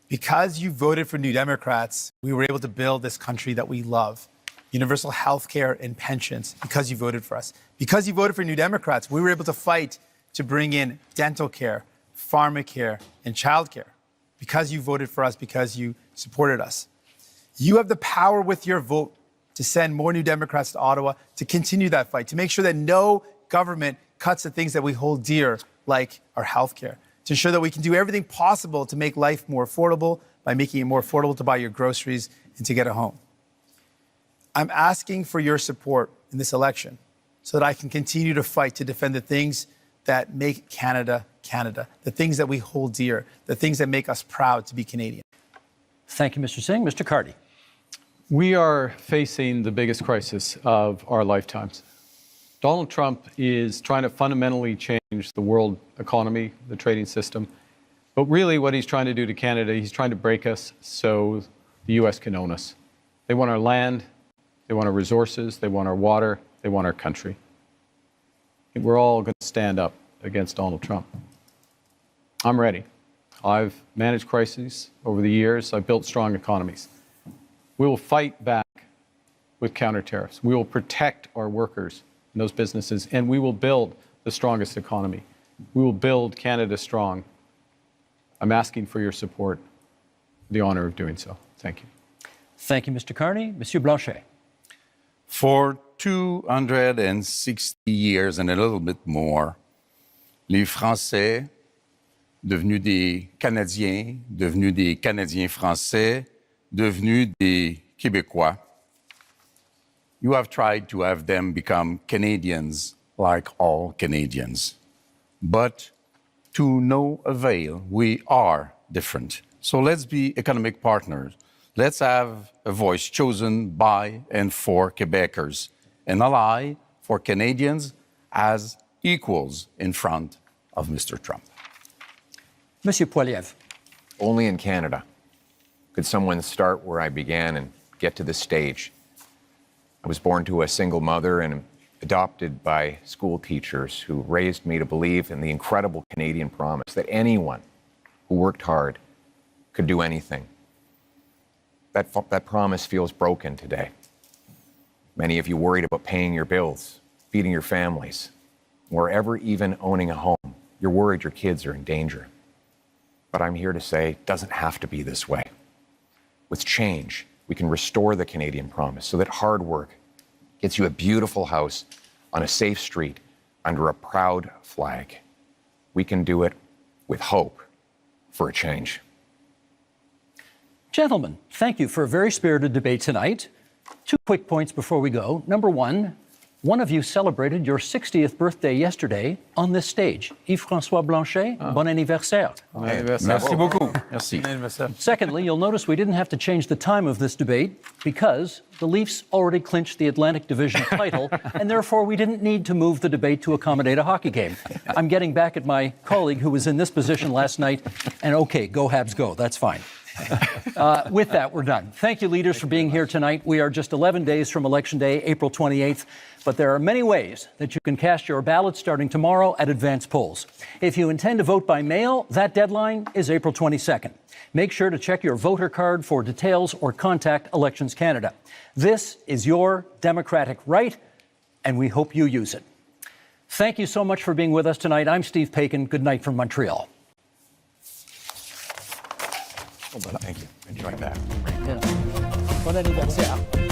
Because you voted for New Democrats, we were able to build this country that we love. Universal health care and pensions, because you voted for us. Because you voted for New Democrats, we were able to fight to bring in dental care, pharmacare, and childcare. Because you voted for us, because you supported us. You have the power with your vote to send more New Democrats to Ottawa, to continue that fight, to make sure that no government cuts the things that we hold dear, like our health care, to ensure that we can do everything possible to make life more affordable by making it more affordable to buy your groceries and to get a home. I'm asking for your support in this election so that I can continue to fight to defend the things that make Canada, Canada, the things that we hold dear, the things that make us proud to be Canadian. Thank you, Mr. Singh. Mr. Carney. We are facing the biggest crisis of our lifetimes. Donald Trump is trying to fundamentally change the world economy, the trading system. But really what he's trying to do to Canada, he's trying to break us so the U.S. can own us. They want our land, they want our resources, they want our water, they want our country. And we're all going to stand up against Donald Trump. I'm ready. I've managed crises over the years. I've built strong economies. We will fight back with counter tariffs. We will protect our workers and those businesses, and we will build the strongest economy. We will build Canada strong. I'm asking for your support, the honor of doing so. Thank you. Thank you, Mr. Carney. Monsieur Blanchet. For 260 years and a little bit more, les Français, devenus des Canadiens, devenus des Canadiens français, devenus des Québécois, you have tried to have them become Canadians like all Canadians. But to no avail, we are different. So let's be economic partners. Let's have a voice chosen by and for Quebecers, an ally for Canadians as equals in front of Mr. Trump. Monsieur Poilievre. Only in Canada could someone start where I began and get to this stage. I was born to a single mother and adopted by school teachers who raised me to believe in the incredible Canadian promise that anyone who worked hard could do anything. That promise feels broken today. Many of you worried about paying your bills, feeding your families, or ever even owning a home. You're worried your kids are in danger. But I'm here to say it doesn't have to be this way. With change, we can restore the Canadian promise so that hard work gets you a beautiful house on a safe street under a proud flag. We can do it with hope for a change. Gentlemen, thank you for a very spirited debate tonight. 2 quick points before we go. Number one of you celebrated your 60th birthday yesterday on this stage. Yves-François Blanchet, bon anniversaire. Merci beaucoup. Merci. Secondly, you'll notice we didn't have to change the time of this debate because the Leafs already clinched the Atlantic Division title, and therefore we didn't need to move the debate to accommodate a hockey game. I'm getting back at my colleague who was in this position last night, and okay, go Habs go, that's fine. With that, we're done. Thank you, leaders, for being here tonight. We are just 11 days from Election Day, April 28th, but there are many ways that you can cast your ballot starting tomorrow at advance polls. If you intend to vote by mail, that deadline is April 22nd. Make sure to check your voter card for details or contact Elections Canada. This is your democratic right, and we hope you use it. Thank you so much for being with us tonight. I'm Steve Paikin. Good night from Montreal. Thank you. Enjoy that. Bon anniversaire.